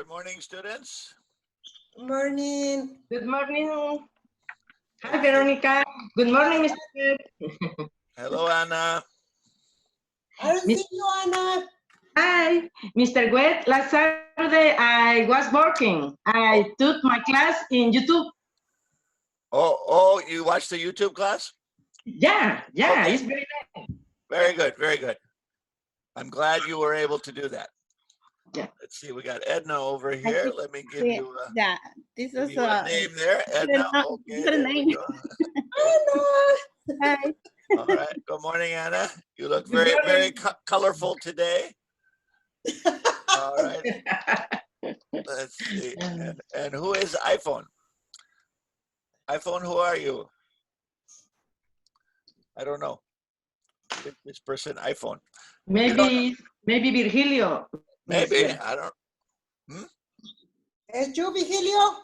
Good morning, students. Morning. Good morning. Hi, Veronica. Good morning, Mr. Hello, Anna. I don't see you, Anna. Hi, Mr. Wet. Last Saturday, I was working. I took my class in YouTube. Oh, you watched the YouTube class? Yeah, Okay. it's very nice. Very good, very good. I'm glad you were able to do that. Yeah. Let's see, we got Edna over here. Let me give you a, Yeah, this give is you a name there. Edna, okay, there we go. Anna. Hi. All right, good morning, Anna. You look Good very, very morning. colorful today. All right, let's see. And who is iPhone? iPhone, who are you? I don't know. This person, iPhone. Maybe Virgilio. Maybe, Mr. I don't. Es you, Vigilio?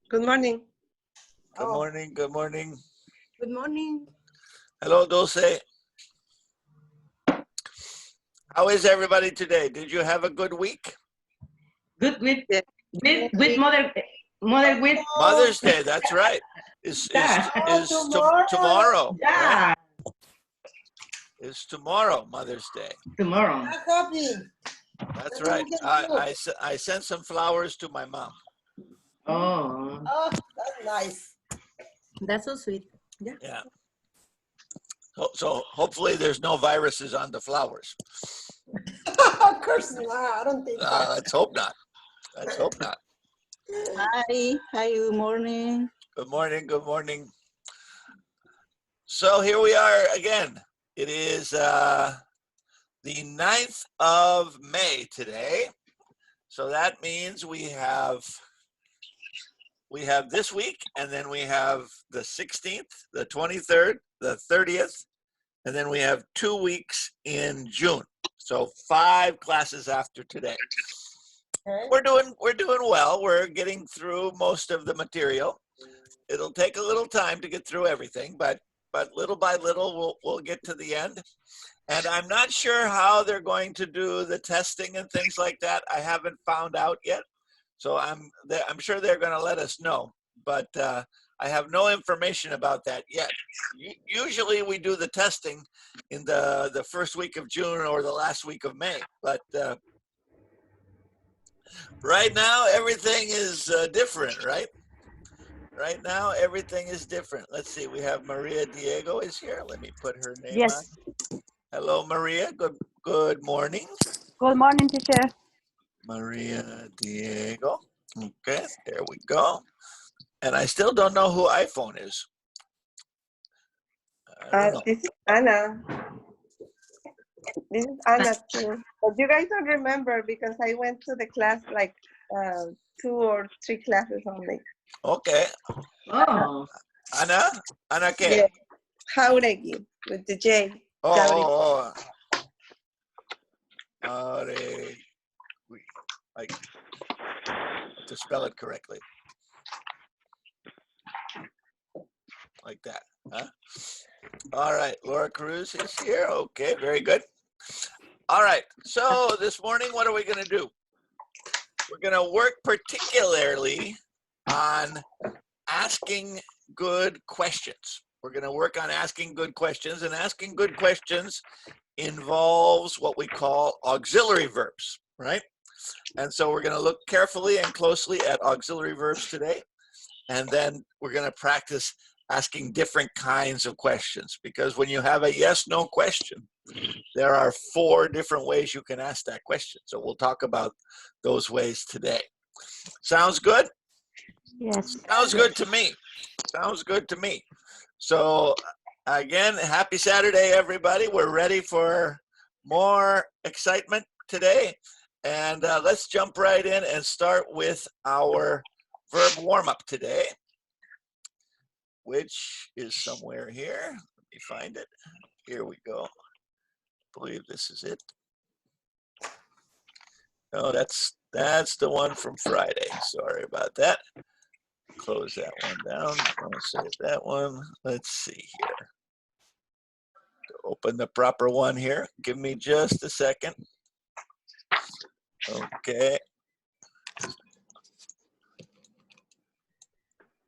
Good morning. Good morning, good morning. Good morning. Hello, Dulce. How is everybody today? Did you have a good week? Good with Yeah. mother with. Mother's Day, that's right. Is tomorrow, Yeah, right? Is tomorrow Mother's Day. tomorrow. Happy. That's right. I sent some flowers to my mom. Oh. Oh, that's nice. That's so sweet. Yeah. So hopefully there's no viruses on the flowers. Of course not. I don't think that. Let's hope not. Let's hope not. Hi. Good morning. Good morning, good morning. So here we are again. It is the 9th of May today. So that means we have this week, and then we have the 16th, the 23rd, the 30th, and then we have 2 weeks in June. So 5 classes after today. Okay. We're doing well. We're getting through most of the material. It'll take a little time to get through everything, but little by little we'll get to the end. And I'm not sure how they're going to do the testing and things like that. I haven't found out yet. So I'm sure they're going to let us know, but I have no information about that yet. Usually we do the testing in the first week of June or the last week of May, but right now everything is different, right? Right now everything is different. Let's see, we have Maria Diego is here. Let me put her name on. Hello, Maria. Good morning. Good morning, teacher. Maria Diego. Okay, there we go. And I still don't know who iPhone is. I don't know. This is Anna. This is Anna too. But you guys don't remember because I went to the class like 2 or 3 classes only. Okay. Oh. Ana ¿qué? Yeah. Jauregui with the J. Oh. Jauregui. Like to spell it correctly. Like that, huh? All right, Laura Cruz is here. Okay, very good. All right, so this morning, what are we going to do? We're going to work particularly on asking good questions. We're going to work on asking good questions, and asking good questions involves what we call auxiliary verbs, right? And so we're going to look carefully and closely at auxiliary verbs today, and then we're going to practice asking different kinds of questions, because when you have a yes/no question, there are 4 different ways you can ask that question. So we'll talk about those ways today. Sounds good? Yes. Sounds good to me. Sounds good to me. So again, happy Saturday, everybody. We're ready for more excitement today. And let's jump right in and start with our verb warm-up today, which is somewhere here. Let me find it. Here we go. I believe this is it. No, that's the one from Friday. Sorry about that. Close that one down. I'll save that one. Let's see here. To open the proper one here. Give me just a second. Okay.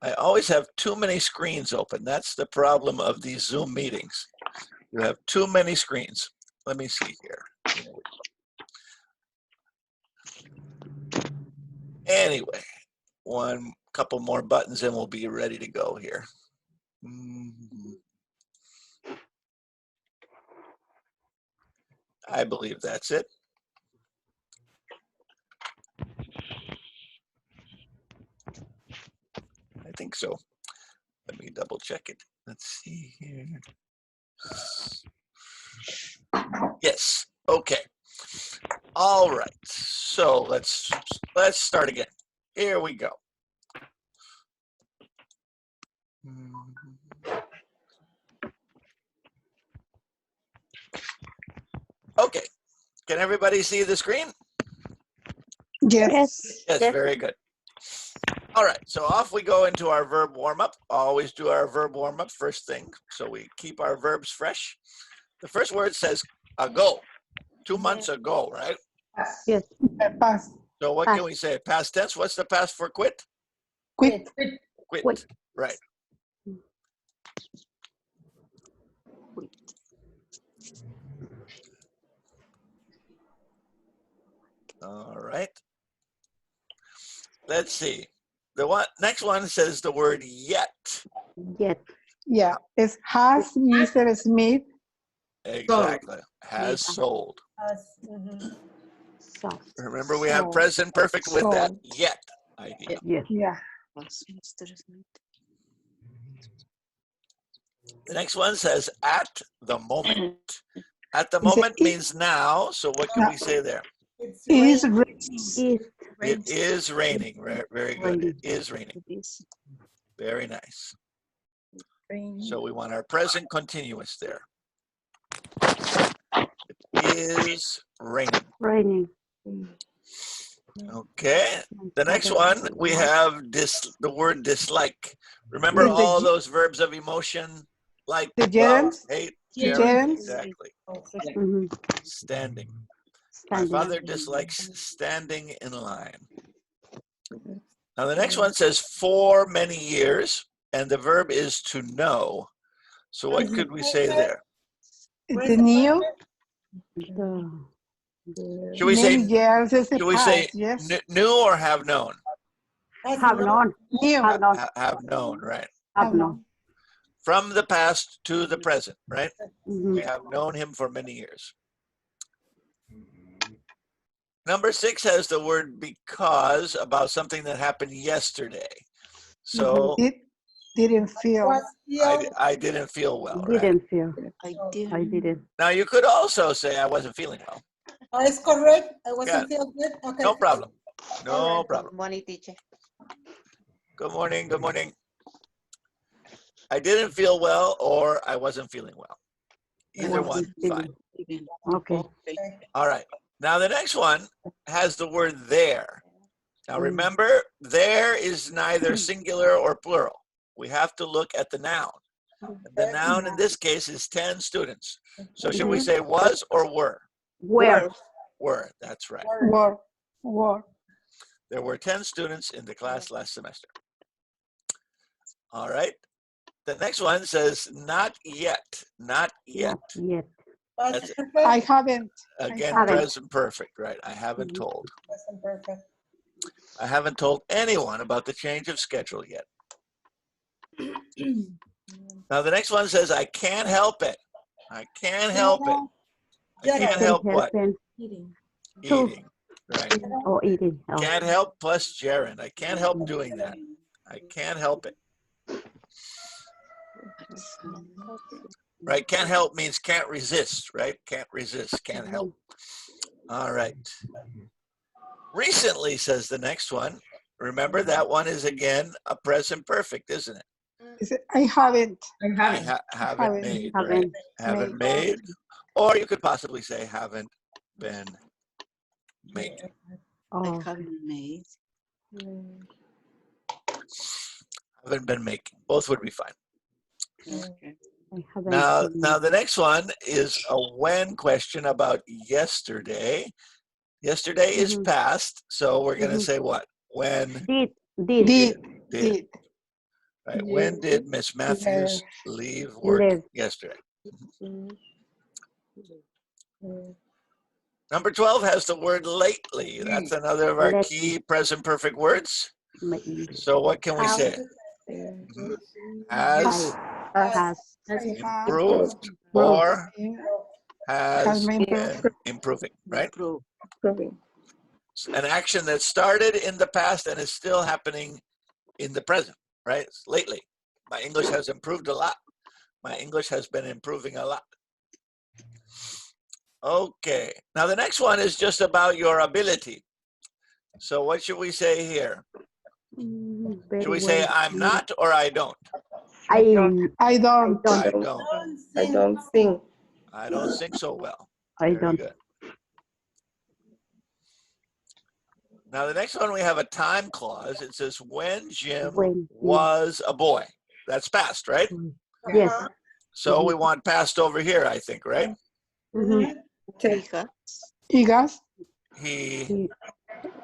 I always have too many screens open. That's the problem of these Zoom meetings. You have too many screens. Let me see here. Anyway, one couple more buttons and we'll be ready to go here. I believe that's it. I think so. Let me double check it. Let's see here. Yes. Okay. All right. So let's start again. Here we go. Okay. Can everybody see the screen? Yes. Yes, very good. All right, so off we go into our verb warm-up. Always do our verb warm-up first thing, so we keep our verbs fresh. The first word says ago, 2 months ago, right? Yes. Past. So what can we say? Past tense, what's the past for quit? Quit. Quit, right. All right. Let's see. The next one says the word yet. Yet. Yeah. It's has Mr. Smith. Exactly. Has sold. Soft. Remember, we have Sold. present perfect with that Sold. yet idea. Yes. Yeah. The next one says at the moment. At the Is it moment means now. So what can we say there? Is Is It is raining. Very good. It raining. is raining. Very nice. So we want our present continuous there. It is raining. Raining. Okay. The next one, we have the word dislike. Remember Is the all ge- those verbs of emotion? Like, The love, gerunds? hate, The gerund. gerunds? Exactly. Mhm. Standing. My Standing. father dislikes standing in line. Now the next one says for many years, and the verb is to know. So what could we say there? The new? Should we say, Many years is the should we say past, yes. knew or have known? Have known. New. Have known. Have known, right? Have known. From the past to the present, right? Mhm. We have known him for many years. Number 6 has the word because about something that happened yesterday. So Didn't feel. I didn't feel well, right? Didn't feel. I didn't. Now you could also say I wasn't feeling well. It's correct. I wasn't Yeah. feel good. Okay. No problem. No Alright. problem. Morning, teacher. Good morning. Good morning. I didn't feel well or I wasn't feeling well. Either one, fine. Okay. All right. Now the next one has the word there. Now remember, there is neither singular or plural. We have to look at the noun. The noun in this case is 10 students. So should we say was or were? Where? Were, that's right. War. There were 10 students in the class last semester. All right. The next one says not yet. Not yet. Not yet. That's I haven't. again, haven't. present perfect, right? I haven't told. Wasn't perfect. I haven't told anyone about the change of schedule yet. Now the next one says I can't help it. I can't help it. I can't help what? Eating. Eating. Right. Oh, eating. Oh. Can't help plus gerund. I can't help doing that. I can't help it. Right? Can't help means can't resist, right? Can't resist, can't help. All right. Recently, says the next one. Remember that one is again a present perfect, isn't it? I haven't. Haven't Haven't. made, right? Haven't. Haven't made. Or you could possibly say haven't been making. Oh. haven't made. Haven't been making. Both would be fine. Okay. I haven't Now been- the next one is a when question about yesterday. Yesterday is Mhm. past, so we're going to Mhm. say what? When Did. did. Right. When did Miss Matthews leave work Live. yesterday? Mm, mm. Number 12 has the word lately. That's another of our Lately. key present perfect words. Lately. So what can we How say? to- Has Has improved improved. or Has has been been improving, right? Improve. Improving. An action that started in the past and is still happening in the present, right? Lately. My English has improved a lot. My English has been improving a lot. Okay. Now the next one is just about your ability. So what should we say here? Very Should we say well. I'm not or I don't? I I I don't. don't. I don't think. I don't think so well. I Very don't. good. Now the next one we have a time clause. It says when Jim When. was a boy. That's past, right? Yes. So we want past over here, I think, right? Mhm. Take. Igas. He He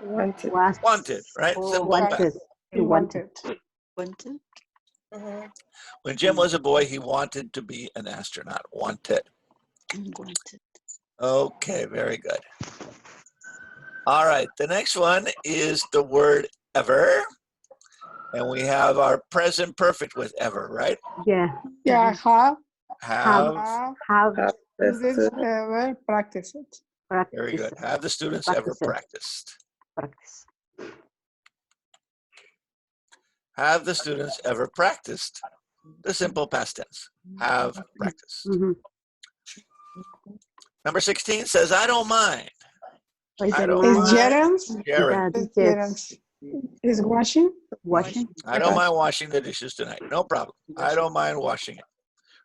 Wanted. was wanted, right? Oh, Simple wanted. past. He wanted. wanted. When Jim was a boy, he wanted to be an astronaut. Wanted. Wanted. Okay, very good. All right, the next one is the word ever. And we have our present perfect with ever, right? Yeah. Yeah, have Have, Have Have students to ever practiced it. practice. very good. Have the students ever Practice. practiced? Practice. Have the students ever practiced the simple past tense? Have practiced. Mhm. Number 16 says, I don't mind. I don't Is mind Jerem's? sharing. That Is is Jerem's? Is washing? washing. I don't mind washing the dishes tonight. No problem. I don't mind washing it.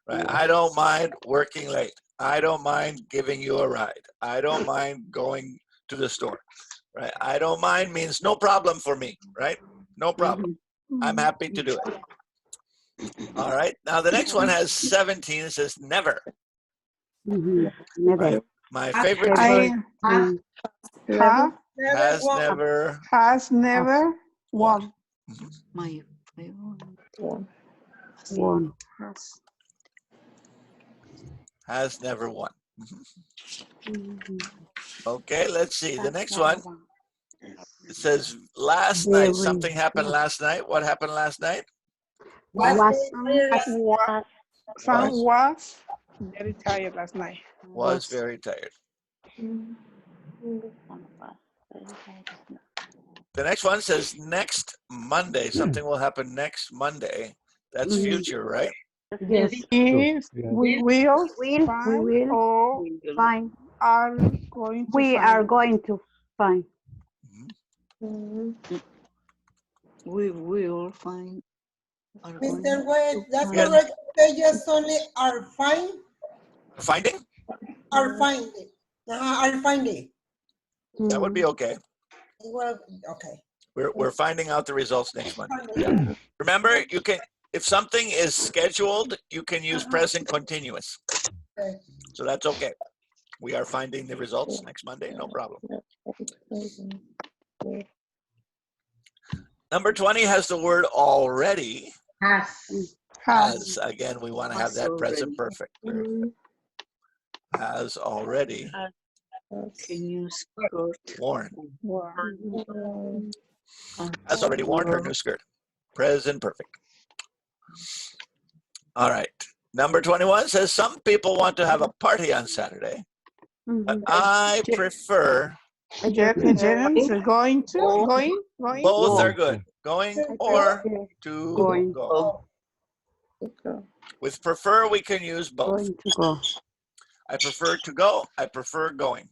Right? I don't mind working late. I don't mind giving you a ride. I don't mind going to the store. Right? I don't mind means no problem for me. Right? No problem. I'm happy to do it. All right. Now the next one has 17. It says never. Mhm. Never. My favorite I team Mm. have has never has never won. My favorite. Won. has never won. Mhm. Okay, let's see. The next one, it says last Very night. Something happened good. last night. What happened last night? Was Sam was very tired last night. Was very tired. The next one says next Monday. Something will happen next Monday. That's Mhm. future, right? Yes. If we will We find will or find. are going to We find. are going to find. We will find. Are going Mr. Wade, that's Yeah. correct. Pages only are fine, Finding? are finding. Are finding. That would be okay. Well, okay. We're finding out the results next Monday. Finding. Remember, you can, if something is scheduled, you can use present continuous. Okay. So that's okay. We are finding the results next Monday, no problem. Number 20 has the word already. Has, again, we want to have that present perfect. Has already Can you skirt? worn. Mm. Has already worn her new skirt. Present perfect. All right. Number 21 says some people want to have a party on Saturday, but Mhm. I prefer Jerem's going to going. both are good. Going or to Going. go. With prefer, we can use both. Going to go. I prefer to go. I prefer going.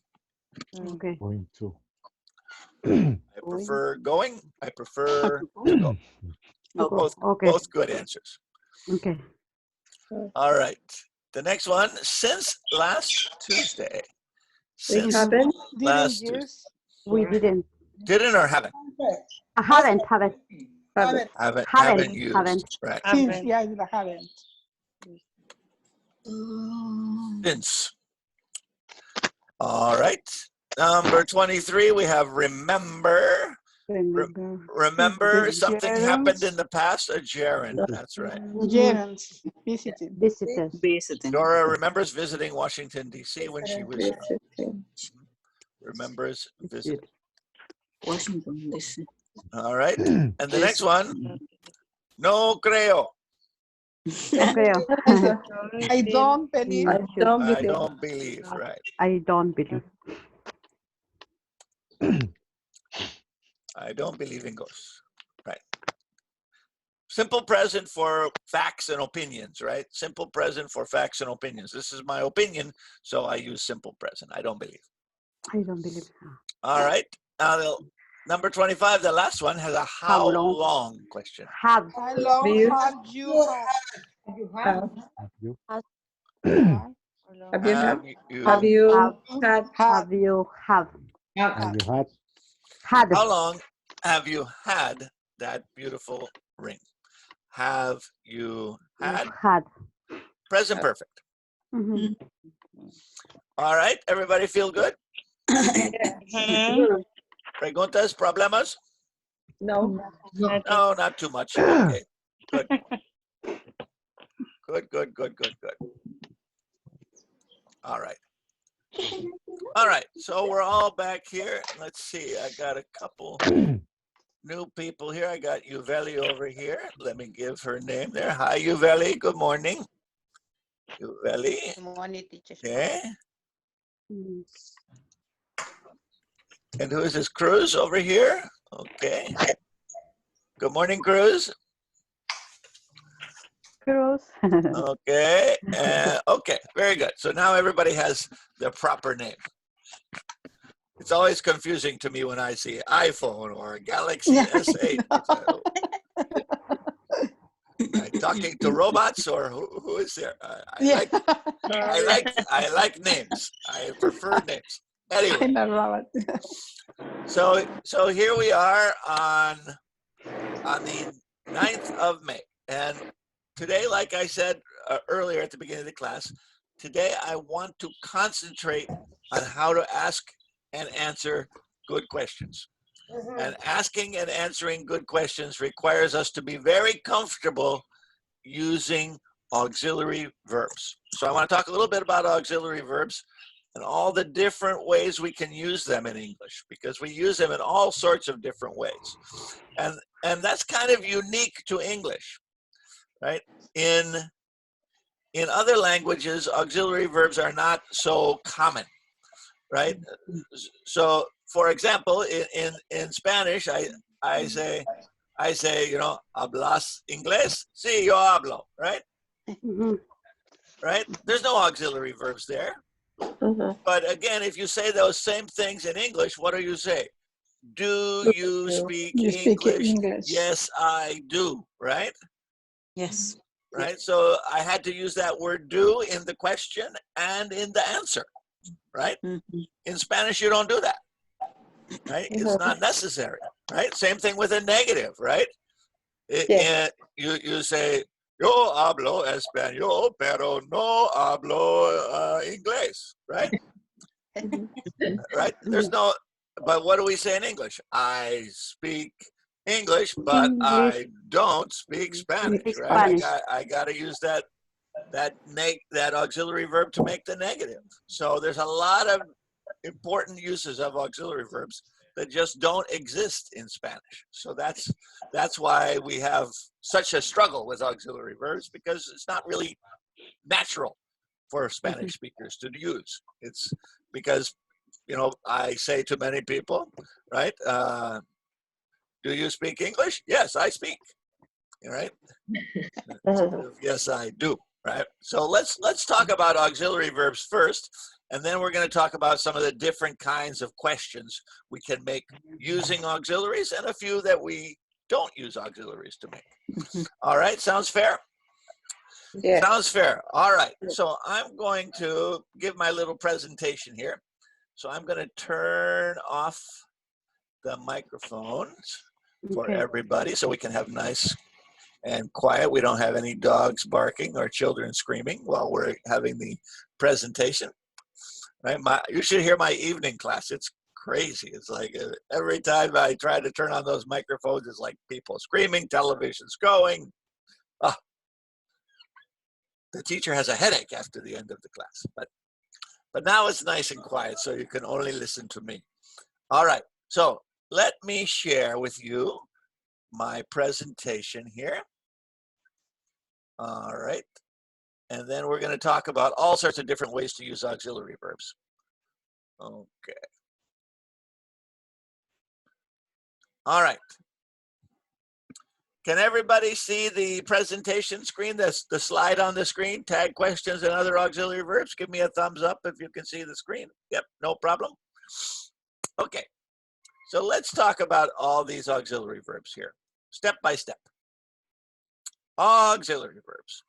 Okay. Going to. I prefer going. I prefer to go. To go. Okay. Both good answers. Okay. All right. The next one, since last Tuesday. We Since haven't. last Didn't Tuesday. use. We didn't. Didn't or haven't? Haven't. Haven't. Haven't used. Haven't. Right. Since, yeah, I haven't. Since. All right. Number 23, we have remember. Remember something happened in the past, a gerund. That's right. Gerunds. Visited. Visitors. Visiting. Dora remembers visiting Washington, D.C. when she was young. Visiting. Remembers visiting. Washington, D.C. All right. And the next one, no creo. Okay. I don't believe. I don't I believe. don't believe, right. I don't believe. I don't believe in ghosts, right. Simple present for facts and opinions, right? Simple present for facts and opinions. This is my opinion, so I use simple present. I don't believe. I don't believe. All right. Now, number 25, the last one, has a how long question. Have. How long you- have you had? Have you had? Have you, Have you had? Have you have? Have you had? Had. how long have you had that beautiful ring? Have you had? Had. Present perfect. Mhm. All right. Everybody feel good? Preguntas, problemas? No. No, not too much. Okay. Good. Good. All right. All right. So we're all back here. Let's see. I got a couple new people here. I got Yuveli over here. Let me give her name there. Hi, Yuveli. Good morning. Yuveli. Good morning, teacher. Okay. Mhm. And who is this? Cruz over here? Okay. Good morning, Cruz. Cruz. Okay. Okay. Very good. So now everybody has their proper name. It's always confusing to me when I see iPhone or Galaxy S8. Am I talking to robots or who is there? I like names. I prefer names. Anyway, so here we are on the 9th of May, and today, like I said earlier at the beginning of the class, today I want to concentrate on how to ask and answer good questions. And asking and answering good questions requires us to be very comfortable using auxiliary verbs. So I want to talk a little bit about auxiliary verbs and all the different ways we can use them in English, because we use them in all sorts of different ways. And that's kind of unique to English, right? In other languages, auxiliary verbs are not so common, right? So, for example, in Spanish, I say, hablas inglés? Sí, yo hablo, right? Mhm. Right? There's no auxiliary verbs there. But again, if you say those same things in English, what do you say? Do you speak English? Yes, I do, right? Yes. Right? So I had to use that word do in the question and in the answer, right? Mhm. In Spanish, you don't do that, right? It's not necessary, right? Same thing with a negative, right? You say, yo hablo español, pero no hablo inglés, right? Right? There's no, but what do we say in English? I speak English, but I don't speak Spanish, Speak right? Spanish. I got to use that auxiliary verb to make the negative. So there's a lot of important uses of auxiliary verbs that just don't exist in Spanish. So that's why we have such a struggle with auxiliary verbs, because it's not really natural for Spanish speakers to use. It's because, I say to many people, right? Do you speak English? Yes, I speak. Right? Yes, I do. Right. So let's talk about auxiliary verbs first, and then we're going to talk about some of the different kinds of questions we can make using auxiliaries, and a few that we don't use auxiliaries to make. All right. Sounds fair? Yeah. Sounds fair. All right. So I'm going to give my little presentation here. So I'm going to turn off the microphones for Okay. everybody so we can have nice and quiet. We don't have any dogs barking or children screaming while we're having the presentation. right? You should hear my evening class. It's crazy. It's like every time I try to turn on those microphones, it's like people screaming, television's going. Ah, the teacher has a headache after the end of the class. But now it's nice and quiet, so you can only listen to me. All right, so let me share with you my presentation here. All right, and then we're going to talk about all sorts of different ways to use auxiliary verbs. Okay. All right. Can everybody see the presentation screen, the slide on the screen, tag questions and other auxiliary verbs? Give me a thumbs up if you can see the screen. Yep, no problem. Okay, so let's talk about all these auxiliary verbs here, step by step. Auxiliary verbs,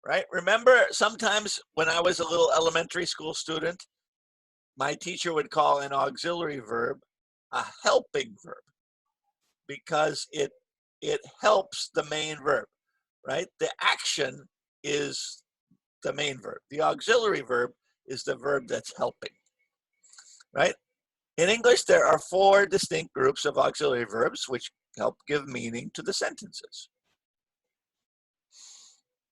right? Remember, sometimes when I was a little elementary school student, my teacher would call an auxiliary verb a helping verb because it helps the main verb, right? The action is the main verb. The auxiliary verb is the verb that's helping, right? In English, there are 4 distinct groups of auxiliary verbs which help give meaning to the sentences.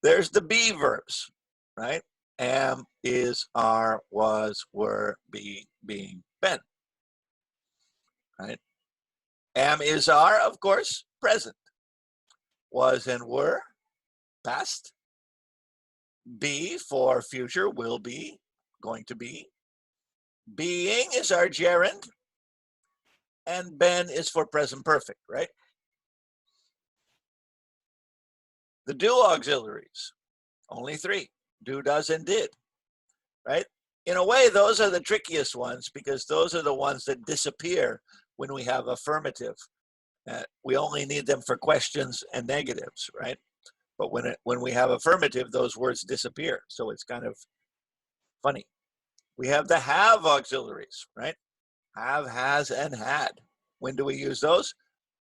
There's the be verbs, right? Am, is, are, was, were, be, being, been, right? Am, is, are, of course, present. Was and were, past. Be for future, will be, going to be. Being is our gerund. And been is for present perfect, right? The do auxiliaries, only 3. Do, does, and did, right? In a way, those are the trickiest ones because those are the ones that disappear when we have affirmative. We only need them for questions and negatives, right? But when we have affirmative, those words disappear. So it's kind of funny. We have the have auxiliaries, right? Have, has, and had. When do we use those?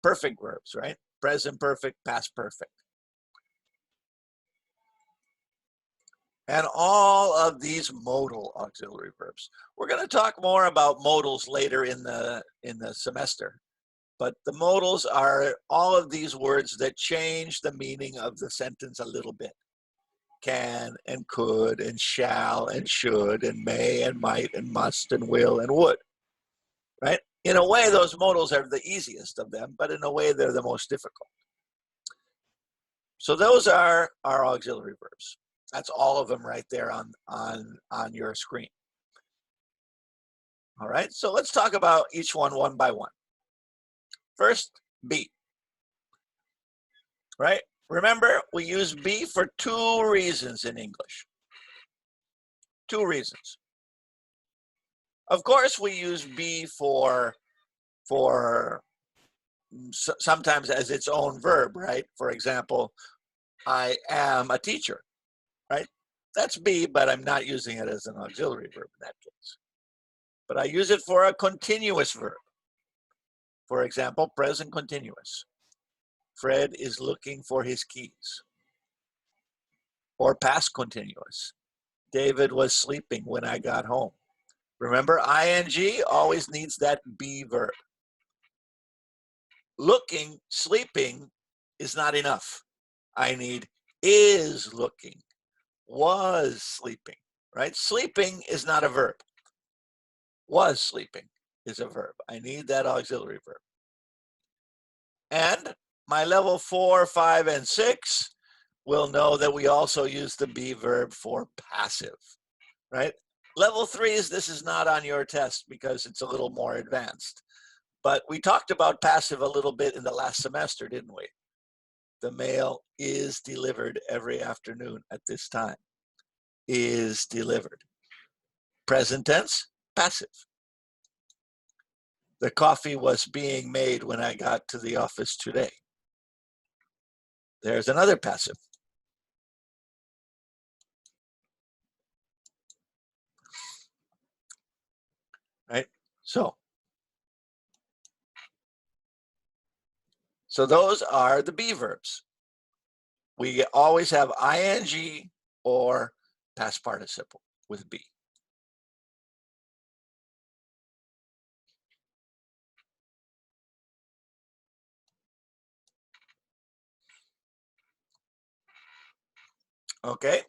Perfect verbs, right? Present perfect, past perfect. And all of these modal auxiliary verbs. We're going to talk more about modals later in the semester. But the modals are all of these words that change the meaning of the sentence a little bit. Can and could and shall and should and may and might and must and will and would, right? In a way, those modals are the easiest of them, but in a way, they're the most difficult. So those are our auxiliary verbs. That's all of them right there on your screen. All right, so let's talk about each one by one. First, be, right? Remember, we use be for 2 reasons in English. 2 reasons. Of course, we use be for sometimes as its own verb, right? For example, I am a teacher, right? That's be, but I'm not using it as an auxiliary verb in that case. But I use it for a continuous verb. For example, present continuous. Fred is looking for his keys. Or past continuous. David was sleeping when I got home. Remember, ing always needs that be verb. Looking, sleeping is not enough. I need is looking, was sleeping, right? Sleeping is not a verb. Was sleeping is a verb. I need that auxiliary verb. And my level 4, 5, and 6 will know that we also use the be verb for passive, right? Level 3s, this is not on your test because it's a little more advanced. But we talked about passive a little bit in the last semester, didn't we? The mail is delivered every afternoon at this time. Is delivered. Present tense, passive. The coffee was being made when I got to the office today. There's another passive. Right? So those are the be verbs. We always have ing or past participle with be. Okay.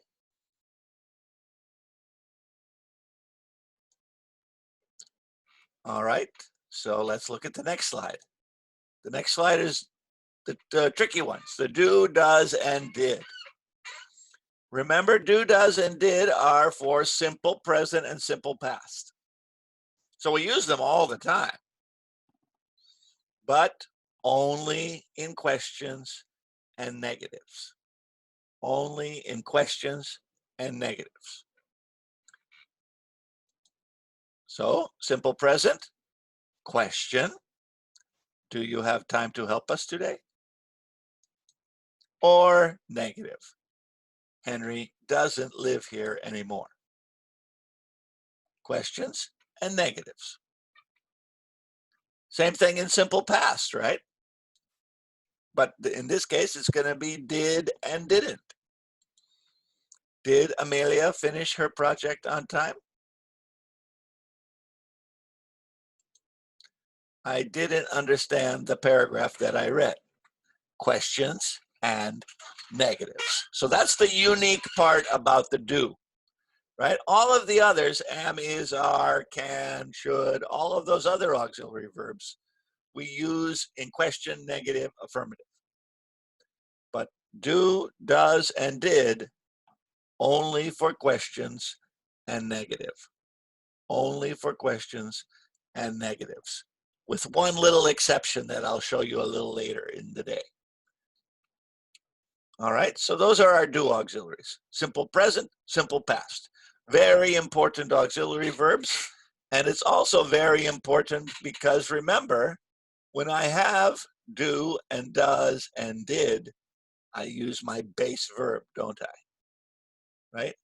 All right. So let's look at the next slide. The next slide is the tricky ones, the do, does, and did. Remember, do, does, and did are for simple present and simple past. So we use them all the time, but only in questions and negatives. Only in questions and negatives. So, simple present, question. Do you have time to help us today? Or negative. Henry doesn't live here anymore. Questions and negatives. Same thing in simple past, right? But in this case, it's going to be did and didn't. Did Amelia finish her project on time? I didn't understand the paragraph that I read. Questions and negatives. So that's the unique part about the do, right? All of the others, am, is, are, can, should, all of those other auxiliary verbs we use in question, negative, affirmative. But do, does, and did only for questions and negative. Only for questions and negatives. With one little exception that I'll show you a little later in the day. All right, so those are our do auxiliaries. Simple present, simple past. Very important auxiliary verbs. And it's also very important because remember, when I have do and does and did, I use my base verb, don't I? Right?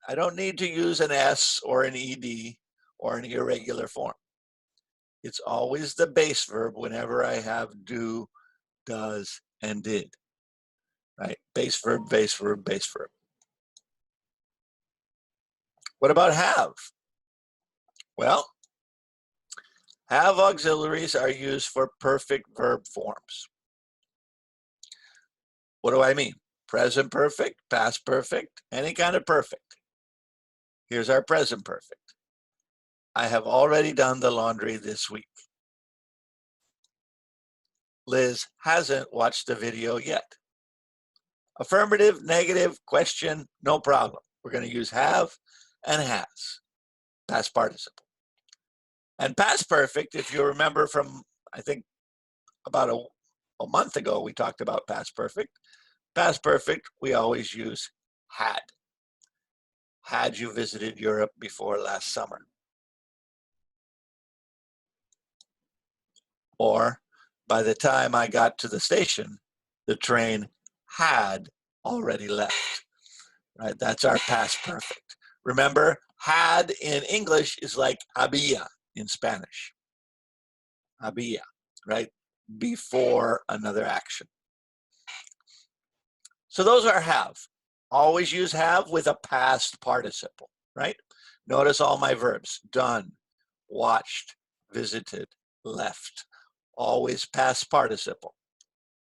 I don't need to use an S or an ED or an irregular form. It's always the base verb whenever I have do, does, and did. Right? Base verb, base verb, base verb. What about have? Well, have auxiliaries are used for perfect verb forms. What do I mean? Present perfect, past perfect, any kind of perfect. Here's our present perfect. I have already done the laundry this week. Liz hasn't watched the video yet. Affirmative, negative, question, no problem. We're going to use have and has, past participle. And past perfect, if you remember from, I think, about a month ago, we talked about past perfect. Past perfect, we always use had. Had you visited Europe before last summer? Or by the time I got to the station, the train had already left. Right? That's our past perfect. Remember, had in English is like había in Spanish. Había, right? Before another action. So those are have. Always use have with a past participle, right? Notice all my verbs. Done, watched, visited, left. Always past participle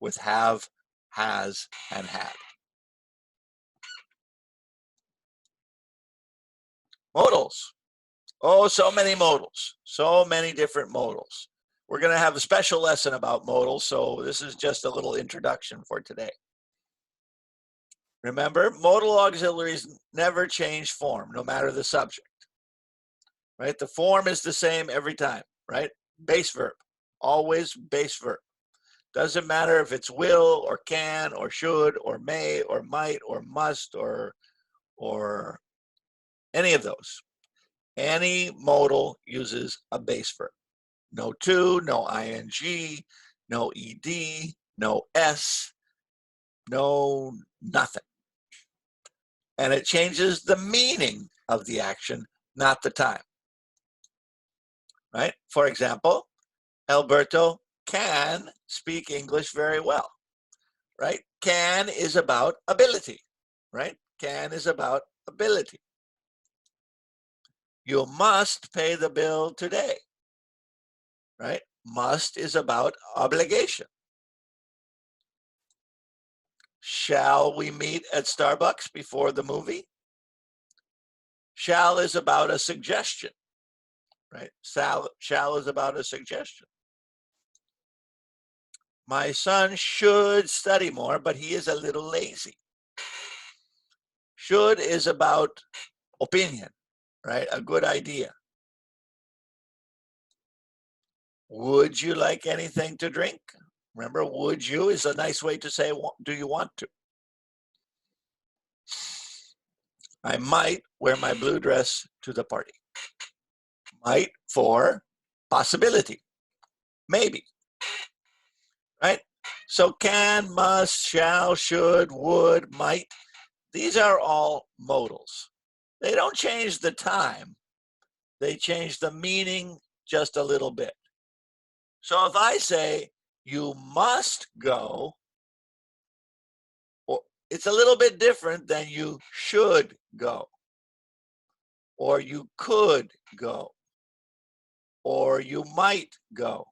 with have, has, and had. Modals. Oh, so many modals. So many different modals. We're going to have a special lesson about modals, so this is just a little introduction for today. Remember, modal auxiliaries never change form, no matter the subject. Right? The form is the same every time, right? Base verb. Always base verb. Doesn't matter if it's will or can or should or may or might or must or any of those. Any modal uses a base verb. No to, no ing, no ed, no s, no nothing. And it changes the meaning of the action, not the time. Right? For example, Alberto can speak English very well. Right? Can is about ability. Right? Can is about ability. You must pay the bill today. Right? Must is about obligation. Shall we meet at Starbucks before the movie? Shall is about a suggestion, right? Shall is about a suggestion. My son should study more, but he is a little lazy. Should is about opinion, right? A good idea. Would you like anything to drink? Remember, would you is a nice way to say, do you want to? I might wear my blue dress to the party. Might for possibility, maybe, right? So can, must, shall, should, would, might. These are all modals. They don't change the time. They change the meaning just a little bit. So if I say, you must go, it's a little bit different than you should go, or you could go, or you might go,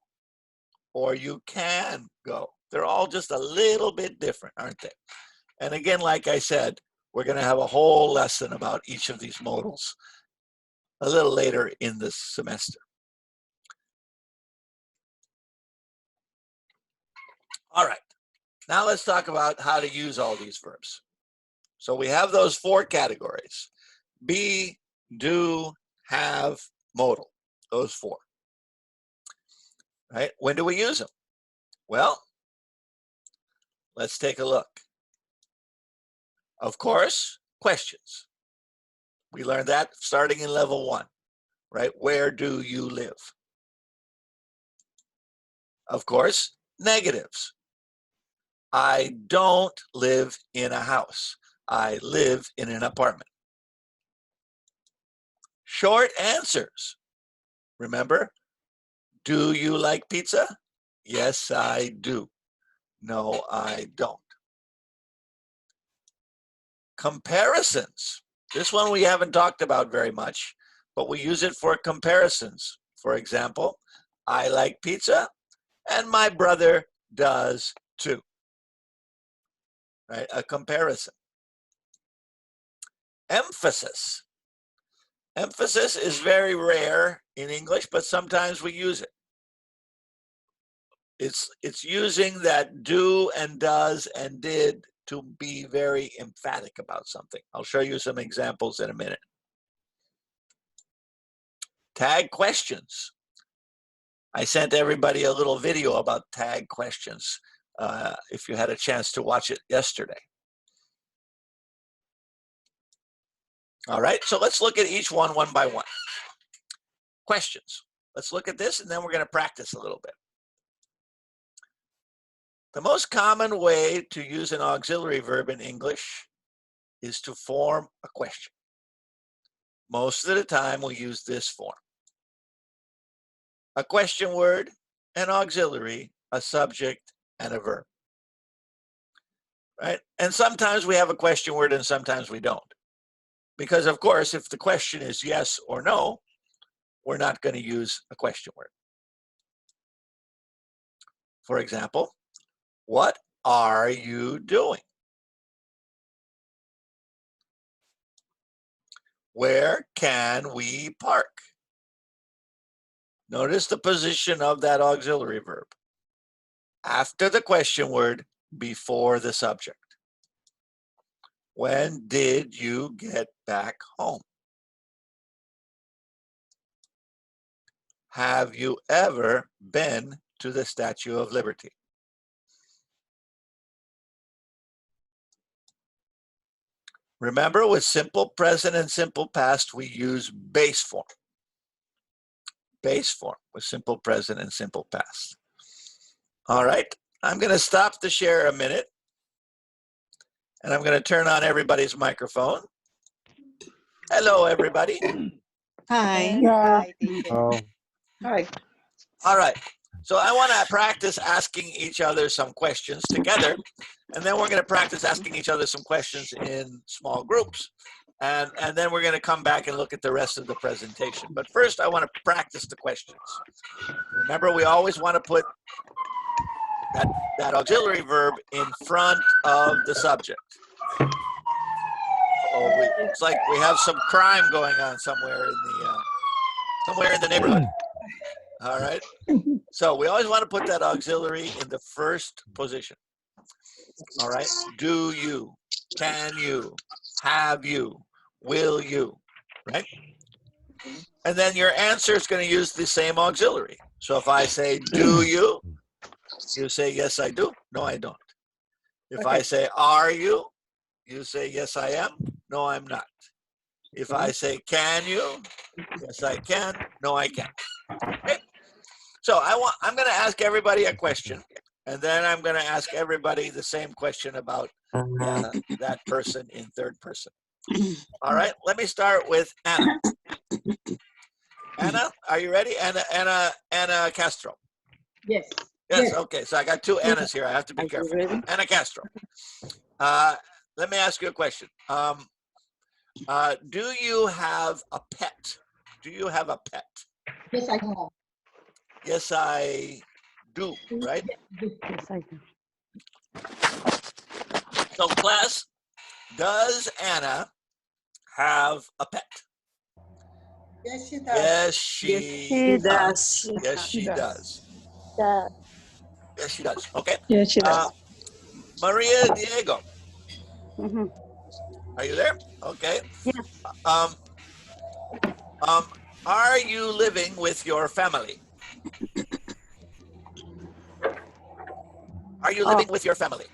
or you can go. They're all just a little bit different, aren't they? And again, like I said, we're going to have a whole lesson about each of these modals a little later in this semester. All right, now let's talk about how to use all these verbs. So we have those 4 categories: be, do, have, modal, those 4. Right? When do we use them? Well, let's take a look. Of course, questions. We learned that starting in level 1, right? Where do you live? Of course, negatives. I don't live in a house. I live in an apartment. Short answers. Remember, do you like pizza? Yes, I do. No, I don't. Comparisons. This one we haven't talked about very much, but we use it for comparisons. For example, I like pizza and my brother does too. Right? A comparison. Emphasis. Emphasis is very rare in English, but sometimes we use it. It's using that do and does and did to be very emphatic about something. I'll show you some examples in a minute. Tag questions. I sent everybody a little video about tag questions if you had a chance to watch it yesterday. All right, so let's look at each one by one. Questions. Let's look at this and then we're going to practice a little bit. The most common way to use an auxiliary verb in English is to form a question. Most of the time we use this form. A question word, an auxiliary, a subject, and a verb. Right? And sometimes we have a question word and sometimes we don't. Because of course, if the question is yes or no, we're not going to use a question word. For example, what are you doing? Where can we park? Notice the position of that auxiliary verb. After the question word, before the subject. When did you get back home? Have you ever been to the Statue of Liberty? Remember, with simple present and simple past, we use base form. Base form with simple present and simple past. All right, I'm going to stop the share a minute. And I'm going to turn on everybody's microphone. Hello, everybody. Hi. Yeah. Oh, Hi. All right. So I want to practice asking each other some questions together. And then we're going to practice asking each other some questions in small groups. And then we're going to come back and look at the rest of the presentation. But first, I want to practice the questions. Remember, we always want to put that auxiliary verb in front of the subject. It's like we have some crime going on somewhere in the neighborhood. All right. So we always want to put that auxiliary in the first position. All right. Do you? Can you? Have you? Will you? Right? And then your answer is going to use the same auxiliary. So if I say, do you? You say, yes, I do. No, I don't. If I say, are you? You say, yes, I am. No, I'm not. If I say, can you? Yes, I can. No, I can't. Okay. So I'm going to ask everybody a question, and then I'm going to ask everybody the same question about that person in third person. All right. Let me start with Anna. Anna, are you ready? Anna Castro. Yes. Yes. Okay. So I got two Annas here. I have to be Are you careful. ready? Anna Castro. Let me ask you a question. Do you have a pet? Do you have a pet? Yes, I have. Yes, I do, right? Yes, I do. So class, does Anna have a pet? Yes, she does. Yes, she does. Yes, she does. Yes, she does. Okay. Yes, she does. Maria Diego, Mhm. are you there? Okay. Yes. Are you living with your family? Are you living with your family?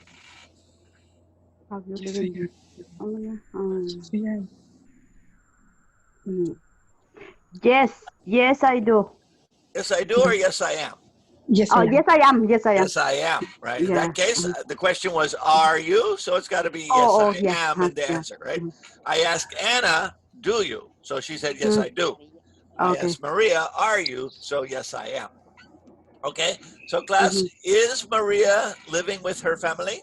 Have you lived in Colombia? Yes, I do. Yes, I do, or yes, I am? Yes, Oh, yes, I am. Yes, I am. Yes, I am, right? In Yeah. that case, the question was, are you? So it's got to be yes, I yeah. am in the Yeah. answer, right? I asked Anna, do you? So she said, yes, I do. I Okay. asked Maria, are you? So yes, I am. Okay, so class, is Maria living with her family?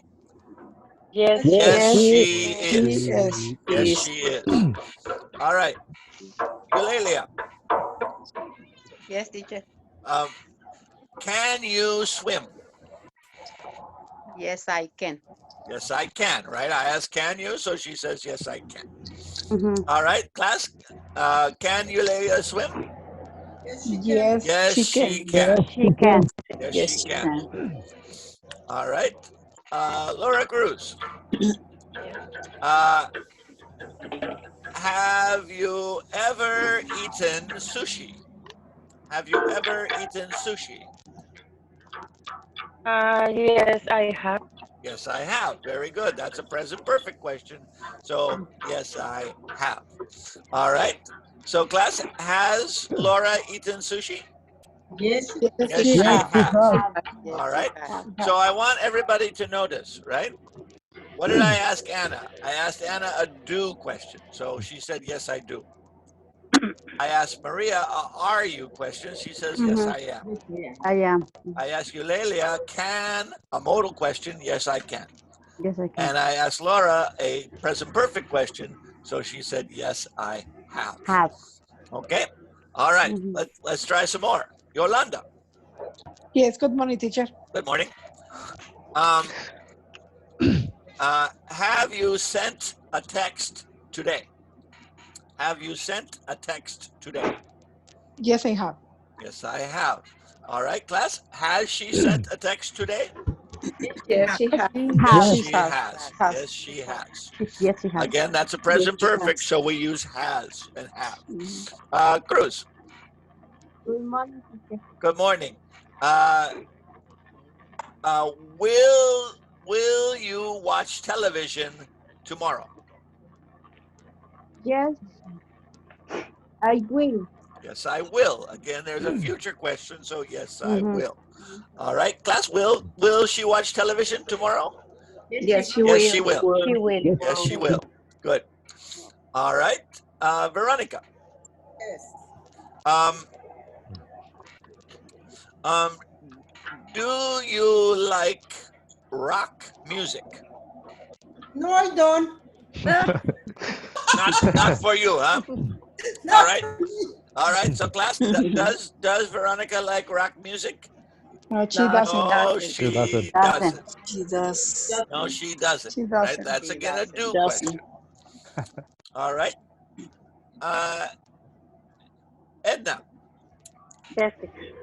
Yes. Yes, Yes. she is. Yes, Yes, yes. she is. All right, Eulalia, Yes, teacher. um, can you swim? Yes, I can. Yes, I can, right? I asked, can you? So she says, yes, I can. Mhm. All right, class, can Eulalia swim? Yes, she can. Yes, Yes, she she can. can. She can. Yes, Yes, she she can. can. All right, Laura Cruz, uh, have you ever eaten sushi? Have you ever eaten sushi? Yes, I have. Yes, I have. Very good. That's a present perfect question. So, yes, I have. All right. So, class, has Laura eaten sushi? Yes. Yes, She she has. has. Yes, All she right. has. So, I want everybody to notice, right? What did I ask Anna? I asked Anna a do question. So, she said, yes, I do. I asked Maria a are you question. She says, yes, I am. I am. I asked Eulalia, can a modal question? Yes, I can. Yes, I can. And I asked Laura a present perfect question. So she said, yes, I have. Have. Okay. All right. Mhm. Let's try some more. Yolanda, Yes, good morning, teacher. good morning. Have you sent a text today? Have you sent a text today? Yes, I have. Yes, I have. All right, class. Has she sent a text today? Yes, she has. Yes, Have. she has. Yes, she has. Yes, she has. Again, that's a Yes, present she perfect, has. so we use has and have. Mhm. Cruz, Good morning, teacher. good morning. Uh, uh, will you watch television tomorrow? Yes, I will. Yes, I will. Again, there's a future question, so yes, I Mhm. will. All right, class. Will she watch television tomorrow? Yes, she Yes, will. she will. She will. Yes, she will. Good. All right, Veronica. Yes. Um, um, do you like rock music? No, I don't. Not for you, huh? No. All right. All right. So class, does Veronica like rock music? No, she No, doesn't. No, doesn't. she Doesn't. doesn't. She does. No, she doesn't. She Right? doesn't. That's She again a doesn't. do Doesn't. question. All right. Edna, Yes, teacher.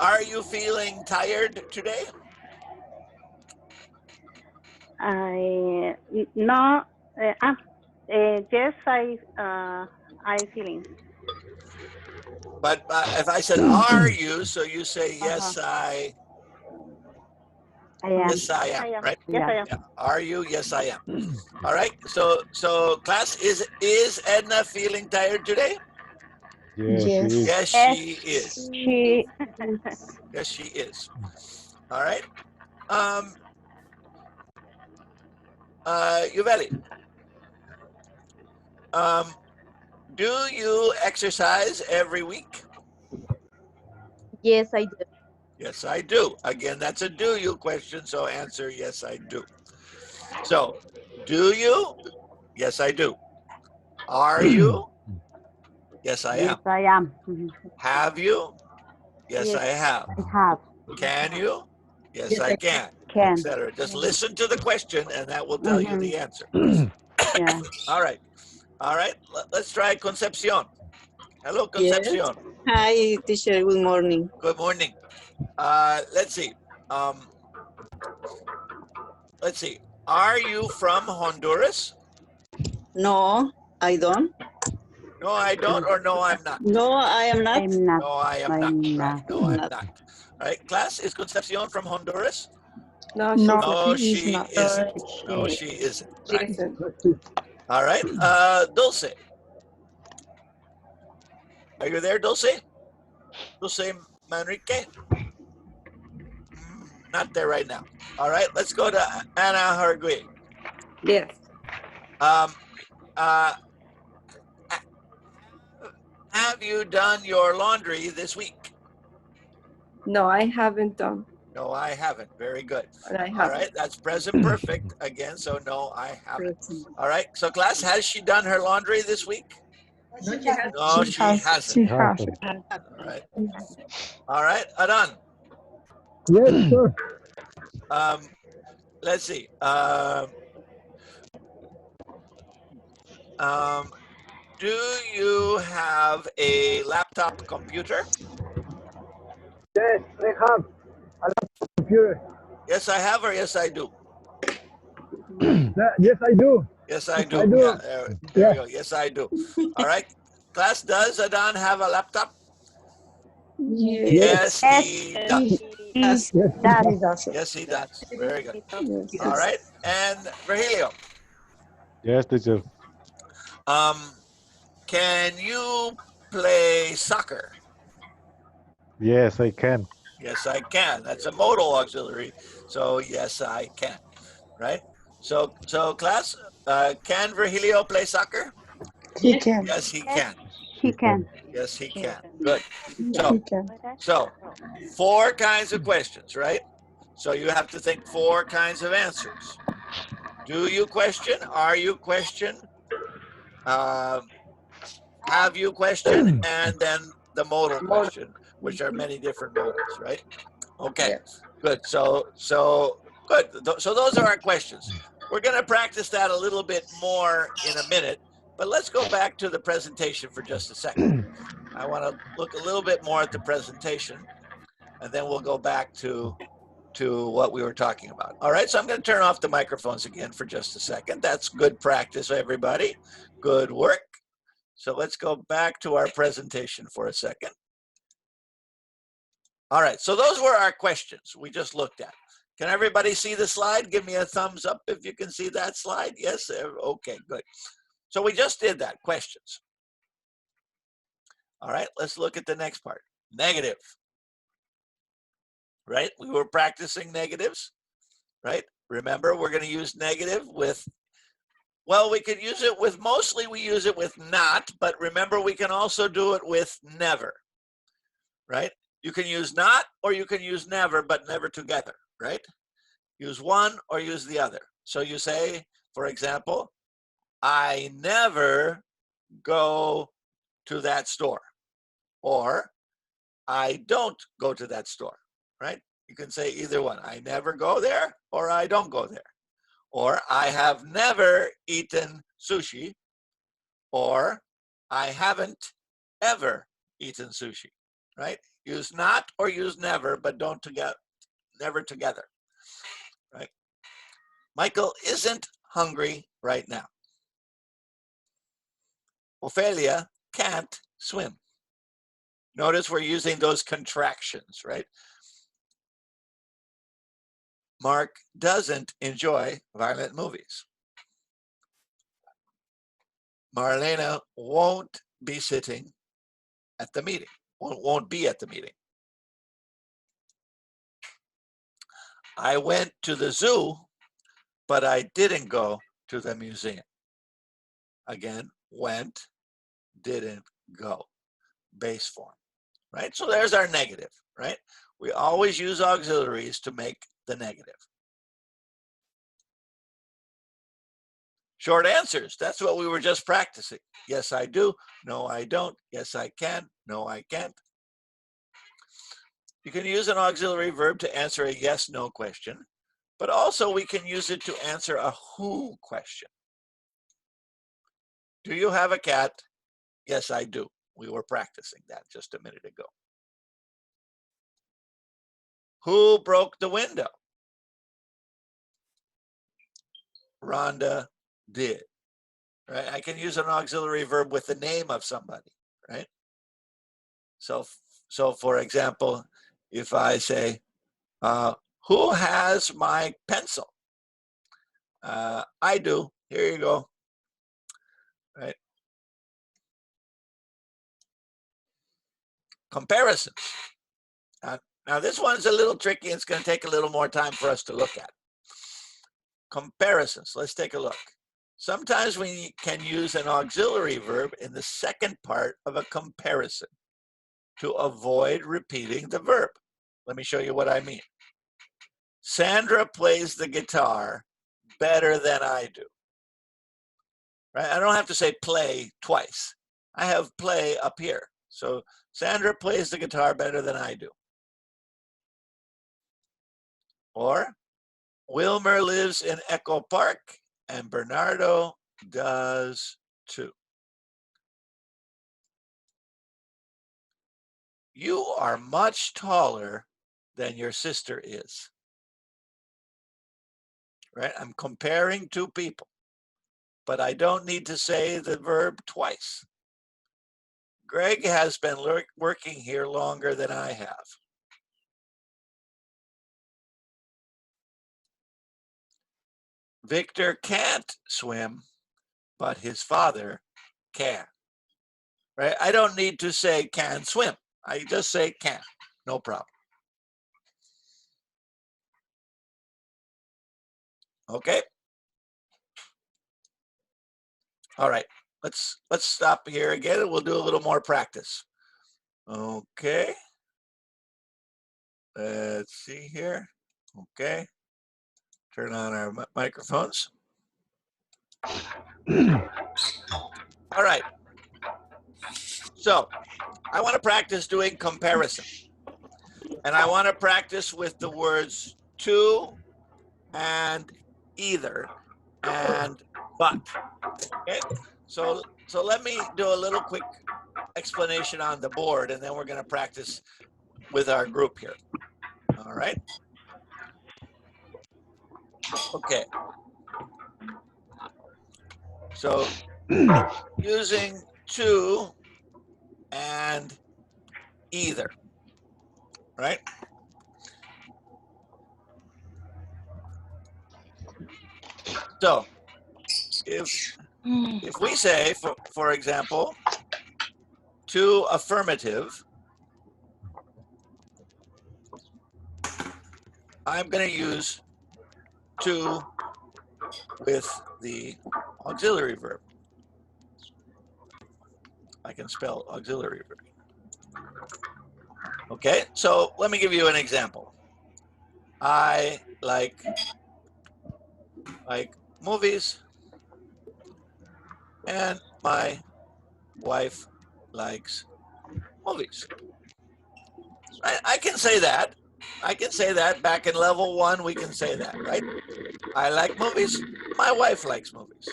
are you feeling tired today? No. Yes, I feeling. But if I said, are you? So you say, yes, I am. yes, I am, right? Yes, I am. Yeah. Are you? Yes, I am. All right. So class, is Edna feeling tired today? Yes. Yes, Yes, she is. she. Yes, she is. All right. Um, Yuveli, do you exercise every week? Yes, I do. Yes, I do. Again, that's a do you question, so answer yes, I do. So, do you? Yes, I do. Are you? Yes, I am. Yes, I am. Have you? Yes, Yes. I have. I have. Can you? Yes, Yes, I I can, Can. etc. Just listen to the question and that will tell you the answer. Yeah. All right. All right. Let's try Concepcion. Hello, Yes. Concepcion. Hi, teacher. Good morning. Good morning. Let's see. Let's see. Are you from Honduras? No, I don't. No, I don't, or no, I'm not. No, I am not. I'm not. No, I am not. I'm Right? not. No, I'm Not. not. All right. Class, is Concepcion from Honduras? No, No, No, she is she not. isn't. No, She- she isn't. she Right. isn't. All right. Dulce. Are you there, Dulce? Dulce Manrique? Not there right now. All right. Let's go to Ana Hargui. Yes. Um, have you done your laundry this week? No, I haven't done. No, I haven't. Very good. But I All haven't. right. That's present perfect again. So no, I haven't. Present. All right. So class, has she done her laundry this week? No, she has. No, she hasn't. She has. All right. All right. Adan. Yes, sir. Let's see. Do you have a laptop computer? Yes, I have a laptop computer. Yes, I have, or yes, I do. Yes, I do. Yes, I do. I do. Yeah, there Yeah. we go. Yes, I do. All right. Class, does Adan have a laptop? Yes. Yes, he does. Yes. Yes. That He doesn't. Yes, he does. Very good. Yes. All right. And Virgilio, Yes, teacher. can you play soccer? Yes, I can. Yes, I can. That's a modal auxiliary. So yes, I can. Right? So class, can Virgilio play soccer? He can. Yes, he can. he can. Yes, he can. Good. He So, can. so 4 kinds of questions, right? So you have to think 4 kinds of answers. Do you question? Are you question? Have you question? And then the modal question, which are many different modals, right? Okay, good. So good. So those are our questions. We're going to practice that a little bit more in a minute, but let's go back to the presentation for just a second. I want to look a little bit more at the presentation, and then we'll go back to what we were talking about. All right, so I'm going to turn off the microphones again for just a second. That's good practice, everybody. Good work. So let's go back to our presentation for a second. All right, so those were our questions we just looked at. Can everybody see the slide? Give me a thumbs up if you can see that slide. Yes, okay, good. So we just did that, questions. All right, let's look at the next part. Negative. Right, we were practicing negatives, right? Remember, we're going to use negative with, well, we could use it with, mostly we use it with not, but remember, we can also do it with never, right? You can use not or you can use never, but never together, right? Use one or use the other. So you say, for example, I never go to that store, or I don't go to that store. right? You can say either one. I never go there, or I don't go there. Or I have never eaten sushi, or I haven't ever eaten sushi, right? Use not or use never, but don't together, never together, right? Michael isn't hungry right now. Ophelia can't swim. Notice we're using those contractions, right? Mark doesn't enjoy violent movies. Marlena won't be sitting at the meeting, won't be at the meeting. I went to the zoo, but I didn't go to the museum. Again, went, didn't go, base form, right? So there's our negative, right? We always use auxiliaries to make the negative. Short answers, that's what we were just practicing. Yes, I do. No, I don't. Yes, I can. No, I can't. You can use an auxiliary verb to answer a yes, no question, but also we can use it to answer a who question. Do you have a cat? Yes, I do. We were practicing that just a minute ago. Who broke the window? Rhonda did. Right? I can use an auxiliary verb with the name of somebody, right? So for example, if I say, who has my pencil? I do. Here you go. Right? Comparisons. Now this one's a little tricky. It's going to take a little more time for us to look at. Comparisons. Let's take a look. Sometimes we can use an auxiliary verb in the second part of a comparison to avoid repeating the verb. Let me show you what I mean. Sandra plays the guitar better than I do. Right? I don't have to say play twice. I have play up here. So Sandra plays the guitar better than I do. Or Wilmer lives in Echo Park and Bernardo does too. You are much taller than your sister is. Right? I'm comparing two people, but I don't need to say the verb twice. Greg has been working here longer than I have. Victor can't swim, but his father can. Right? I don't need to say can swim. I just say can. No problem. Okay. All right. Let's stop here again and we'll do a little more practice. Okay. Let's see here. Okay. Turn on our microphones. All right. So I want to practice doing comparison. And I want to practice with the words to and either and but. Okay. So let me do a little quick explanation on the board and then we're going to practice with our group here. All right. Okay. So using to and either, right? So if we say, for example, to affirmative, I'm going to use to with the auxiliary verb. I can spell auxiliary verb. Okay, so let me give you an example. I like movies, and my wife likes movies. I can say that, I can say that. Back in level 1, we can say that, right? I like movies. My wife likes movies.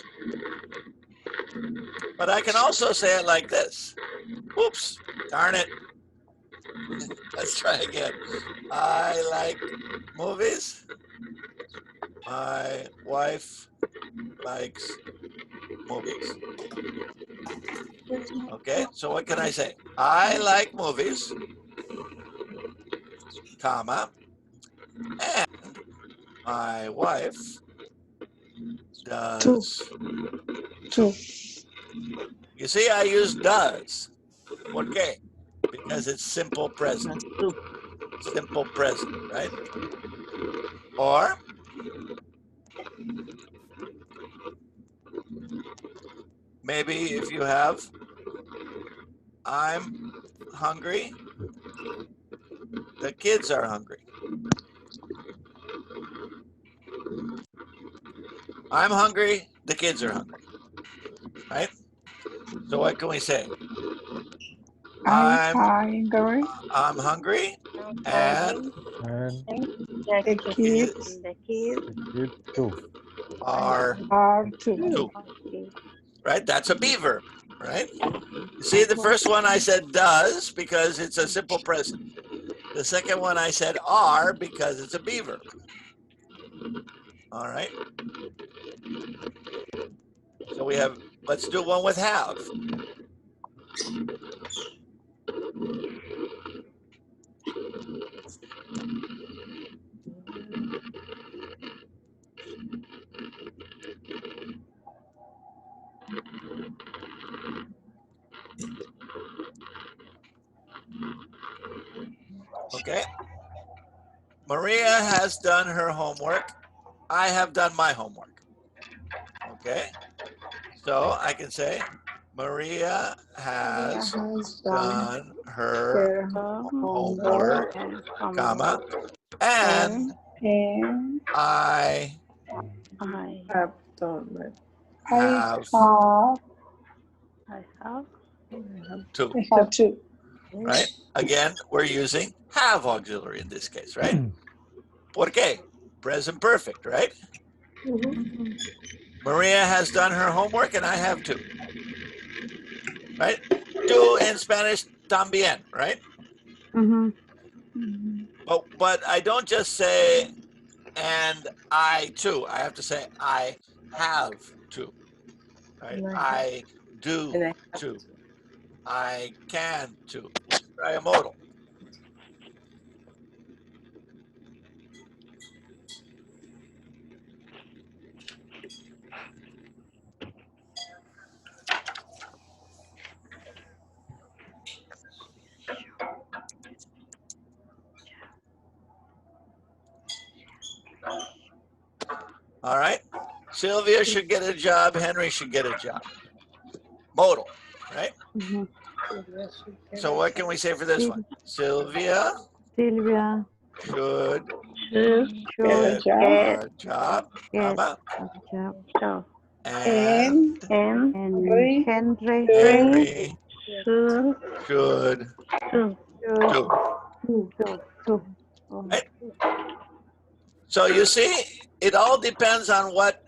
But I can also say it like this. Whoops, darn it. Let's try again. I like movies. My wife likes movies. Okay, so what can I say? I like movies, comma, and my wife does. Two. You see, I use does. ¿Por qué? Because it's simple present. Simple present, right? Or maybe if you have, I'm hungry, the kids are hungry. I'm hungry, the kids are hungry, right? So what can we say? I'm hungry, and And The kids the kids the kids too. are two. two, right? That's a be verb, right? You see, the first one I said does because it's a simple present. The second one I said are because it's a be verb. All right. So we have, let's do one with have. Okay. Maria has done her homework. I have done my homework. Okay. So I can say Maria has done her homework, comma, and I I have have to, Have two. right? Again, we're using have auxiliary in this case, right? ¿Por qué? Present perfect, right? Maria has done her homework and I have to, right? Do in Spanish también, right? But I don't just say and I too. I have to say I have to, right? I do to. I can to. Let's try a modal. All right. Sylvia should get a job. Henry should get a job. Modal, right? So what can we say for this one? Sylvia Sylvia should should get get a job, comma, a job. and And Henry Henry should should do. do. Right? So you see, it all depends on what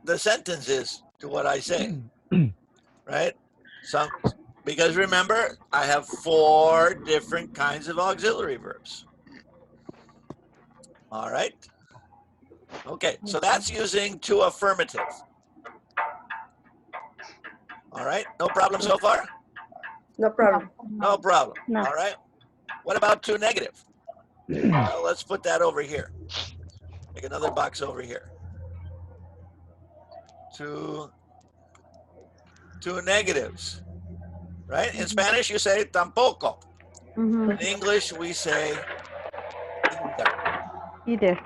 the sentence is to what I say, right? Because remember, I have 4 different kinds of auxiliary verbs. All right. Okay, so that's using to affirmative. All right, no problem so far? No problem. No problem. No. All right. What about to negative? Well, let's put that over here. Make another box over here. To negatives, right? In Spanish, you say tampoco. In English, we say Either.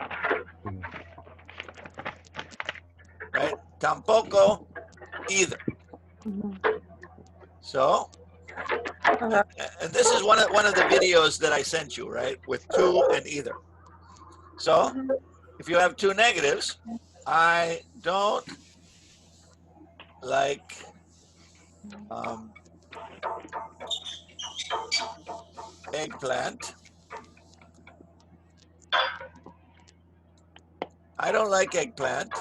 right? Tampoco, either. So, and this is one of the videos that I sent you, right? With to and either. So, if you have 2 negatives, I don't like eggplant. I don't like eggplant.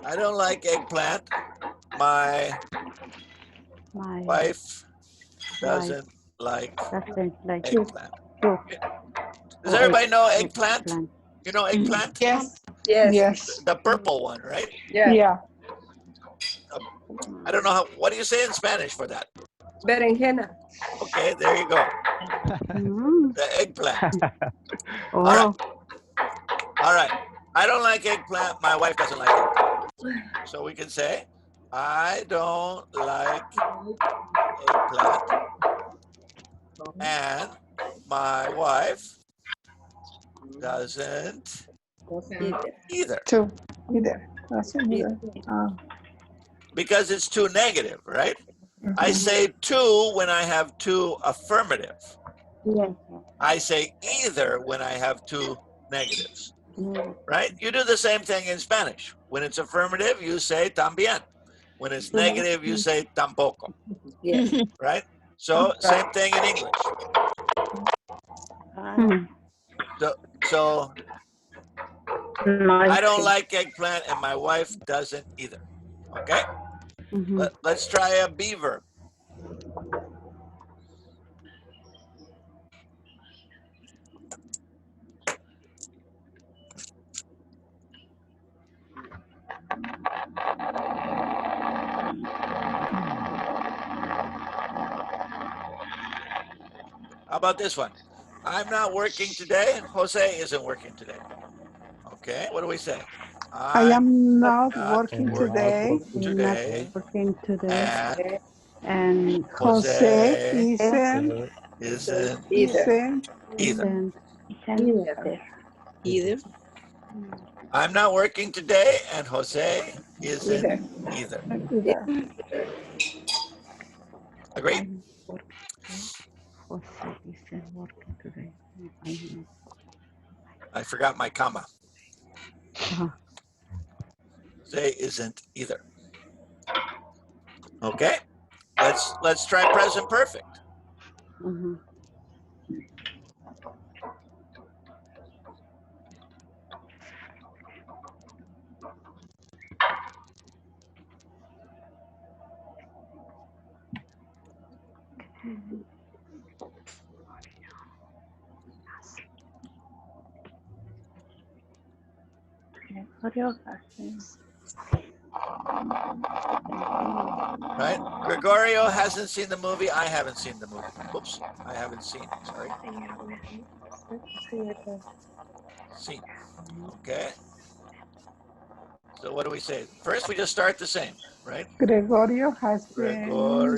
I don't like eggplant. My wife doesn't like eggplant. True. Does everybody know eggplant? You know eggplant? Yes. Yes. Yes. The purple one, right? Yeah. Yeah. I don't know how, what do you say in Spanish for that? Berenjena. Okay, there you go. Mm. The eggplant. Oh, All right. I don't like eggplant. My wife doesn't like eggplant. So we can say, I don't like eggplant. And my wife doesn't either. Two. Either. That's it. Either. Because it's too negative, right? I say two when I have two affirmative. I say either when I have two negatives, right? You do the same thing in Spanish. When it's affirmative, you say también. When it's negative, you say tampoco, right? So same thing in English. So I don't like eggplant and my wife doesn't either, okay? Let's try a be verb. How about this one? I'm not working today and Jose isn't working today. Okay, what do we say? I am not working working today. today. And Jose isn't isn't either. Either. I'm not working today and Jose isn't either. Agreed? I forgot my comma. Jose isn't either. Okay, let's try present perfect. Right? Gregorio hasn't seen the movie. I haven't seen the movie. Oops, I haven't seen. Sorry. Seen. Okay. So what do we say? First, we just start the same, right? Gregorio has been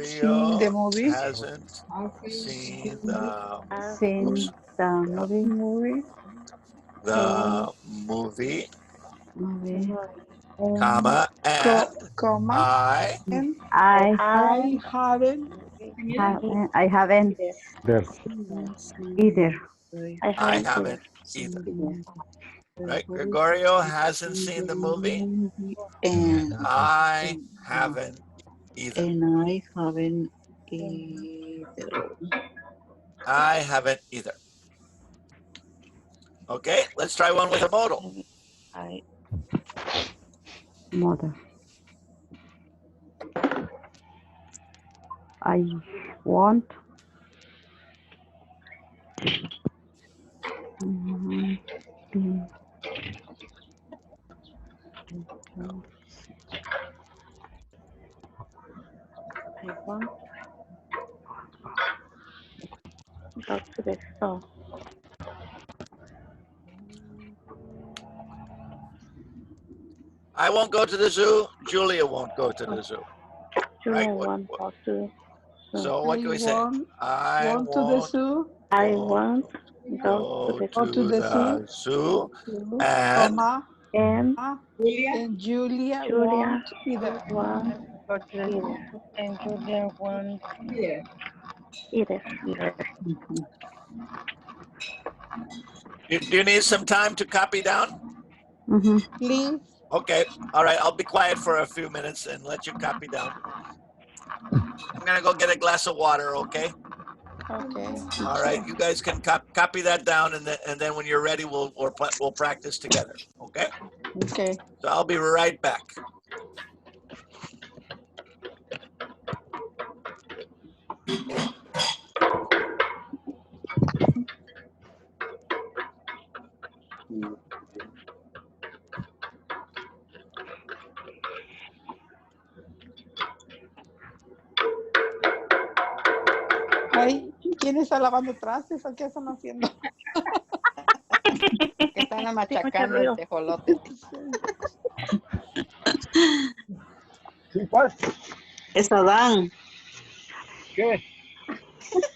seen the movie. Hasn't seen the movie, comma, and I haven't There. either. Right? Gregorio hasn't seen the movie, and I haven't either. I haven't either. Okay, let's try one with a modal. I want go to the store. I won't go to the zoo. Julia won't go to the zoo. Right? So what can we say? I want to the zoo. I want go to the zoo and and Julia won't either. and Julia want either. do you need some time to copy down? Please. Okay. All right. I'll be quiet for a few minutes and let you copy down. I'm gonna go get a glass of water, okay? Okay. All right, you guys can copy that down, and then when you're ready, we'll practice together, okay? Okay. So I'll be right back. Ay, ¿quién está lavando trastes o qué están haciendo? Que están machacando el tejolote. ¿Sí, cuál? Es Adán. ¿Qué?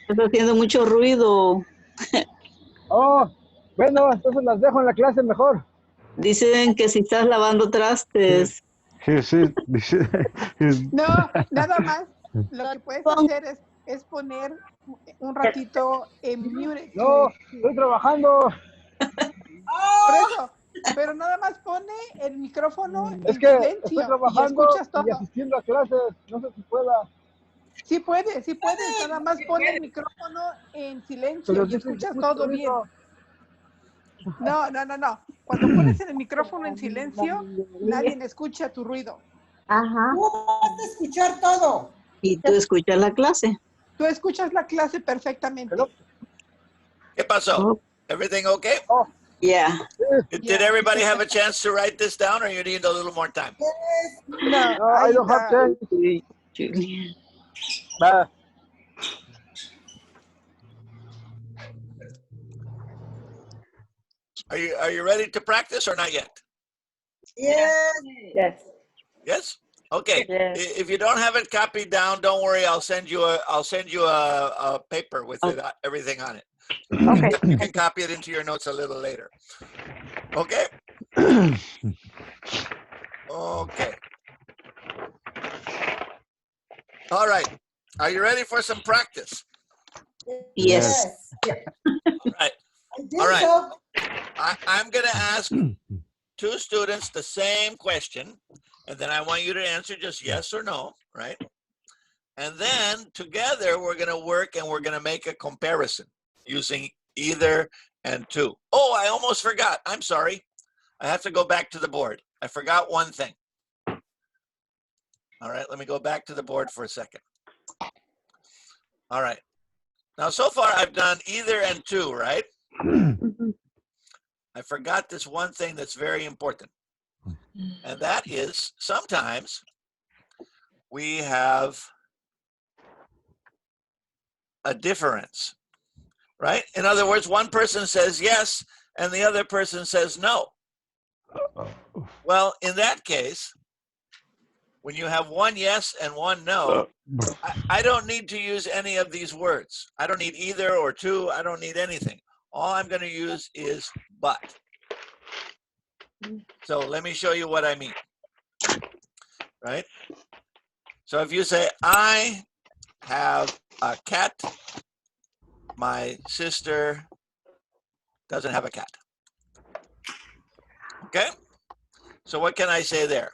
Está haciendo mucho ruido. Oh, bueno, entonces las dejo en la clase mejor. Dicen que si estás lavando trastes. No, nada más. Lo que puedes hacer es poner un ratito en mute. No, estoy trabajando. Por eso, pero nada más pone el micrófono Es en que silencio estoy y trabajando escuchas y todo. asistiendo a clases. No sé si pueda. Sí puedes, nada más pone el micrófono en silencio Pero y dice escuchas mucho todo bien. ruido. No. Cuando pones el micrófono en silencio, nadie escucha tu ruido. Ajá. Tú vas a escuchar todo. Y tú escuchas la clase. Tú escuchas la clase perfectamente. ¿Qué pasó? Oh. Everything okay? Oh, Yeah. Did everybody have a chance to write this down, or you need a little more time? No, no, I don't have time. Are you ready to practice or not yet? Yes. Yes. Yes. Okay. Yes. If you don't have it copied down, don't worry. I'll send you a paper with it, everything on it. Okay. You can copy it into your notes a little later. Okay. Okay. All right. Are you ready for some practice? Yes. All right. I think All right. so. I'm going to ask two students the same question, and then I want you to answer just yes or no, right? And then together we're going to work and we're going to make a comparison using either and to. Oh, I almost forgot. I'm sorry. I have to go back to the board. I forgot one thing. All right, let me go back to the board for a second. All right. Now, so far I've done either and to, right? I forgot this one thing that's very important. And that is sometimes we have a difference, right? In other words, one person says yes and the other person says no. Well, in that case, when you have one yes and one no, I don't need to use any of these words. I don't need either or to. I don't need anything. All I'm going to use is but. So let me show you what I mean. Right? So if you say, I have a cat, my sister doesn't have a cat. Okay? So what can I say there?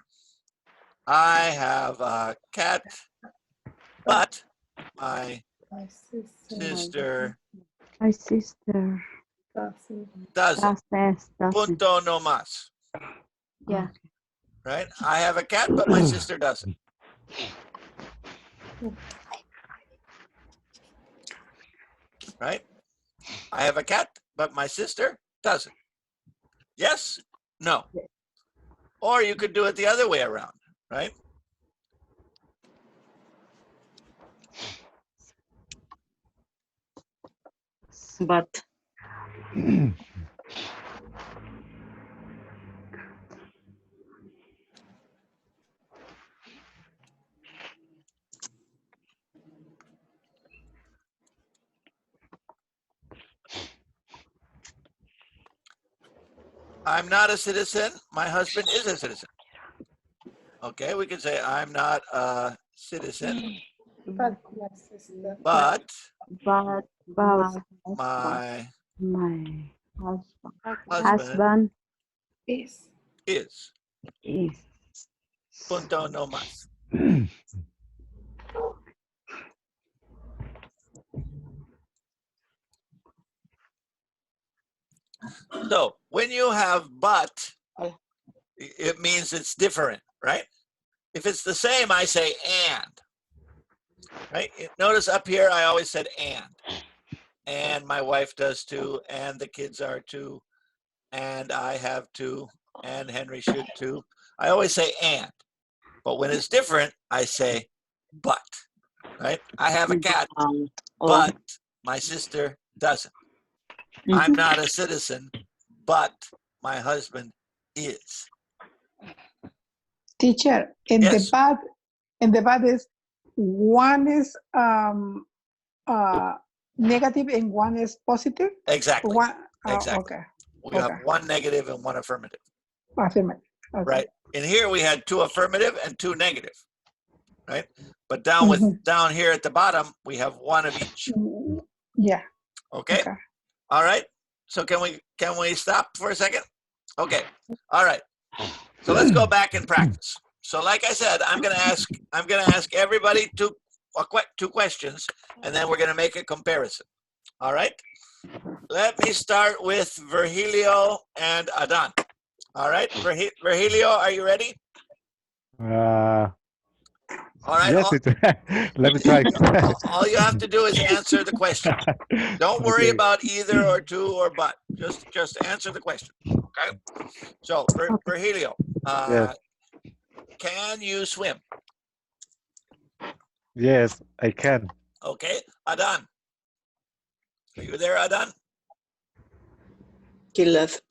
I have a cat, but my sister doesn't. Punto no más. Yeah. Right? I have a cat, but my sister doesn't. Right? I have a cat, but my sister doesn't. Yes? No. Or you could do it the other way around, right? But. I'm not a citizen. My husband is a citizen. Okay, we could say I'm not a citizen, but my husband is. Punto no más. So when you have but, it means it's different, right? If it's the same, I say and. Right? Notice up here, I always said and my wife does too, and the kids are too, and I have to, and Henry should too. I always say and, but when it's different, I say but, right? I have a cat, but my sister doesn't. I'm not a citizen, but my husband is. Teacher, in Yes. the bad is one is negative and one is positive? Exactly. One, Exactly. okay. We have one negative and one affirmative. Affirmative. Okay. Right. In here we had 2 affirmative and 2 negative. Right. But down here at the bottom we have 1 of each. Yeah. Okay. All right. So can we stop for a second? Okay. All right. So let's go back and practice. So like I said, I'm gonna ask everybody two questions, and then we're gonna make a comparison. All right. Let me start with Virgilio and Adan. All right, Virgilio, are you ready? All right. Yes, let me try. All you have to do is answer the question. Don't worry about either or two or but. Just answer the question. Okay. So, Virgilio, Yes. can you swim? Yes, I can. Okay. Adan, are you there, Adan? He left.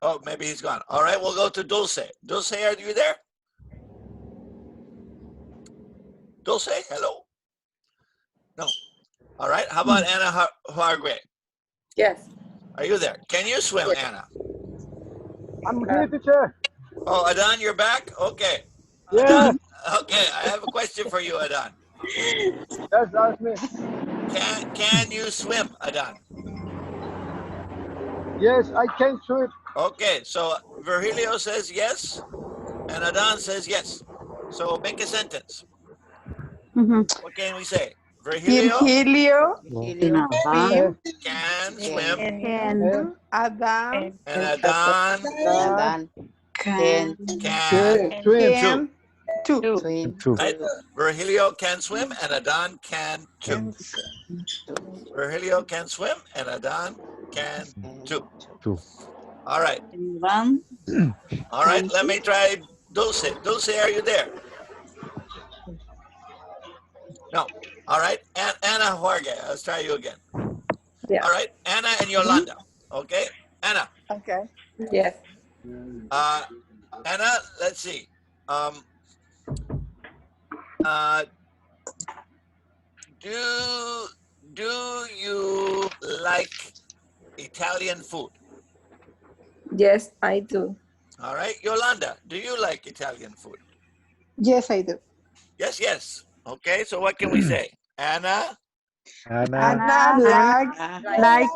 Oh, maybe he's gone. All right, we'll go to Dulce. Dulce, are you there? Dulce, hello? No. All right, how about Anna Hargwe? Yes. Are you there? Can you swim, Anna? I'm here, teacher. Oh, Adan, you're back? Okay. Yes. Adan, okay, I have a question for you, Adan. Yes, that's me. Can you swim, Adan? Yes, I can swim. Okay, so Virgilio says yes, and Adan says yes. So make a sentence. What can we say? Virgilio can swim, Adan and Adan Can can too. swim. Right? Virgilio can swim, and Adan can too. Virgilio can swim, and Adan can too. All right. All right, let me try Dulce. Dulce, are you there? No. All right. Anna Jorge, let's try you again. Yeah. All right. Anna and Yolanda. Okay. Anna. Okay. Yes. Anna, let's see. Do you like Italian food? Yes, I do. All right. Yolanda, do you like Italian food? Yes, I do. Yes, yes. Okay, so what can we say? Anna? Anna likes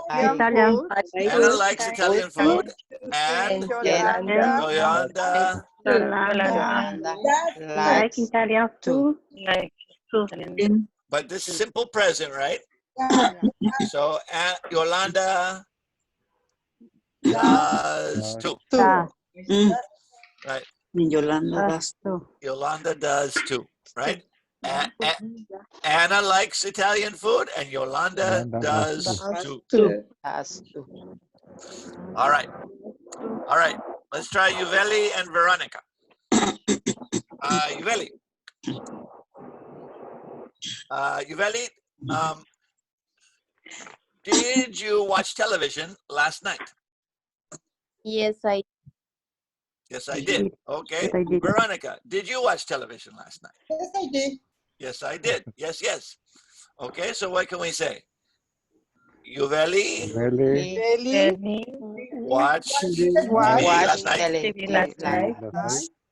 Italian food. Anna likes Italian food. And Yolanda Yolanda Like Italian food. Like But this is simple present, right? So Yolanda does too. Right. Yolanda does too. Yolanda does too, right? Anna likes Italian food, and Yolanda does too. All right. All right. Let's try Yuveli and Veronica. Yuveli. Yuveli, did you watch television last night? yes, I Yes, I did. Okay. Veronica, did you watch television last night? Yes, I did. Yes, I did. Yes, yes. Okay, so what can we say? Yuveli watched TV last night.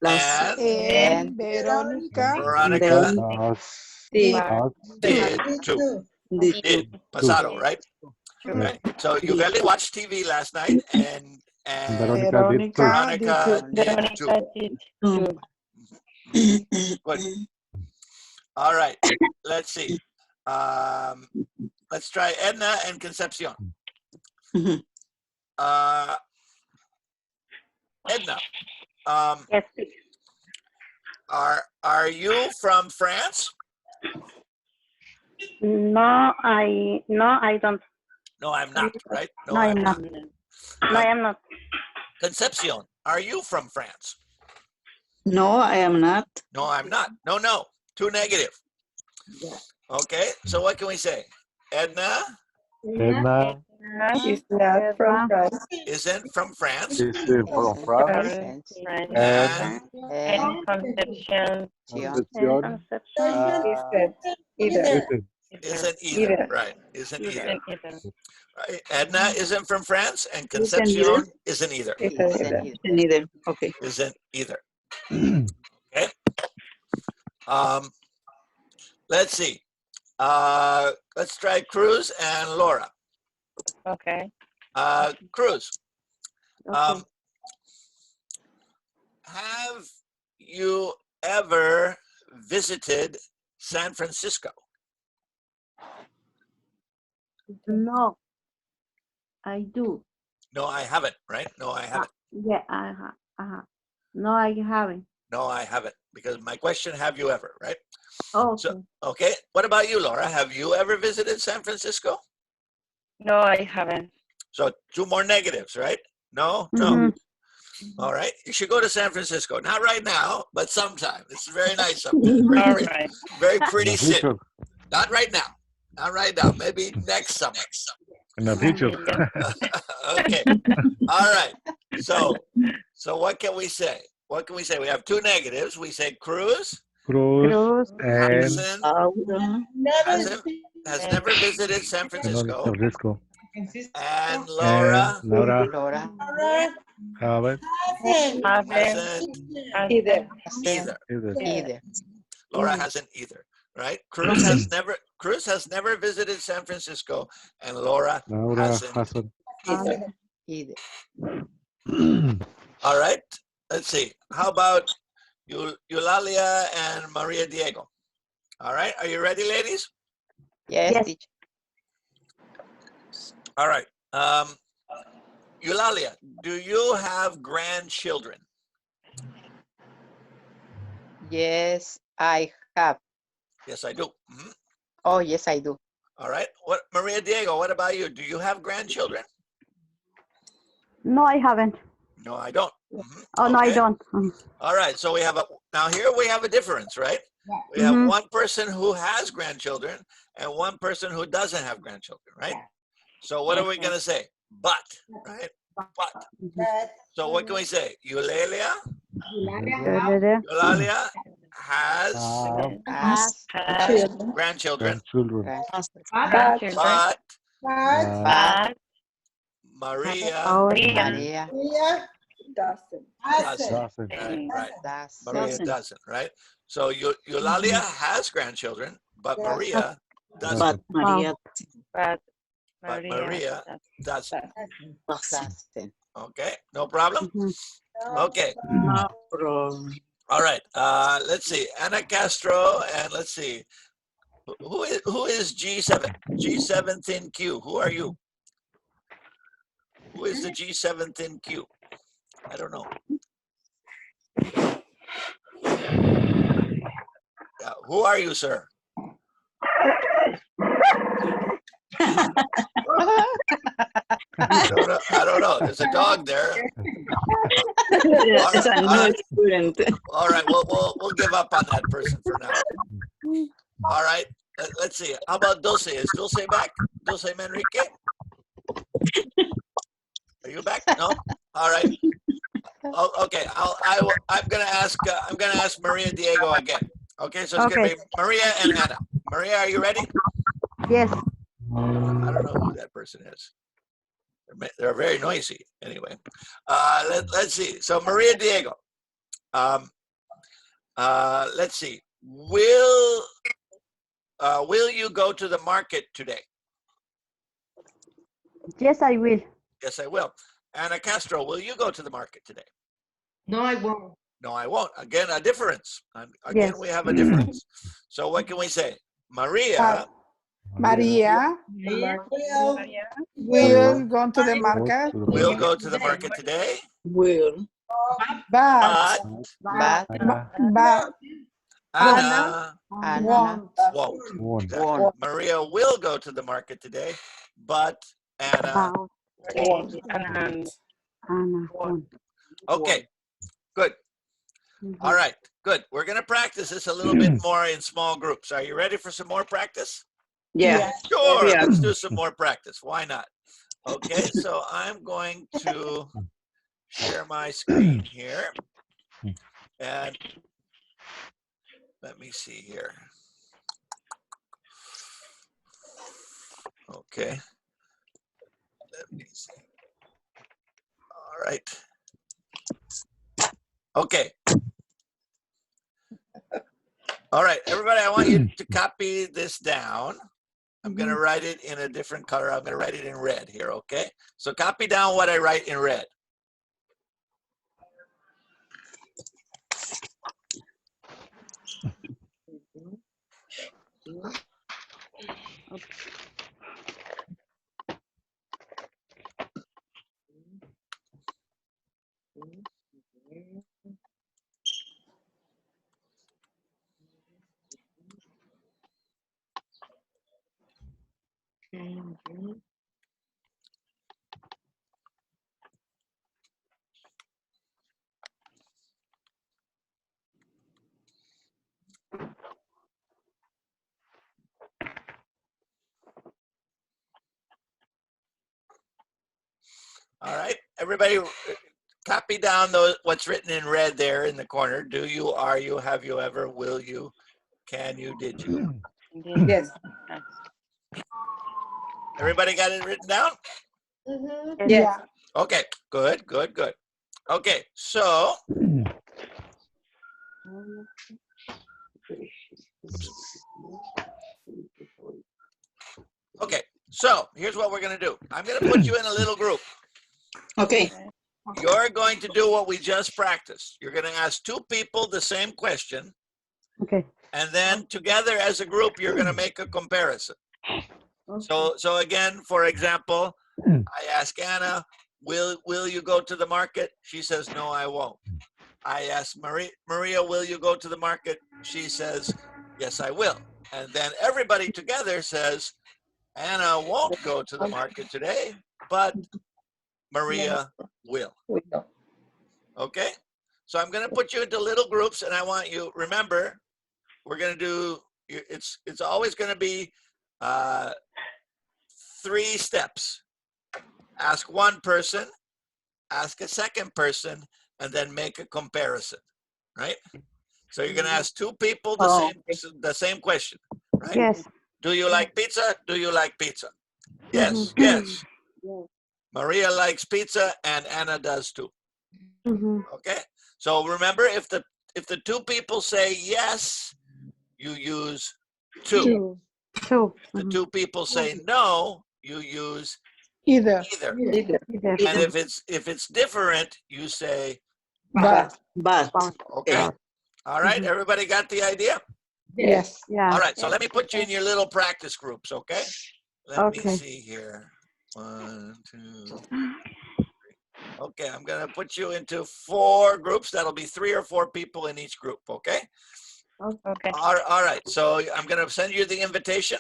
And Veronica did too. Did. Pasado, right? Right. So Yuveli watched TV last night, and Veronica did too. Good. All right. Let's see. Let's try Edna and Concepcion. Edna, Yes, please. are you from France? No, I don't. No, I'm not, right? No, I'm not. No, I am not. Concepcion, are you from France? No, I am not. No, I'm not. No, no. Too negative. Okay, so what can we say? Edna Edna Is not from France. isn't from France. is from France. And And Conception. Concepcion Isn't either. isn't either. Either. Right. Isn't either. Either. Right. Edna isn't from France, and Isn't Concepcion isn't either. Isn't either. Neither. Okay. Isn't either. Okay. Let's see. Let's try Cruz and Laura. Okay. Cruz, Okay. have you ever visited San Francisco? No, I do. No, I haven't, right? No, I haven't. Yeah, I have. No, I haven't. No, I haven't. Because my question, have you ever, right? Oh, So, okay. What about you, Laura? Have you ever visited San Francisco? no, I haven't. So 2 more negatives, right? No, no. All right. You should go to San Francisco. Not right now, but sometime. It's very nice up there. Very, All pretty, right. very In pretty the city. future. Not right now. Not right now. Maybe next summer. In the future. Okay. All right. So what can we say? What can we say? We have 2 negatives. We say Cruz Cruz and hasn't, has never visited San Francisco. Francisco. And Laura And Laura haven't hasn't Either. either. Laura hasn't either. Right? Cruz has never visited San Francisco, and Laura hasn't. Either. All right. Let's see. How about Eulalia and Maria Diego? All right. Are you ready, ladies? Yes, teacher. All right. Eulalia, do you have grandchildren? Yes, I have. Yes, I do. Mhm. Oh, yes, I do. All right. What, Maria Diego? What about you? Do you have grandchildren? No, I haven't. No, I don't. Mhm. Oh, no, I Okay. don't. All right. So we have now here we have a difference, right? We have one person who has grandchildren and one person who doesn't have grandchildren, right? So what are we going to say? But, right? But. So what can we say? Eulalia has grandchildren, children. but Maria Doesn't. doesn't. Right. Maria doesn't, right? So Eulalia has grandchildren, but Maria doesn't. But Maria But Maria doesn't. Okay, no problem. Okay. No problem. All right. Let's see. Ana Castro, and let's see. Who is G7? G7 thin Q. Who are you? Who is the G7 thin Q? I don't know. Who are you, sir? I don't know. There's a dog there. It's a new student. All right. We'll give up on that person for now. All right. Let's see. How about Dulce? Is Dulce back? Dulce Manrique? Are you back? No. All right. Oh, okay. I'm gonna ask Maria Diego again. Okay. So it's gonna be Maria and Anna. Maria, are you ready? Yes. I don't know who that person is. They're very noisy. Anyway, let's see. So Maria Diego, let's see. Will you go to the market today? Yes, I will. Yes, I will. Ana Castro, will you go to the market today? No, I won't. No, I won't. Again, a difference. Again, Yes. we have a difference. So what can we say? Maria Maria Will. will go to the market, Will go to the market today, Will. but but but Anna won't. won't. One. Exactly. Maria will go to the market today, but Anna. Okay, good. All right, good. We're going to practice this a little bit more in small groups. Are you ready for some more practice? Yeah. Sure, Yeah. let's do some more practice. Why not? Okay, so I'm going to share my screen here. And let me see here. Okay. Let me see. All right. Okay. All right, everybody, I want you to copy this down. I'm going to write it in a different color. I'm going to write it in red here, okay? So copy down what I write in red. All right, everybody copy down what's written in red there in the corner. Do you, are you, have you ever, will you, can you, did you? Yes. Everybody got it written down? Yes. Okay, good, good, good. Okay, so okay, so here's what we're gonna do. I'm gonna put you in a little group. Okay. You're going to do what we just practiced. You're gonna ask two people the same question. Okay. And then together as a group, you're gonna make a comparison. So again, for example, I ask Anna, will you go to the market? She says, no, I won't. I ask Maria, will you go to the market? She says, yes, I will. And then everybody together says, Anna won't go to the market today, but Maria will. Okay? So I'm going to put you into little groups, and I want you, remember, we're going to do, it's always going to be 3 steps. Ask one person, ask a second person, and then make a comparison, right? So you're going to ask two people the same question, right? Yes. Do you like pizza? Do you like pizza? Yes, yes. Maria likes pizza, and Anna does too. Okay. So remember, if the two people say yes, you use two. Two. If the two people say no, you use Either. either. And if it's different, you say But. okay. All right, everybody got the idea? Yes. Yeah. All right, so let me put you in your little practice groups, okay? Let me Okay. see here. 1, 2, 3. Okay, I'm gonna put you into 4 groups. That'll be 3 or 4 people in each group, okay? Okay. All right, so I'm gonna send you the invitation.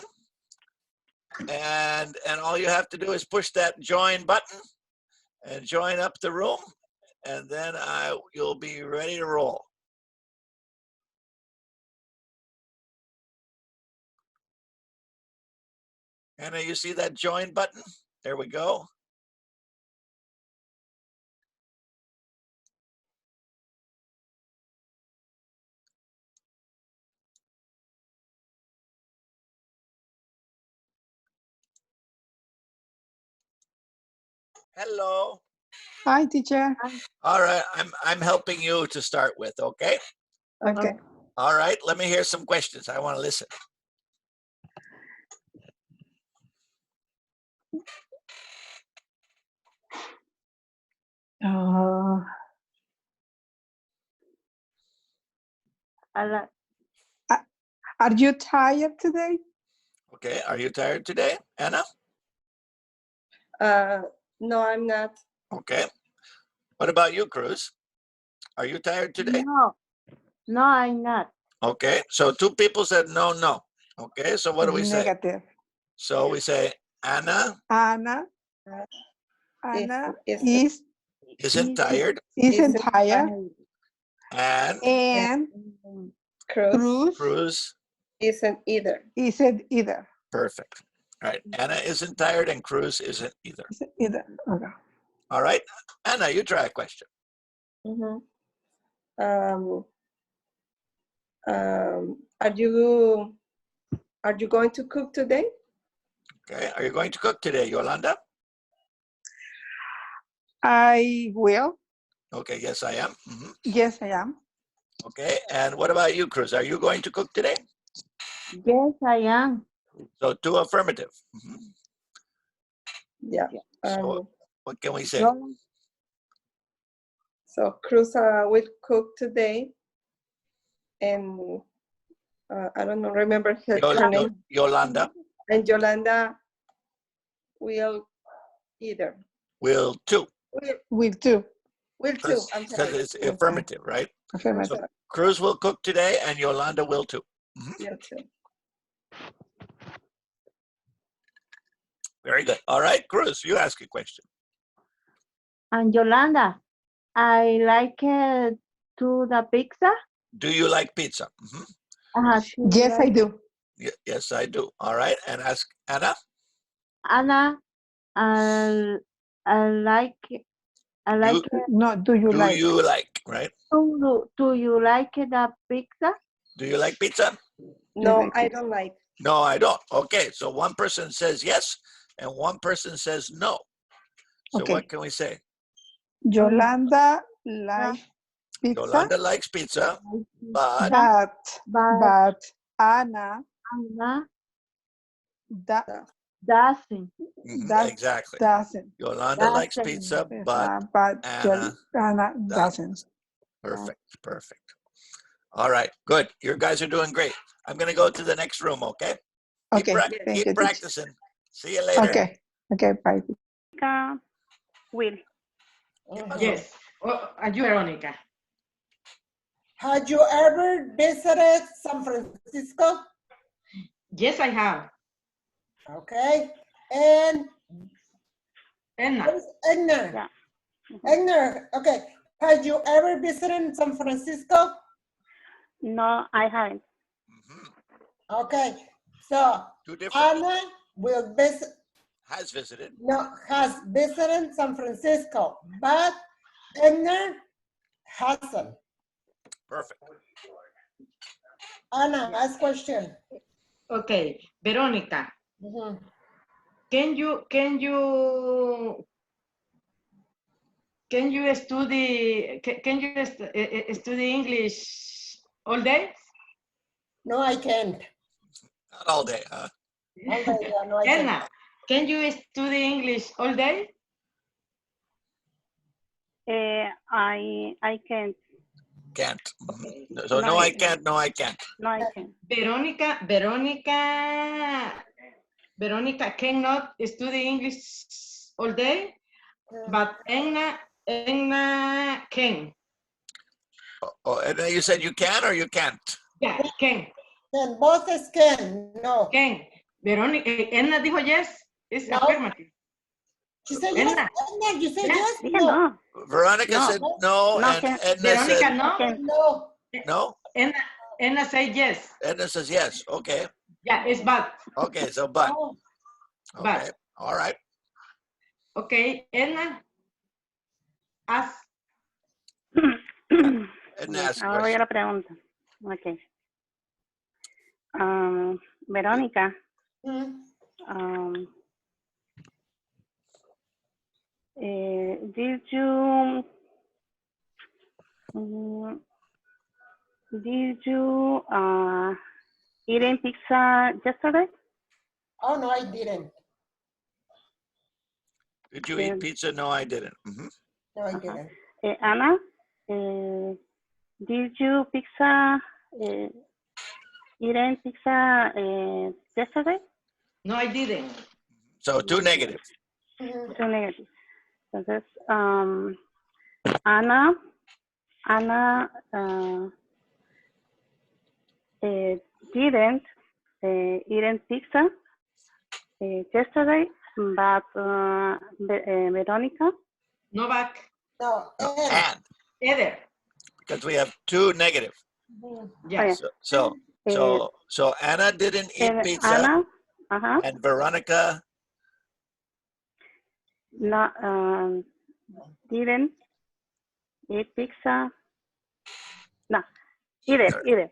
And all you have to do is push that join button and join up the room, and then you'll be ready to roll. Anna, you see that join button? There we go. Hello. Hi, teacher. All right, I'm helping you to start with, okay? Okay. All right, let me hear some questions. I want to listen. Are you tired today? Okay. Are you tired today, Anna? No, I'm not. Okay. What about you, Cruz? Are you tired today? No, I'm not. Okay. So 2 people said no, no. Okay. So what do we say? Negative. So we say Anna Anna isn't tired, isn't tired. and And Cruz Cruz isn't either. isn't either. perfect. All right. Anna isn't tired and Cruz isn't either. Isn't either. Okay. All right. Anna, you try a question. Mm-hmm. Are you going to cook today? Okay. Are you going to cook today, Yolanda? I will. Okay. Yes, I am. Mhm. Yes, I am. Okay. And what about you, Cruz? Are you going to cook today? Yes, I am. So 2 affirmative. Mhm. Yeah. So what can we say? So Cruz will cook today, and I don't know, remember her name. Yolanda And Yolanda will either. will too. Will too. Will too. I'm Because sorry. it's affirmative, right? Affirmative. So Cruz will cook today and Yolanda will too. Mhm. Will too. Very good. All right, Cruz, you ask a question. And Yolanda, I like to the pizza. Do you like pizza? Mhm. Yes, I do. Yes, I do. All right, and ask Anna. Anna, I like. No, do you Do like? you like, right? Do you like the pizza? Do you like pizza? No, I don't like. No, I don't. Okay, so one person says yes and one person says no. So Okay. what can we say? Yolanda likes pizza. Yolanda likes pizza, but But Anna doesn't. exactly. Doesn't. Yolanda likes pizza, but Anna doesn't. Perfect, perfect. All right, good. You guys are doing great. I'm going to go to the next room, okay? Okay, Keep practicing. See you later. Okay, okay, bye. Will. Yes. Oh, and you, Veronica. Have you ever visited San Francisco? Yes, I have. Okay. And Enna. where's Egner? Yeah. Egner, okay. Have you ever visited San Francisco? No, I haven't. Okay. So Anna will visit. Has visited. No, has visited San Francisco, but Egner hasn't. Perfect. Anna, ask question. Okay, Veronica. Can you study English all day? No, I can't. Not all day, huh? All day, yeah, no, I Enna, can't. can you study English all day? I can't. Can't. So no, I can't. No, I can't. No, I can't. Veronica cannot study English all day, but Enna can. Oh, and then you said you can or you can't? Yeah, can. Can, both is can, no. Can. Veronica, Enna dijo yes, it's affirmative. She said yes. Enna. Edna, you said yes? No. Veronica said no, and Edna Veronica, said no. No. no. Enna said yes. Edna says yes. Okay. Yeah, it's but. Okay, so but. But. Okay. All right. Okay, Edna, ask. Edna ask a Ahora voy a question. la pregunta. Okay. Verónica. Did you eat in pizza yesterday? Oh, no, I didn't. Did you eat pizza? No, I didn't. No, I didn't. Anna, did you eat in pizza yesterday? No, I didn't. So two negative. Two negative. Entonces, Ana didn't eat pizza yesterday, but Veronica. No back. No, No, and. and. Either. Because we have two negative. Yes. So Anna didn't eat pizza. Anna, and Veronica. No, didn't eat pizza. No, either. Right, either.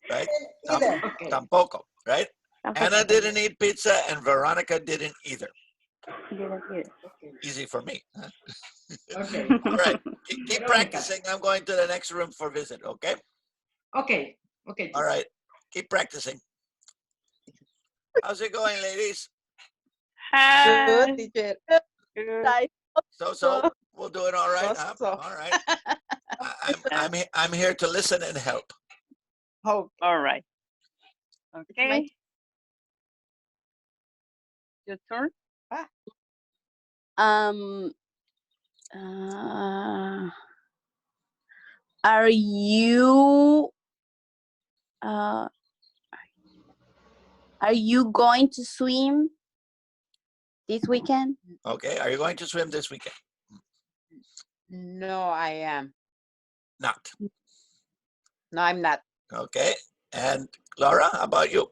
Right? Either. Okay. Tampoco, right? Anna didn't eat pizza and Veronica didn't either. Didn't eat. Easy for me. Huh? Okay. All right. Keep practicing. I'm going to the next room for visit, okay? Okay. Okay. All right. Keep practicing. How's it going, ladies? Good, teacher. So we'll do it all right. Huh? All right. I'm here to listen and help. Oh, all right. Okay. Your turn. Are you going to swim this weekend? Okay. Are you going to swim this weekend? No, I am not. No, I'm not. Okay. And Laura, how about you?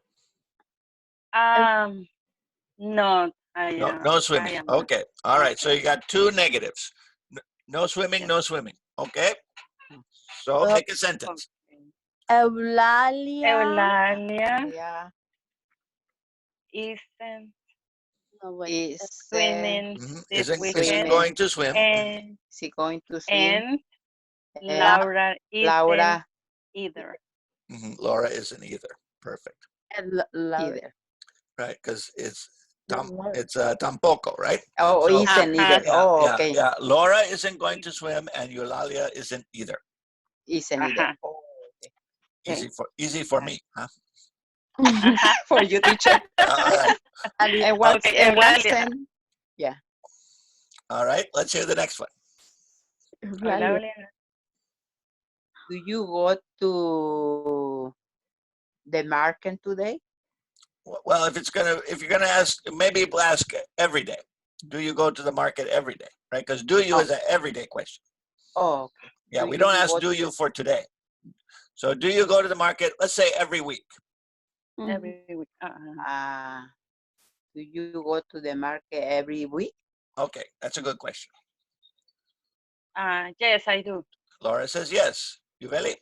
No, I am. No swimming. Okay. All right. So you got two negatives. No swimming, no swimming. Okay. So make a sentence. Eulalia isn't swimming Isn't going to swim. And is he going to swim? And Laura isn't either. Laura isn't either. Perfect. Either. Right, because it's tampoco, right? Oh, So, isn't either. Yeah, Okay. Yeah, Laura isn't going to swim, and Eulalia isn't either. Isn't either. Oh, okay. Easy for me, huh? For you, teacher. All right. And what's yeah. All right. Let's hear the next one. Do you go to the market today? Well, if you're gonna ask, maybe we'll ask every day. Do you go to the market every day? Right? Because do you is an everyday question. Oh, okay. Yeah, we don't ask do you for today. So do you go to the market? Let's say every week. Every week. Do you go to the market every week? Okay, that's a good question. Yes, I do. Laura says yes. Yuveli?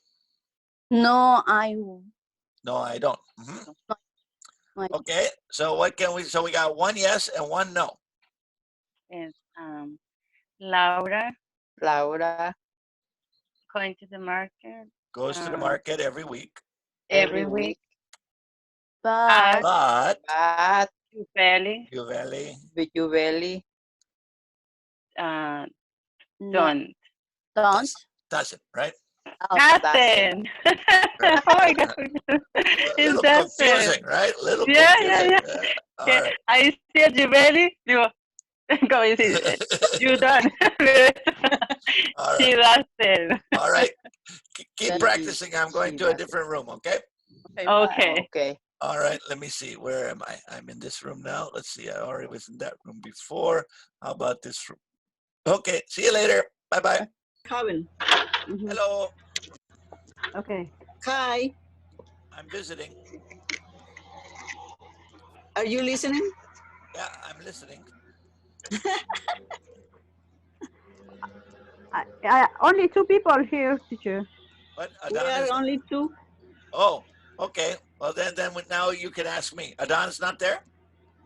No, I don't. Okay, so what can we? So we got one yes and one no. And Laura going to the market. Goes to the market every week. Every week. But Yuveli doesn't, right? Doesn't. Oh my God. It's confusing, right? Little confusing. Yeah. All right. I see a Yuveli. Go and see. You done. All right. She doesn't. All right. Keep practicing. I'm going to a different room, okay? Okay. All right. Let me see. Where am I? I'm in this room now. Let's see. I already was in that room before. How about this room? Okay. See you later. Bye-bye. Hello. Okay. Hi. I'm visiting. Are you listening? Yeah, I'm listening. Only two people here, teacher. What? We are only two. Oh, okay. Well, then now you can ask me. Adon's not there?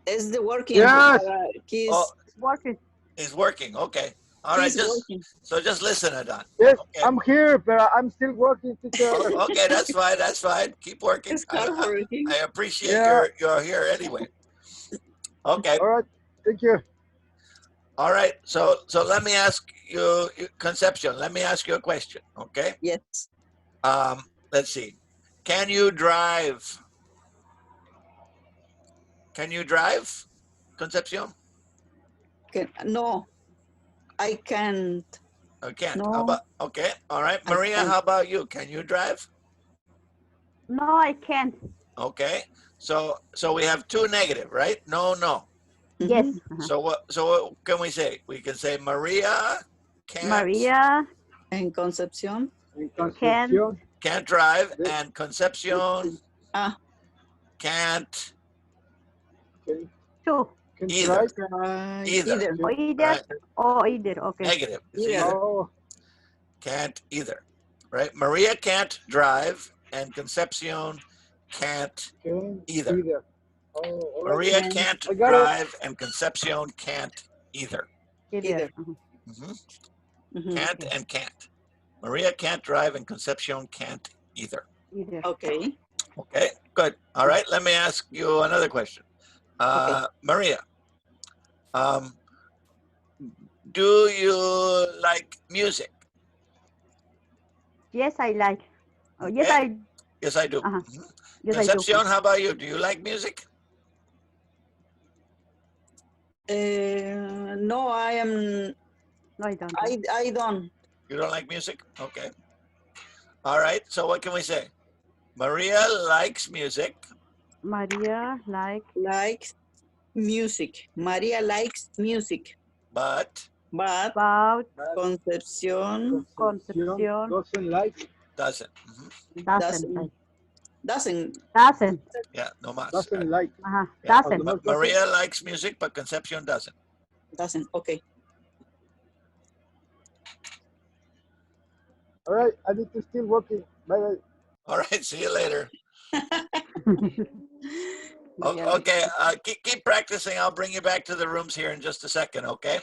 Is the working? Yes. He's working. He's working. Okay. All right. Just listen, Adon. Yes, okay. I'm here, but I'm still working, teacher. Okay, that's fine. That's fine. Keep working. I appreciate you're here anyway. Okay. All right. Thank you. All right. So let me ask you, Concepcion. Let me ask you a question. Okay. Yes. Let's see. Can you drive? Can you drive, Concepcion? No, I can't. I can't. No. How about, okay, all right. I Maria, can't. how about you? Can you drive? No, I can't. Okay, so we have two negative, right? No, no. Yes. So what can we say? We can say Maria can't. Maria En Concepción. Can't drive, and Concepcion can't two. either. Either. Or either. Right. Or either. Okay. Negative. It's Either. either. Can't either. Right? Maria can't drive, and Concepcion can't either. Maria can't drive, and Concepcion can't either. Either. Can't and can't. Maria can't drive, and Concepcion can't either. Either. Okay. Okay, good. All right, let me ask you another question. Maria, do you like music? Yes, I like. Oh, yes, Okay. Yes, I do. Yes, I do. Concepcion, how about you? Do you like music? No, I am. No, I don't. I don't. You don't like music? Okay. All right, so what can we say? Maria likes music. Maria likes music. Maria likes music. But about Concepcion doesn't like. Doesn't. Doesn't. Yeah, no más. Doesn't like. Yeah. Doesn't. Maria likes music, but Concepcion doesn't. Doesn't. Okay. All right, I need to still working. Bye bye. All right, see you later. Okay, keep practicing. I'll bring you back to the rooms here in just a second, okay?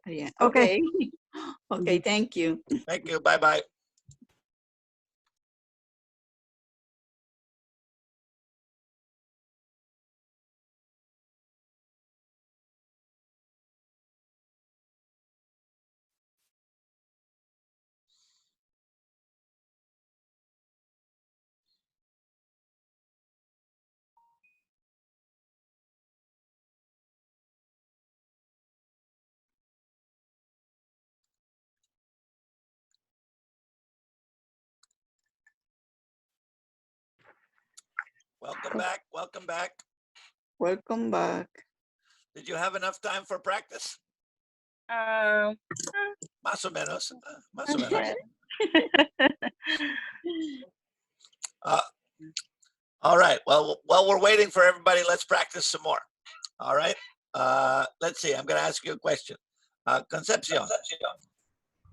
Yeah. Okay. Okay, thank you. Thank you. Bye-bye. Welcome back. Welcome back. Welcome back. Did you have enough time for practice? Más o menos. Más o menos. All right. Well, while we're waiting for everybody, let's practice some more. All right. Let's see. I'm going to ask you a question. Concepcion.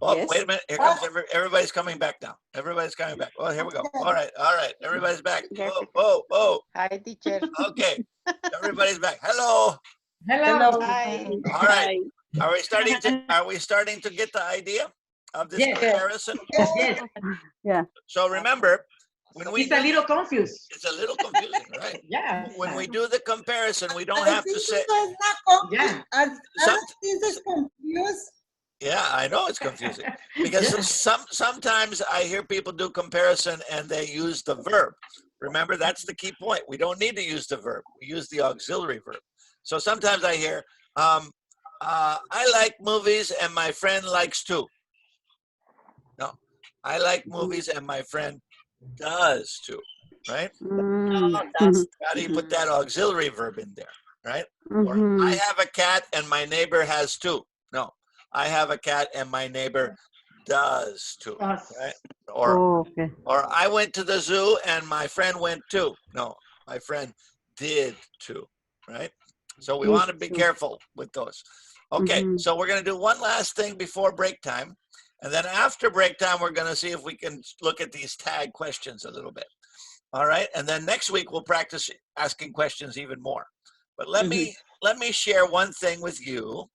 Oh, Yes. wait a minute. Here comes everybody's coming back now. Everybody's coming back. Oh, here we go. All right. All right. Everybody's back. Whoa, whoa, whoa. Hi, teacher. Okay. Everybody's back. Hello. Hello. Hi. All right. Are we starting to get the idea of this comparison? Yes. Yeah. So remember, when we It's a little confused. it's a little confusing, right? Yeah. When we do the comparison, we don't have to say. Yeah. This is confused. Yeah, I know it's confusing because sometimes I hear people do comparison and they use the verb. Remember, that's the key point. We don't need to use the verb. We use the auxiliary verb. So sometimes I hear, I like movies and my friend likes too. No, I like movies and my friend does too, right? How do you put that auxiliary verb in there, right? Or I have a cat and my neighbor has too. No, I have a cat and my neighbor does too, right? Or I went to the zoo and my friend went too. No, my friend did too, right? So we want to be careful with those. Okay, so we're going to do one last thing before break time. And then after break time, we're going to see if we can look at these tag questions a little bit. All right, and then next week we'll practice asking questions even more. But let me share one thing with you.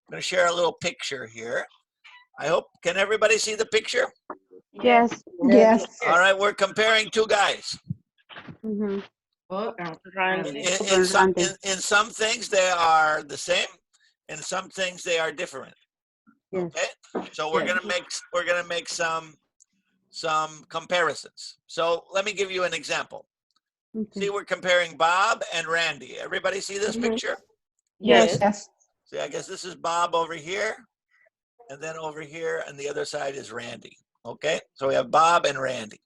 I'm going to share a little picture here. I hope, can everybody see the picture? Yes. Yes. All right, we're comparing two guys. In some things they are the same, in some things they are different. Okay, so we're gonna make some comparisons. So let me give you an example. See, we're comparing Bob and Randy. Everybody see this picture? Yes. Yes. See, I guess this is Bob over here, and then over here, and the other side is Randy. Okay, so we have Bob and Randy.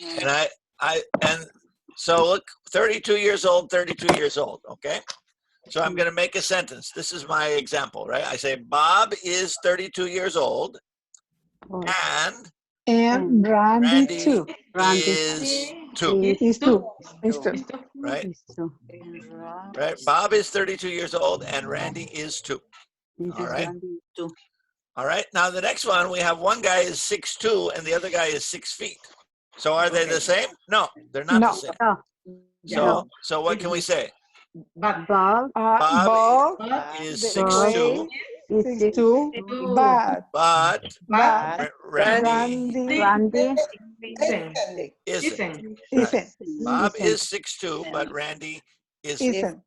And and so look, 32 years old, 32 years old. Okay, so I'm going to make a sentence. This is my example, right? I say Bob is 32 years old, and Randy too. is 2. Is two. Is two. Right? Right. Bob is 32 years old, and Randy is 2. All right. All right. Now the next one, we have one guy is 6'2", and the other guy is 6 feet. So are they the same? No, they're not the same. So what can we say? Bob Bob is 6'2", but Randy isn't. Right. Bob is 6'2", but Randy isn't.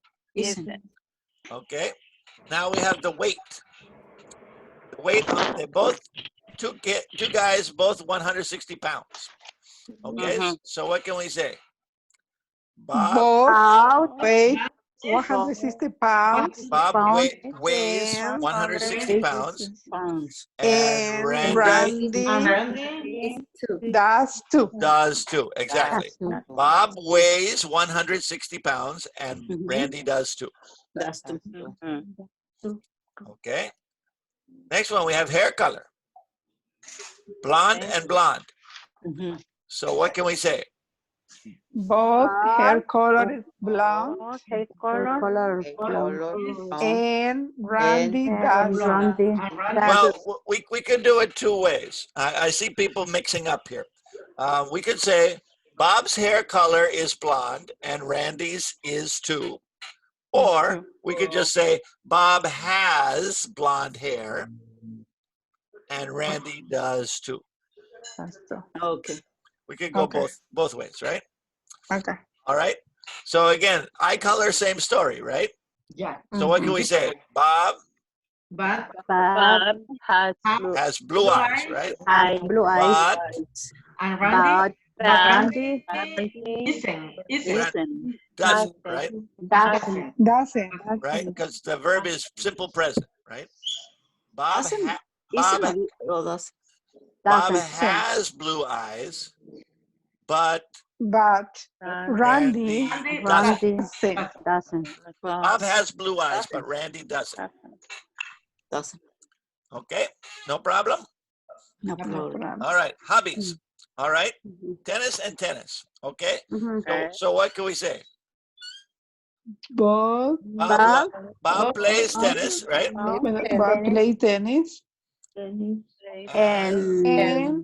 Okay. Now we have the weight. The weight, they both, two guys, both 160 pounds. Okay, so what can we say? Bob weight 160 pounds. Bob weighs 160 pounds. And Randy does too. Does too, exactly. Bob weighs 160 pounds, and Randy does too. Okay. Next one, we have hair color. Blonde and blonde. So what can we say? Both hair color is blonde. And Randy does. Well, we can do it 2 ways. I see people mixing up here. We could say Bob's hair color is blonde and Randy's is too. Or we could just say Bob has blonde hair and Randy does too. Okay. We could go both ways, right? Okay. All right. So again, eye color, same story, right? Yeah. So what can we say? Bob has blue eyes, right? Blue eyes. And Randy? Randy Doesn't, right? Doesn't. Right? Because the verb is simple present, right? Bob has blue eyes, but Randy doesn't. Bob has blue eyes, but Randy doesn't. Okay, no problem? No problem. All right, hobbies. All right, tennis and tennis. Okay, so what can we say? Bob plays tennis, right? Bob plays tennis. And Randy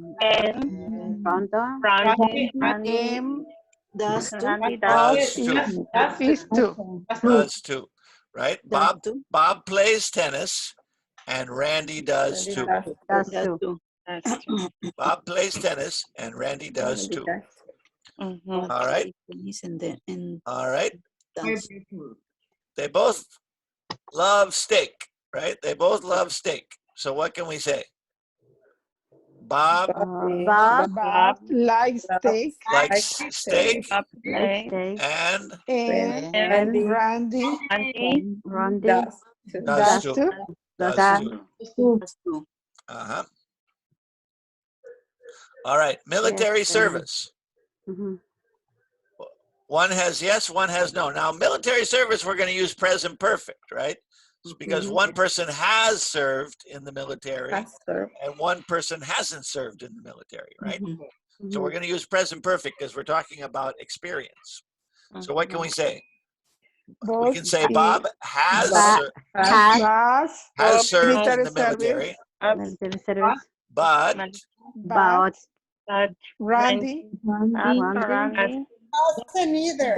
does too, right? Bob plays tennis, and Randy does too. Bob plays tennis, and Randy does too. All right. All right. They both love steak, right? They both love steak. So what can we say? Bob likes steak. And Randy does too. All right, military service. One has yes, one has no. Now, military service, we're going to use present perfect, right? Because one person has served in the military and one person hasn't served in the military, right? So we're going to use present perfect because we're talking about experience. So what can we say? We can say Bob has served in the military, but Randy doesn't either.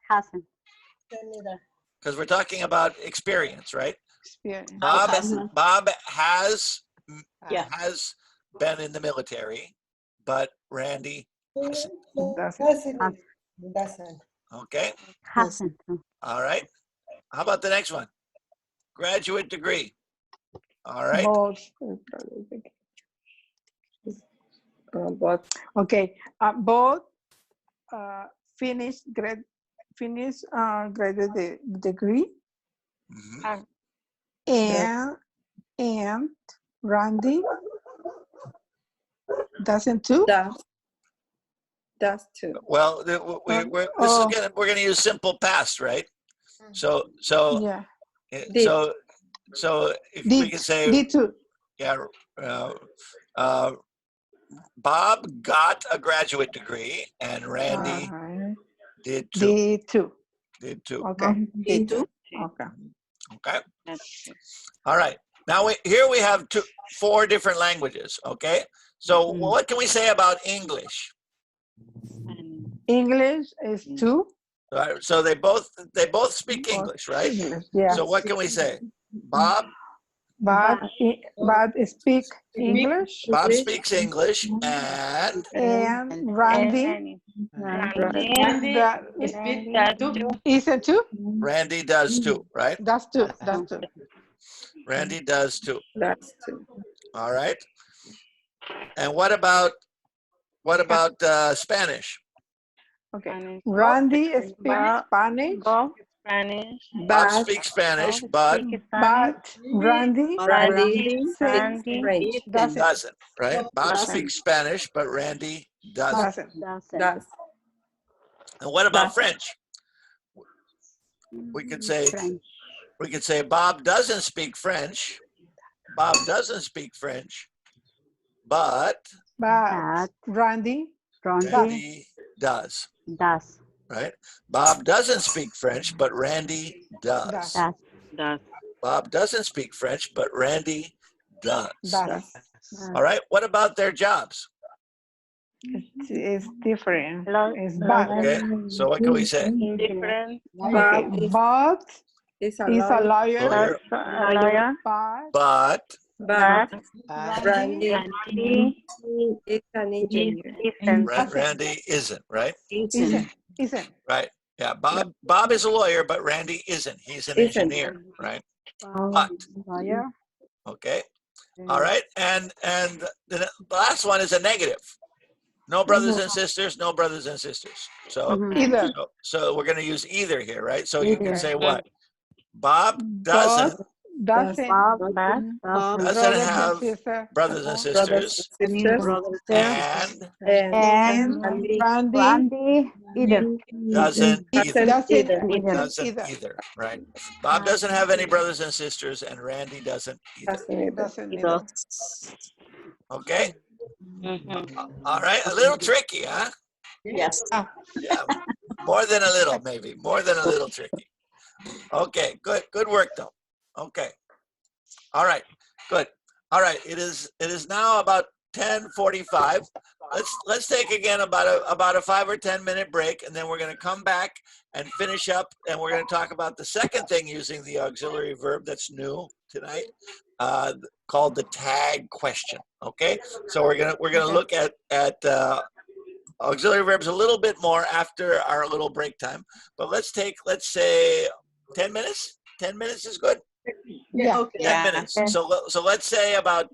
Hasn't. Because we're talking about experience, right? Bob has been in the military, but Randy doesn't. Okay. All right. How about the next one? Graduate degree. All right. But Okay, both finished graded the degree, Mhm. and Randy doesn't too. does too. Well, we're gonna use simple past, right? So Yeah, if we can say, did too. yeah, Bob got a graduate degree and Randy did too. Did too. Did too. Okay. Did too. Okay. Okay. All right. Now here we have 4 different languages. Okay. So what can we say about English? English is too. All right, so they both speak English, right? Yeah. So what can we say? Bob speak English. Bob speaks English and Randy isn't too. Randy does too, right? That's too. That's too. Randy does too. That's too. All right. And what about Spanish? Okay. Randy speaks Spanish. Bob speaks Spanish, but Randy doesn't, right? Bob speaks Spanish, but Randy doesn't. Does. And what about French? We could say Bob doesn't speak French. Bob doesn't speak French, but Randy does. Does. Right? Bob doesn't speak French, but Randy does. Does. Bob doesn't speak French, but Randy does. does. All right. What about their jobs? It's different. It's bad. Okay. So what can we say? Different. Bob is a lawyer. But Randy is an engineer. Randy isn't, right? Isn't. Right. Yeah. Bob is a lawyer, but Randy isn't. He's an engineer, right? But okay. All right. And the last one is a negative. No brothers and sisters, no brothers and sisters. So Either. So we're going to use either here, right? So you can say what? Bob doesn't have brothers and sisters, and Randy doesn't either. either, right? Bob doesn't have any brothers and sisters, and Randy doesn't either. Okay. All right. A little tricky, huh? Yes. Yeah. More than a little, maybe. More than a little tricky. Okay. Good. Good work, though. Okay. All right. Good. All right. It is now about 10:45. Let's take again about a 5 or 10 minute break, and then we're going to come back and finish up, and we're going to talk about the second thing using the auxiliary verb that's new tonight, called the tag question. Okay, so we're gonna look at auxiliary verbs a little bit more after our little break time. But let's say 10 minutes. 10 minutes is good. Yeah. 10 minutes. So let's say about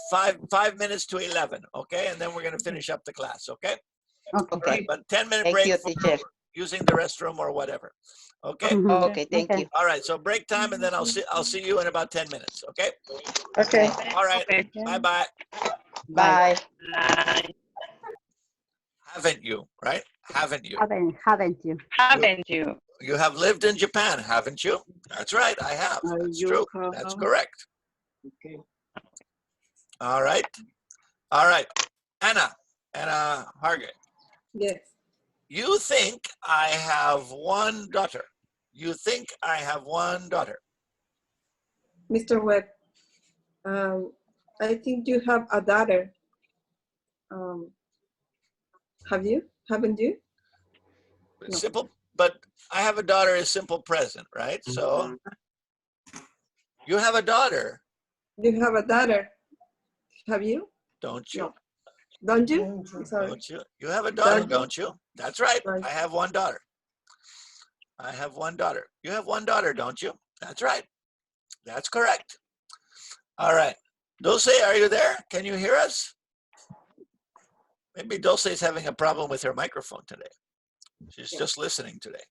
5 minutes to 11. Okay, and then we're gonna finish up the class. Okay. Okay. But 10-minute break for using the restroom or whatever. Okay. Okay, thank you. All right. So break time, and then I'll see you in about 10 minutes. Okay. Okay. All right. Bye-bye. Bye. Haven't you? Right? Haven't you? Haven't you? Haven't you? You have lived in Japan, haven't you? That's right. I have. That's true. That's correct. Okay. All right. All right. Anna Hargett. Yes. You think I have one daughter. You think I have one daughter. Mr. Webb, I think you have a daughter. Have you? Haven't you? No. Simple, but I have a daughter is simple present, right? So you have a daughter. You have a daughter. Have you? Don't you? No. Don't you? Sorry. Don't you? You have a daughter, don't you? That's right. I have one daughter. I have one daughter. You have one daughter, don't you? That's right. That's correct. All right. Dulce, are you there? Can you hear us? Maybe Dulce's having a problem with her microphone today. She's just listening today.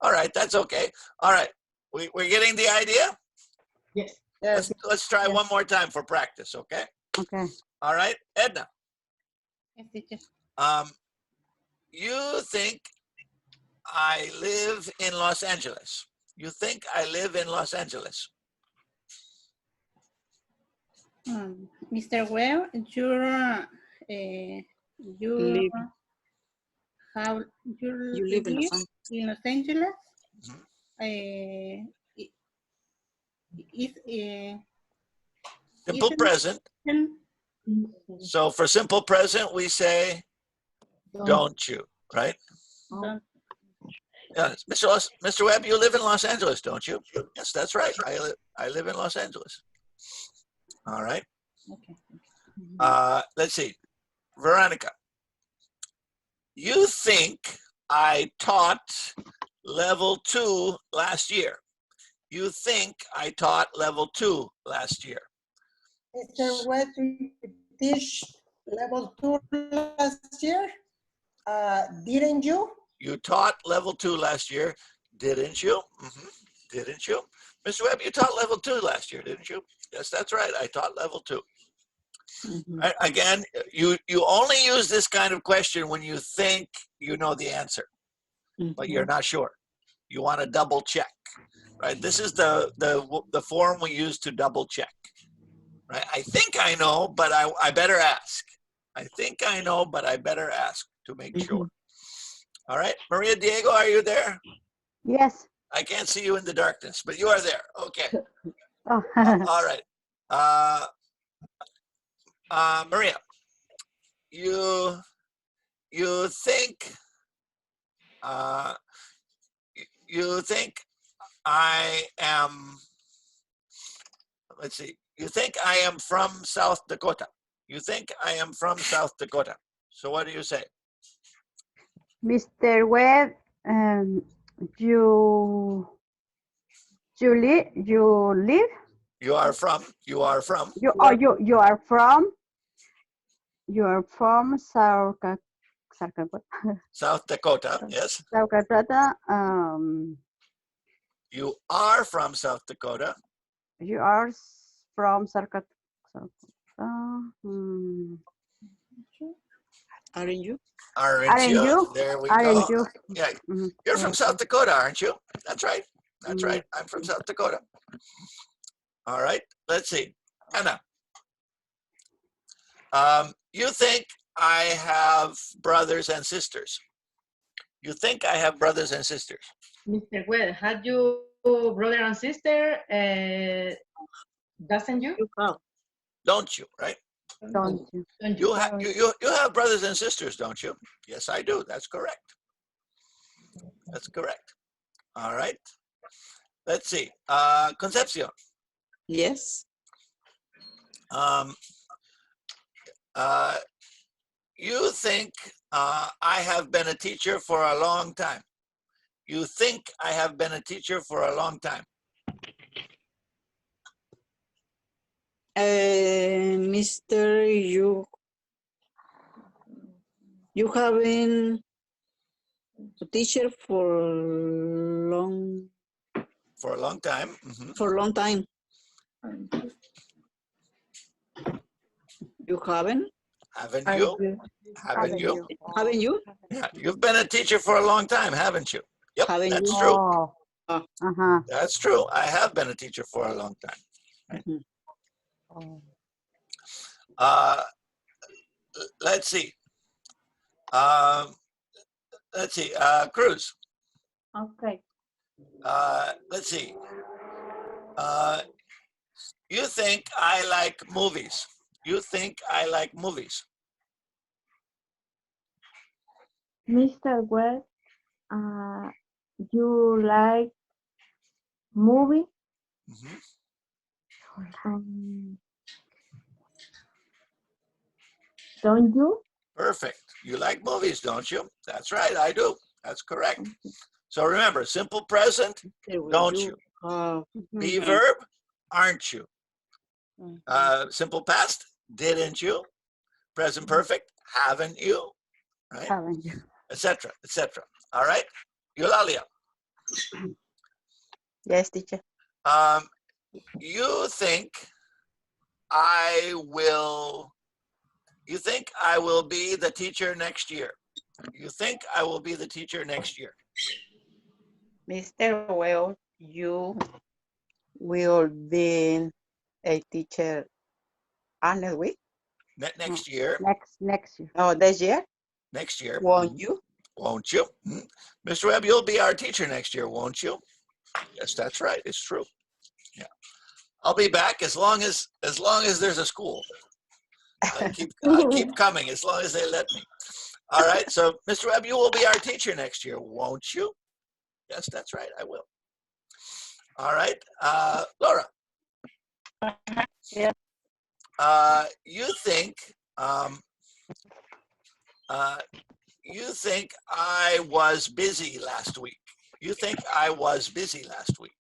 All right, that's okay. All right, we're getting the idea? Yes. Let's try one more time for practice, okay? Okay. All right, Edna. Yes, teacher. You think I live in Los Angeles. You think I live in Los Angeles. Mr. Webb, you Live. you live in Los in Los Angeles? Mhm. Is Simple present. So for simple present, we say, don't you, right? Yeah, Mr. Webb, you live in Los Angeles, don't you? Yes, that's right. I live in Los Angeles. All right. Okay. Let's see. Veronica, you think I taught level 2 last year. You think I taught level 2 last year. Mr. Webb, you teach level 2 last year? Didn't you? You taught level 2 last year, didn't you? Didn't you? Mr. Webb, you taught level 2 last year, didn't you? Yes, that's right. I taught level 2. Again, you only use this kind of question when you think you know the answer, but you're not sure. You want to double check, right? This is the form we use to double check, right? I think I know, but I better ask. I think I know, but I better ask to make sure. All right, Maria Diego, are you there? Yes. I can't see you in the darkness, but you are there. Okay. Oh. All right. Maria, you think you think I am, let's see, you think I am from South Dakota. You think I am from South Dakota. So what do you say? Mr. Webb, you live. You are from. You are from South Dakota, yes. South Dakota. You are from South Dakota. You are from South Dakota. Aren't you? Aren't you? There we go. You? Yeah, you're from South Dakota, aren't you? That's right. That's right. I'm from South Dakota. All right. Let's see. Anna. You think I have brothers and sisters. You think I have brothers and sisters. Mr. Well, have you brother and sister? Doesn't you? Don't you, right? Don't you? You have brothers and sisters, don't you? Yes, I do. That's correct. That's correct. All right. Let's see. Concepcion. Yes. You think I have been a teacher for a long time. You think I have been a teacher for a long time. Mister, you have been a teacher for a long time. For a long time. You haven't? Haven't you? Haven't you? Haven't you? Yeah, you've been a teacher for a long time, haven't you? Yep, Haven't that's you? true. Oh. That's true. I have been a teacher for a long time. Right? Let's see. Cruz. Okay. Let's see. You think I like movies. You think I like movies. Mr. Webb, you like movie? Don't you? Perfect. You like movies, don't you? That's right, I do. That's correct. So remember, simple present, don't you? Be verb, aren't you? Simple past, didn't you? Present perfect, haven't you? Right? Haven't you? Etc. Etc. All right. Eulalia, Yes, teacher. you think I will. You think I will be the teacher next year? You think I will be the teacher next year? Mr. Well, you will be a teacher next week? Next year. Next year. Oh, this year? Next year. Won't you? Won't you? Mr. Webb, you'll be our teacher next year, won't you? Yes, that's right. It's true. Yeah. I'll be back as long as there's a school. I'll keep coming as long as they let me. All right. So, Mr. Webb, you will be our teacher next year, won't you? Yes, that's right. I will. All right. Laura. Yeah. You think I was busy last week? You think I was busy last week?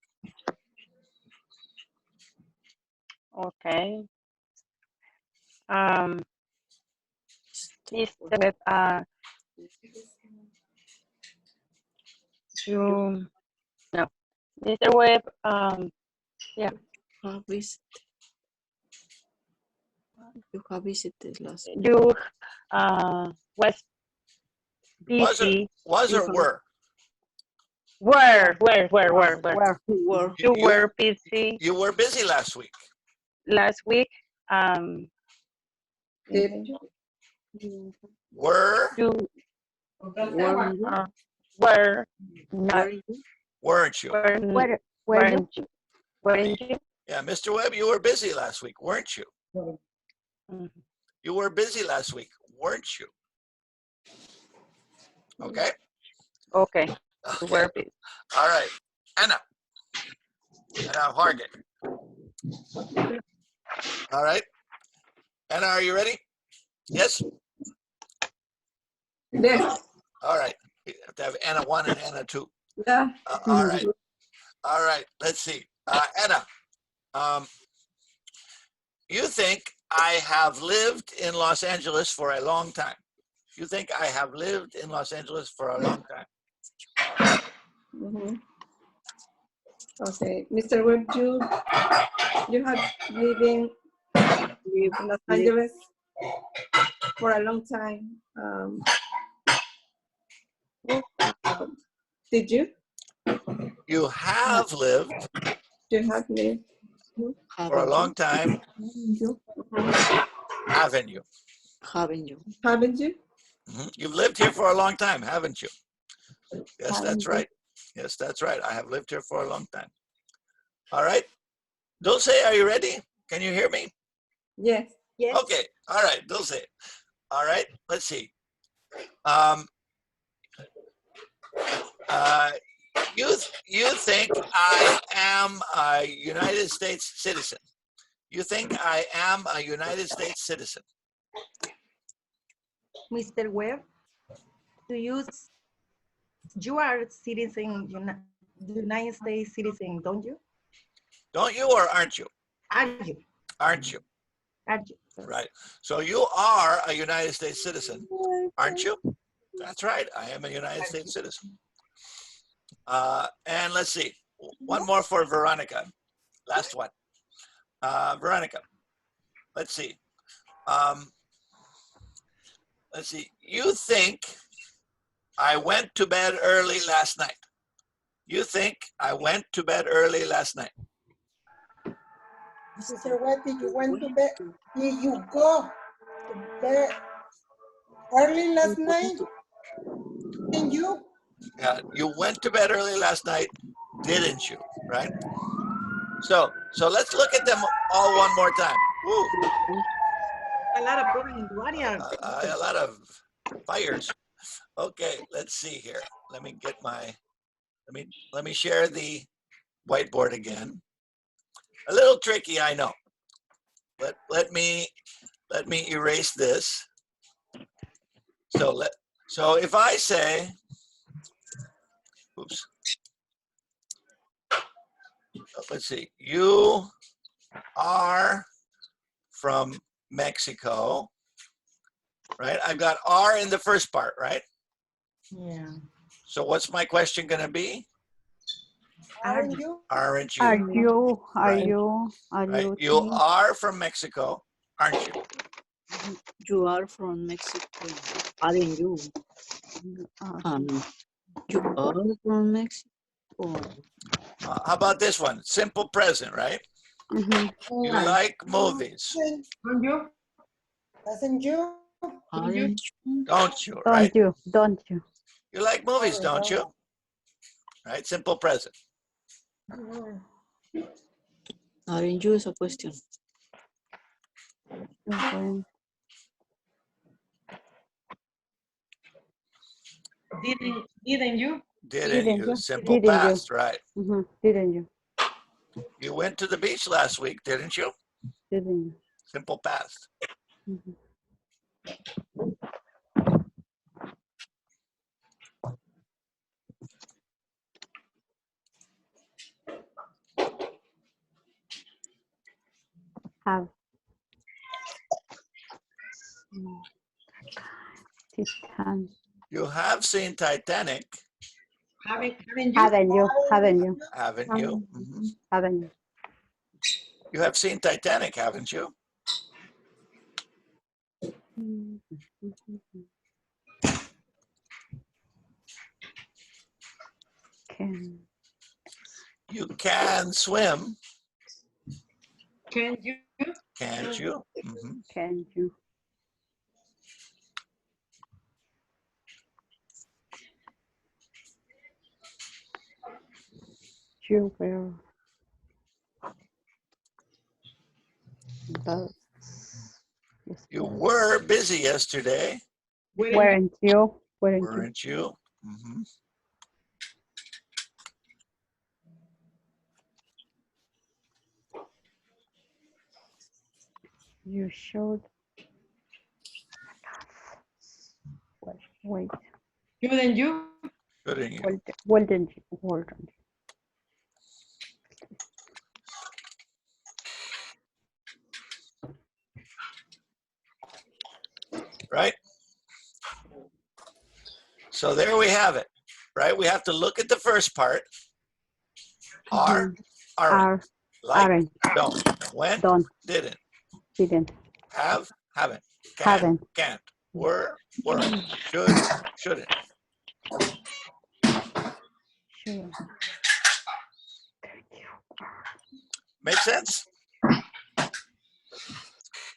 Okay. Mr. Webb, you, no. Mr. Webb, yeah. You have visited last week. You was busy. Was or were? Were. You You were busy You were busy last week. last week. Were You were not. weren't you? Weren't you? Yeah, Mr. Webb, you were busy last week, weren't you? Mhm. You were busy last week, weren't you? Okay. Okay. You Okay. were busy. All right. Anna Hargett. All right. Anna, are you ready? Yes? Yes. All right. We have to have Anna 1 and Anna 2. Yeah. All right. All right. Let's see. Anna, you think I have lived in Los Angeles for a long time? You think I have lived in Los Angeles for a long time? Okay, Mr. Webb, you have living in Los Angeles for a long time. Did you? You have lived You have lived for a long time, haven't you? Haven't you? Haven't you? You've lived here for a long time, haven't you? Yes, that's right. Yes, that's right. I have lived here for a long time. All right. Dulce, are you ready? Can you hear me? Yes. Yes. Okay. All right, Dulce. All right. Let's see. You think I am a United States citizen? You think I am a United States citizen? Mr. Webb, you are citizen, United States citizen, don't you? Don't you or aren't you? Are you? Aren't you? Are you? Right. So you are a United States citizen, aren't you? That's right. I am a United States citizen. And let's see. One more for Veronica. Last one. Veronica. Let's see. Let's see. You think I went to bed early last night? You think I went to bed early last night? Mr. Webb, did you went to bed? Did you go to bed early last night? Didn't you? Yeah, you went to bed early last night, didn't you? Right? So let's look at them all one more time. Woo. A lot of people in the audience. A lot of fires. Okay, let's see here. Let me get my, let me share the whiteboard again. A little tricky, I know. Let me erase this. So if I say, oops. Let's see. You are from Mexico. right? I've got are in the first part, right? Yeah. So what's my question going to be? Aren't you? Aren't you? Are you? Are Right. you? Are Right? you? You are from Mexico, aren't you? You are from Mexico. Aren't you? You are from Mexico. How about this one? Simple present, right? Mhm. You like movies, Don't you? Doesn't you? Don't you? don't you? Right? Don't you? Don't you? You like movies, don't you? Right? Simple present. Aren't you is a question. When- Didn't you? Didn't you? you? Simple Didn't you? past, right? Didn't you? You went to the beach last week, didn't you? Didn't you? Simple past. Mhm. Have. Titan. You have seen Titanic, Haven't you? Haven't you? Haven't you? haven't you? Mhm. Haven't you? You have seen Titanic, haven't you? Can. You can swim, Can you? can't you? Mhm. Can you? You will. Does. You were busy yesterday, Weren't you? Weren't you? weren't you? Mhm. You should. Wait. Shouldn't you? Shouldn't you? Wouldn't you? Wouldn't you? Right? So there we have it, right? We have to look at the first part. Are, aren't, Are. like, Aren't. don't, went, Don't. didn't, Didn't. have, haven't, can, Haven't. can't, were, weren't, should, shouldn't. Should. Make sense?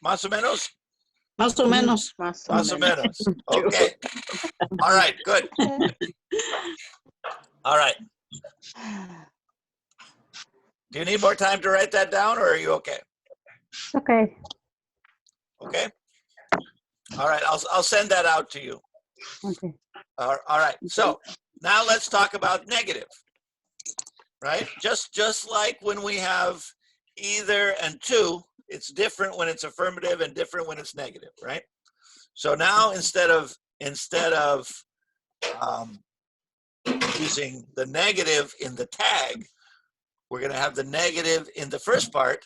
Más o menos? Más o menos. Más o menos. Okay. All right, good. All right. Do you need more time to write that down, or are you okay? Okay. Okay. All right, I'll send that out to you. Okay. All right. So now let's talk about negative. Right? Just like when we have either and to, it's different when it's affirmative and different when it's negative, right? So now instead of using the negative in the tag, we're going to have the negative in the first part,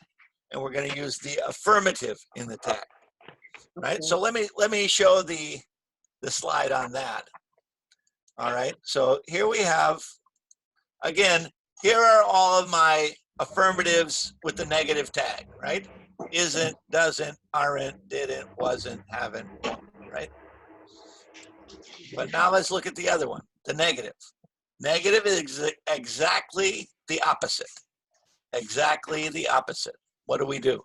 and we're going to use the affirmative in the tag, right? So let me show the slide on that. All right. So here we have, again, here are all of my affirmatives with the negative tag, right? Isn't, doesn't, aren't, didn't, wasn't, haven't, won't, right? But now let's look at the other one, the negative. Negative is exactly the opposite. Exactly the opposite. What do?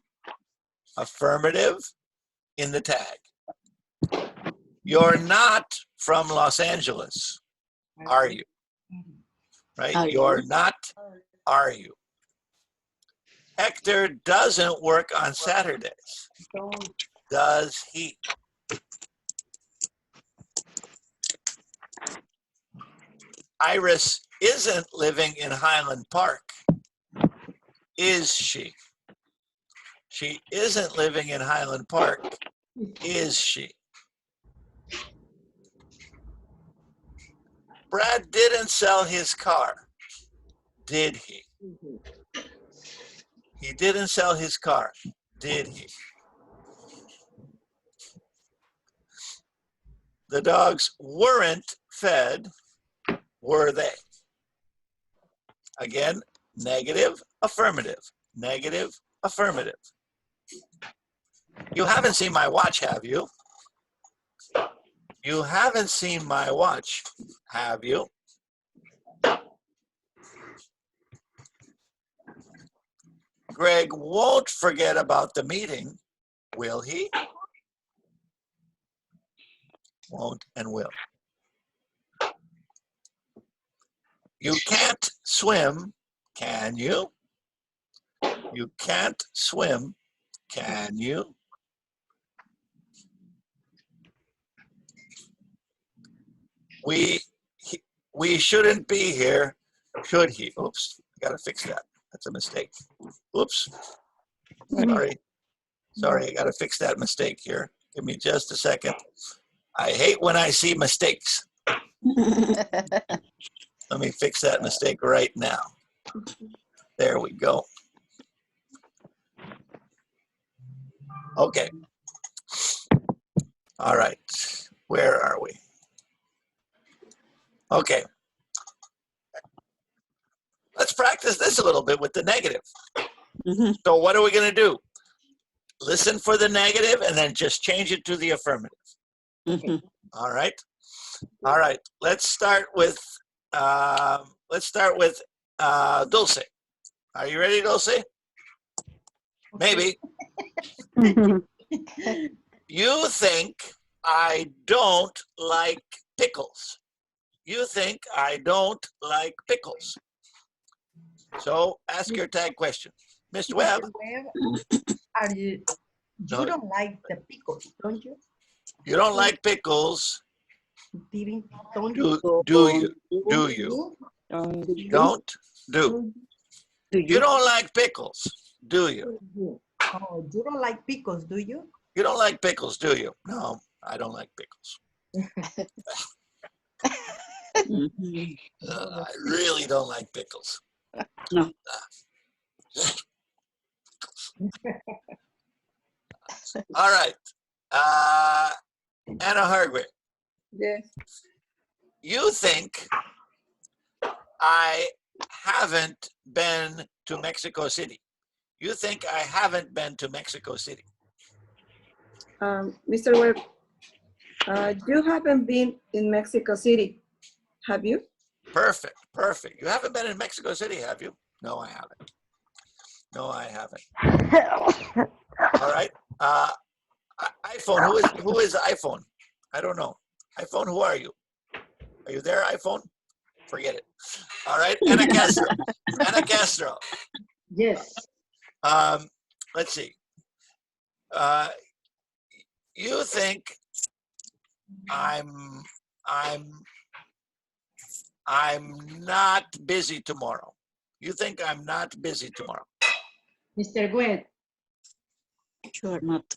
Affirmative in the tag. You're not from Los Angeles, are you? Right? Are You're you? not, are you? Hector doesn't work on Saturdays. Does he? Iris isn't living in Highland Park. Is she? She isn't living in Highland Park. Is she? Brad didn't sell his car. Did he? He didn't sell his car. Did he? the dogs weren't fed, were they? Again, negative, affirmative, negative, affirmative. You haven't seen my watch, have you? You haven't seen my watch, have you? Greg won't forget about the meeting, will he? Won't and will. You can't swim, can you? You can't swim, can you? We shouldn't be here, should he? Oops, gotta fix that. That's a mistake. Oops. Sorry, I gotta fix that mistake here. Give me just a second. I hate when I see mistakes. Let me fix that mistake right now. There we go. Okay. All right. Where are we? Okay. Let's practice this a little bit with the negative. So what are we going to do? Listen for the negative and then just change it to the affirmative. All right. All right. Let's start with Dulce. Are you ready, Dulce? Maybe. You think I don't like pickles. You think I don't like pickles. So ask your tag question. Mr. Webb. Are you don't like the pickles, don't you? You don't like pickles. Don't Do you? Do you? Don't do. You don't like pickles, do you? Oh, you don't like pickles, do you? You don't like pickles, do you? No, I don't like pickles. I really don't like pickles. No. All right. Anna Hargway. Yes. You think I haven't been to Mexico City. You think I haven't been to Mexico City. Mr. Webb, you haven't been in Mexico City, have you? Perfect, perfect. You haven't been in Mexico City, have you? No, I haven't. No, I haven't. All right. iPhone, who is iPhone? I don't know. iPhone, who are you? Are you there, iPhone? Forget it. All right, Ana Castro. Ana Castro. Yes. Let's see. You think I'm not busy tomorrow. You think I'm not busy tomorrow. Mr. Gwen, Sure not.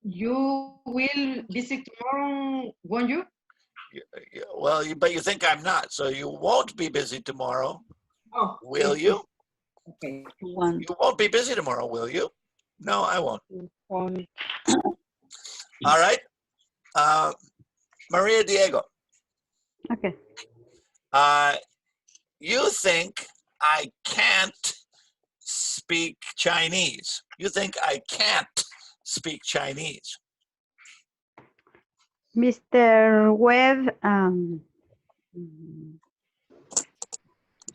you will visit tomorrow, won't you? Well, but you think I'm not, so you won't be busy tomorrow, will you? Okay. You won't be busy tomorrow, will you? No, I won't. All right. Maria Diego. Okay. You think I can't speak Chinese. You think I can't speak Chinese. Mr. Webb,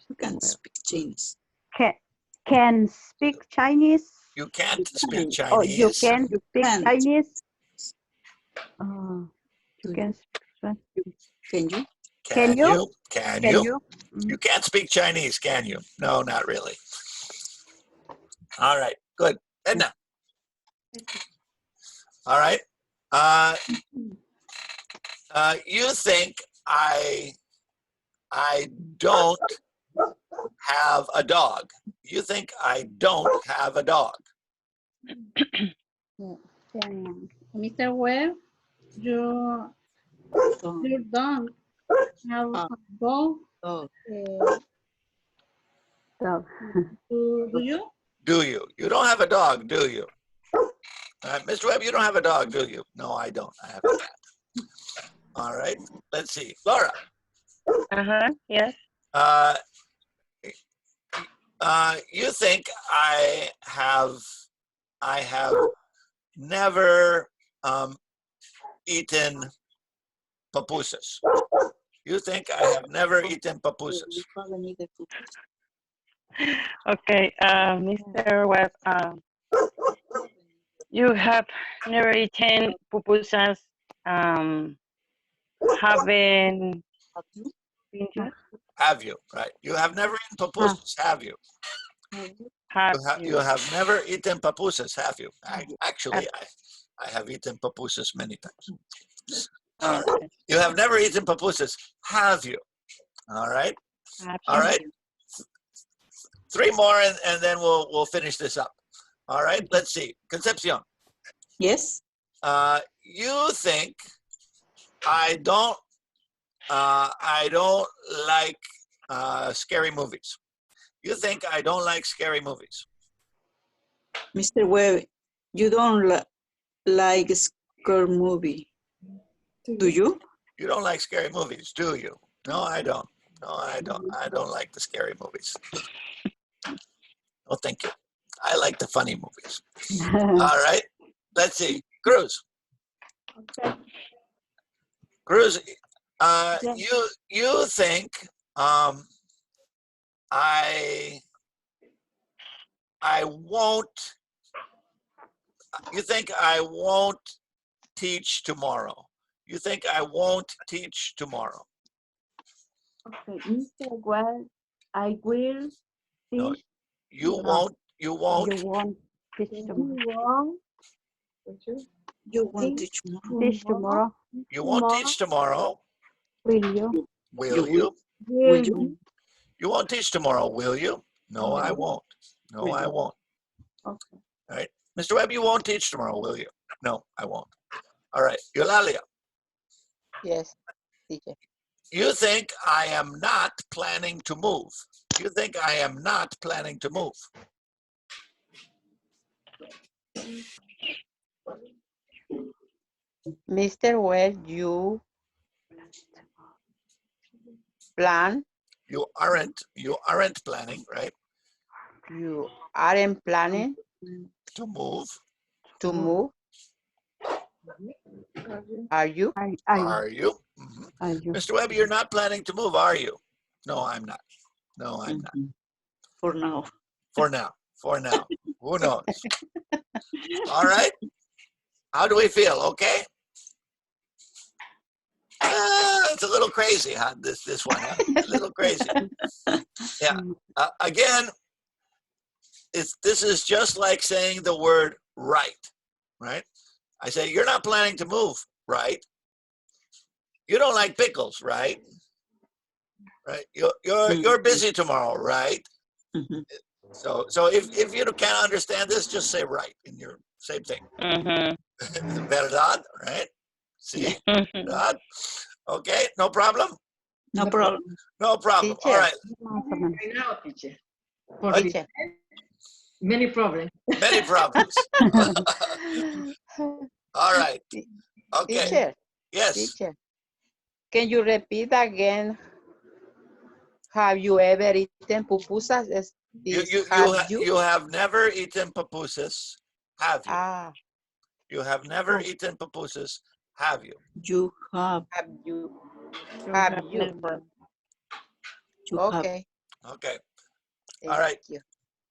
You can't speak Chinese. can speak Chinese? You can't speak Chinese. Oh, you can speak Chinese? You can speak Chinese. Can you? Can you? You can't speak Chinese, can you? No, not really. All right, good. Edna. All right. You think I don't have a dog. You think I don't have a dog. Mr. Webb, you don't have a dog. Do you? Do you? You don't have a dog, do you? Mr. Webb, you don't have a dog, do you? No, I don't. I have a cat. All right. Let's see. Laura. Yes. You think I have never eaten pupusas. You think I have never eaten pupusas. Okay, Mr. Webb, you have never eaten pupusas, haven't been to? Have you? Right. You have never eaten pupusas, have you? You have never eaten pupusas, have you? Actually, I have eaten pupusas many times. All right. You have never eaten pupusas, have you? All right. All right. 3 more and then we'll finish this up. All right. Let's see. Concepcion. Yes. You think I don't like scary movies. You think I don't like scary movies. Mr. Webb, you don't like scary movie, do you? You don't like scary movies, do you? No, I don't. No, I don't. I don't like the scary movies. Oh, thank you. I like the funny movies. All right. Let's see. Cruz. Okay. Cruz, Yes. you think I won't. You think I won't teach tomorrow. You think I won't teach tomorrow. Okay, Mr. Well, I will teach. No, you won't. You won't. You won't teach tomorrow. You won't teach tomorrow. Teach tomorrow. You won't teach tomorrow. Will you? Will you? Will you? You won't teach tomorrow, will you? No, I won't. No, I won't. Okay. All right. Mr. Webb, you won't teach tomorrow, will you? No, I won't. All right. Eulalia. Yes, teacher. You think I am not planning to move. You think I am not planning to move. Mr. Well, you plan. You aren't planning, right? You aren't planning to move. To move. Are you? Are you? Mm-hmm. Are you? Mr. Webb, you're not planning to move, are you? No, I'm not. No, I'm not. For now. For now. For now. Who knows? All right. How do we feel? Okay. It's a little crazy, huh? This one, huh? A little crazy. Yeah. Again, this is just like saying the word right, right? I say, you're not planning to move, right? You don't like pickles, right? Right? You're busy tomorrow, right? Mm-hmm. So if you can't understand this, just say right in your same thing. Mm-hmm. Verdad, right? See? Verdad? Okay, no problem? No problem. No problem. Teacher. All right. I know, teacher. For What? this, many problems. Many problems. All right. Okay. Teacher. Yes. Teacher. Can you repeat again? Have you ever eaten pupusas? You have never eaten pupusas, have you? Ah. You have never eaten pupusas, have you? You have. Have you? Have you? Never. You Okay. Okay. Thank All right. you.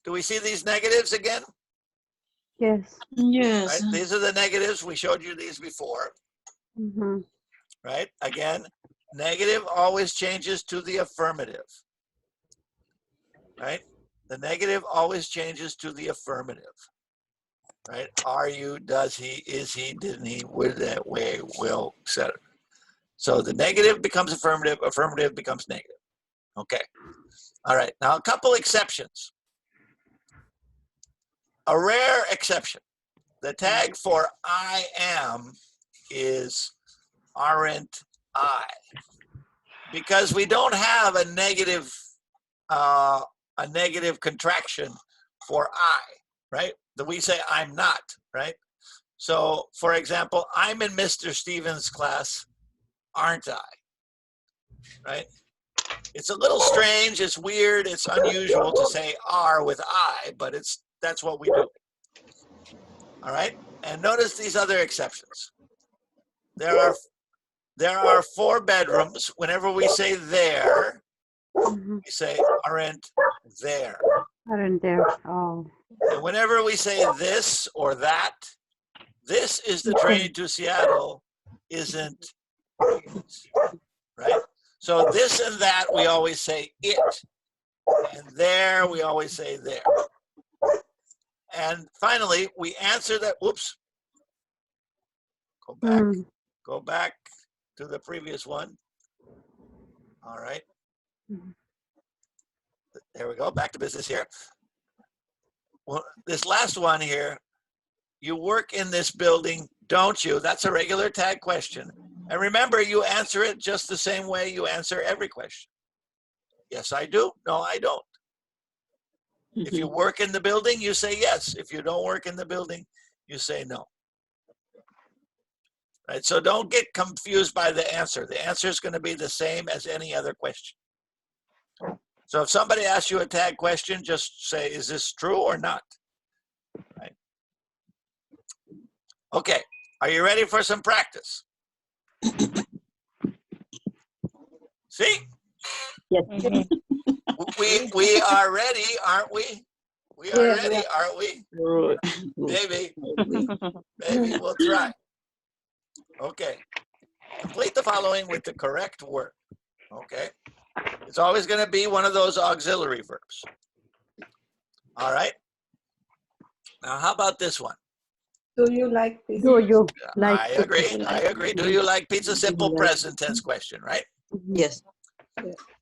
Do we see these negatives again? Yes. Yes. Right? These are the negatives. We showed you these before. Mm-hmm. Right? Again, negative always changes to the affirmative. Right? The negative always changes to the affirmative. Right? Are you, does he, is he, didn't he, would, that way, will, etc. So the negative becomes affirmative, affirmative becomes negative. Okay. All right. Now a couple exceptions. A rare exception. The tag for I am is aren't I. Because we don't have a negative contraction for I, right? That we say I'm not, right? So for example, I'm in Mr. Stevens' class. aren't I? Right? It's a little strange, it's weird, it's unusual to say are with I, but that's what we do. All right? And notice these other exceptions. There are 4 bedrooms. Whenever we say there, we say aren't there. Aren't there? Oh. And whenever we say this or that, this is the train to Seattle, isn't it? Right? So this and that, we always say it. And there, we always say there. And finally, we answer that, whoops. Go back to the previous one. All right. There we go, back to business here. Well, this last one here, you work in this building, don't you? That's a regular tag question. And remember, you answer it just the same way you answer every question. Yes, I do. No, I don't. If you work in the building, you say yes. If you don't work in the building, you say no. Right? So don't get confused by the answer. The answer is going to be the same as any other question. So if somebody asks you a tag question, just say, is this true or not? Right? Okay, are you ready for some practice? See? Yes. We are ready, aren't we? We are ready, aren't we? Maybe. Maybe we'll try. Okay. Complete the following with the correct word. Okay. It's always going to be one of those auxiliary verbs. All right. Now, how about this one? Do you like pizza? Do you like I agree. I agree. Do you like pizza? Simple present tense question, right? Yes.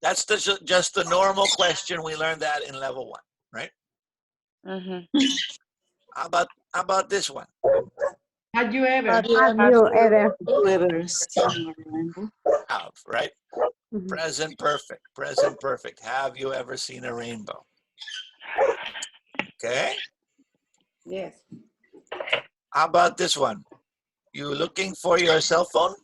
That's just the normal question. We learned that in level 1, right? How about this one? Have you ever? Have you ever? Have, right? Present perfect. Present perfect. Have you ever seen a rainbow? Okay. Yes. How about this one? You looking for your cell phone?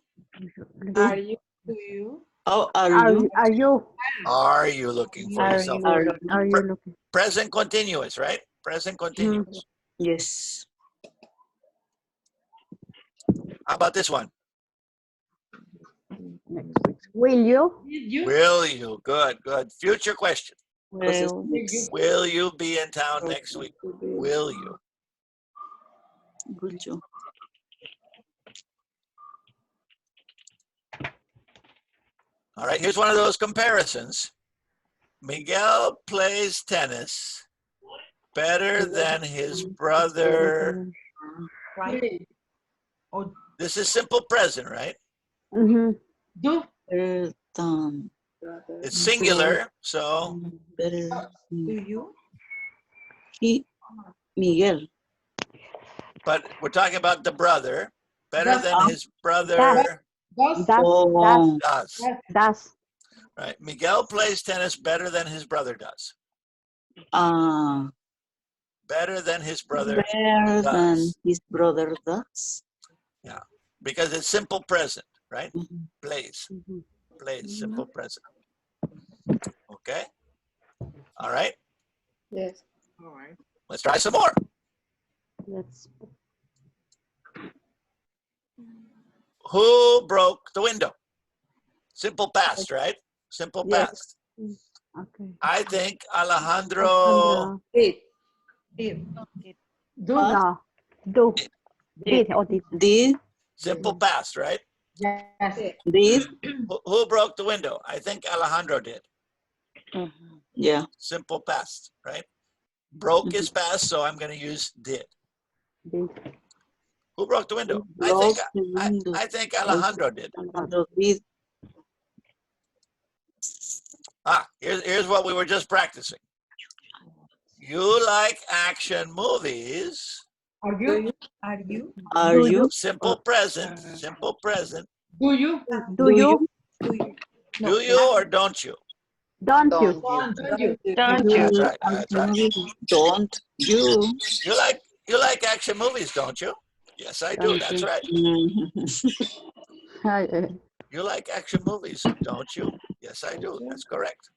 Are you? Do you? Oh, are you? Are you? Are you looking for your cell phone? Are you looking? Present continuous, right? Present continuous. Yes. How about this one? Will you? Will you? Good, good. Future question. Will you be in town next week? Will you? Would you? All right, here's one of those comparisons. Miguel plays tennis better than his brother. Right. This is simple present, right? Do. It's singular, so. Better. Do you? Miguel. But we're talking about the brother. Better than his brother does. Right. Miguel plays tennis better than his brother does. Better than his brother Better does. than his brother does. Yeah. Because it's simple present, right? Plays. Plays, simple present. Okay. All right. Yes. All right. Let's try some more. Let's. Who broke the window? Simple past, right? Simple past. Okay. I think Alejandro Did. Do. No. Do. Did or did. Did. Simple past, right? Yes. Did. Who broke the window? I think Alejandro did. Yeah. Simple past, right? Broke is past, so I'm going to use did. Did. Who broke the window? I think Alejandro did. Alejandro did. Here's what we were just practicing. You like action movies. Are you? Are you? Are you? Simple present. Simple present. Do you? Do you? Do you? Do you or don't you? Don't you? Don't you? Don't you? That's right. That's right. Don't you? You like action movies, don't you? Yes, I do. That's right. You like action movies, don't you? Yes, I do. That's correct.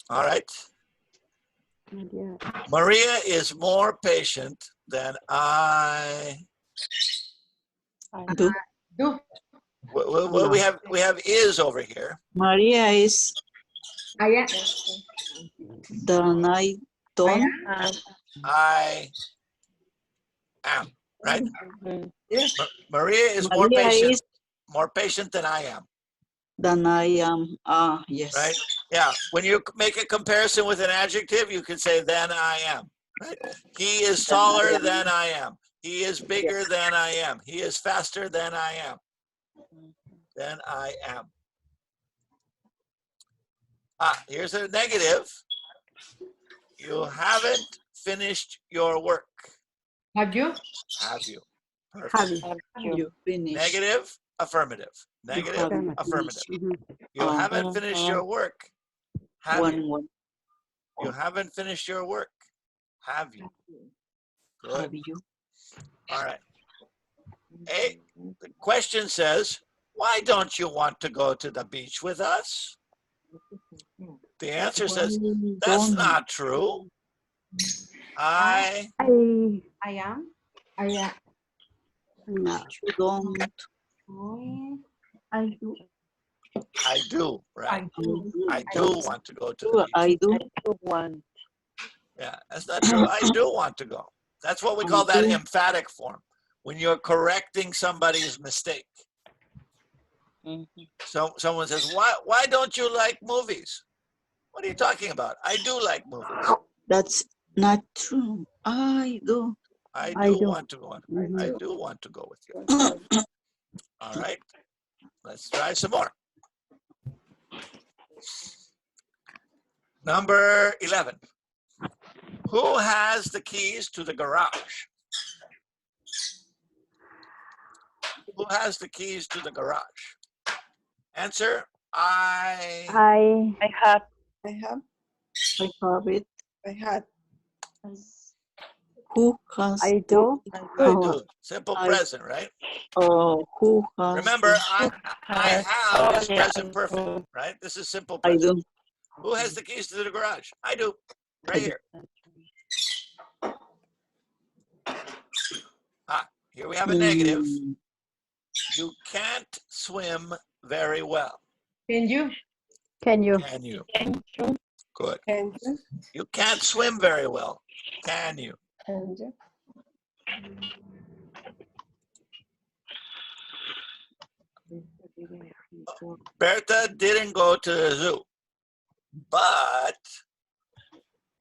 All right. Maria is more patient than I do. Well, we have is over here. Maria is than I don't. I am, right? Yes. Maria is more patient than I am. Than I am. Yes. Right? Yeah. When you make a comparison with an adjective, you can say than I am. Right? He is taller than I am. He is bigger than I am. He is faster than I am. Than I am. Here's a negative. You haven't finished your work. Have you? Have you? Have you finished? Negative, affirmative. Negative, affirmative. You haven't finished your work. Have you? You haven't finished your work. Have you? Good. Have you? All right. The question says, why don't you want to go to the beach with us? The answer says, that's not true. I am. No. You don't. I do. I do, right? I do want to go to the beach. I do. Want. Yeah, that's not true. I do want to go. That's what we call that emphatic form. When you're correcting somebody's mistake. So someone says, why don't you like movies? What are you talking about? I do like movies. That's not true. I do. I do want to go. I do want to go with you. All right. Let's try some more. Number 11. Who has the keys to the garage? Who has the keys to the garage? Answer, I have. I have. I have it. I had. Who has? I do. I do. Simple present, right? Who has? Remember, I have is present perfect, right? This is simple present. I do. Who has the keys to the garage? I do. Right here. Here we have a negative. You can't swim very well. Can you? Can you? Can you? Good. Can you? You can't swim very well. Can you? Can you? Bertha didn't go to the zoo, but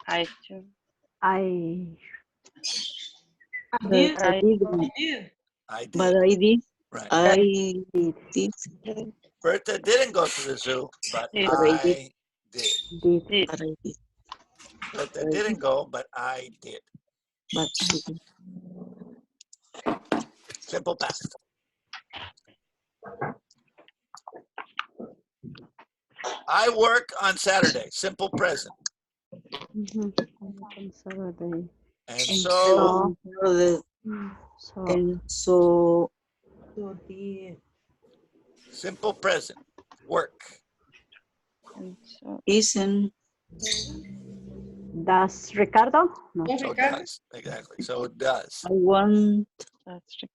I do. I did. I did. But I did. Right. I did. Bertha didn't go to the zoo, but I did. But I did. Bertha didn't go, but I did. But I did. Simple past. I work on Saturday. Simple present. On Saturday. And so did. Simple present. Work. Isn't. Does Ricardo? No. So it does. Exactly. So it does.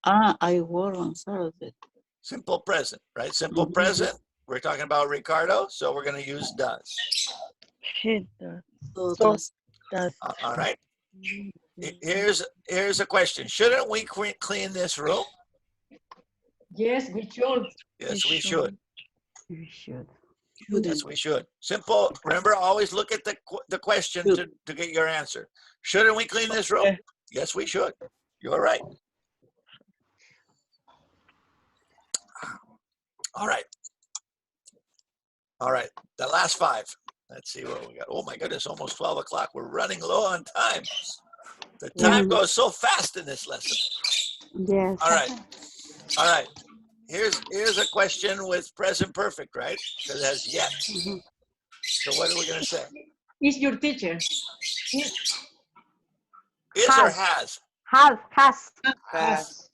I work on Saturday. Simple present, right? Simple present. We're talking about Ricardo, so we're going to use does. She does. So does. All right. Here's a question. Shouldn't we clean this room? Yes, we should. Yes, we should. We should. Yes, we should. Simple. Remember, always look at the question to get your answer. Shouldn't we clean this room? Yes, we should. You're right. All right. All right. The last 5. Let's see what we got. Oh my goodness, almost 12 o'clock. We're running low on time. The time goes so fast in this lesson. Yes. All right. All right. Here's a question with present perfect, right? Because it has yet. So what are we going to say? Is your teacher? Is or has? Has. Has.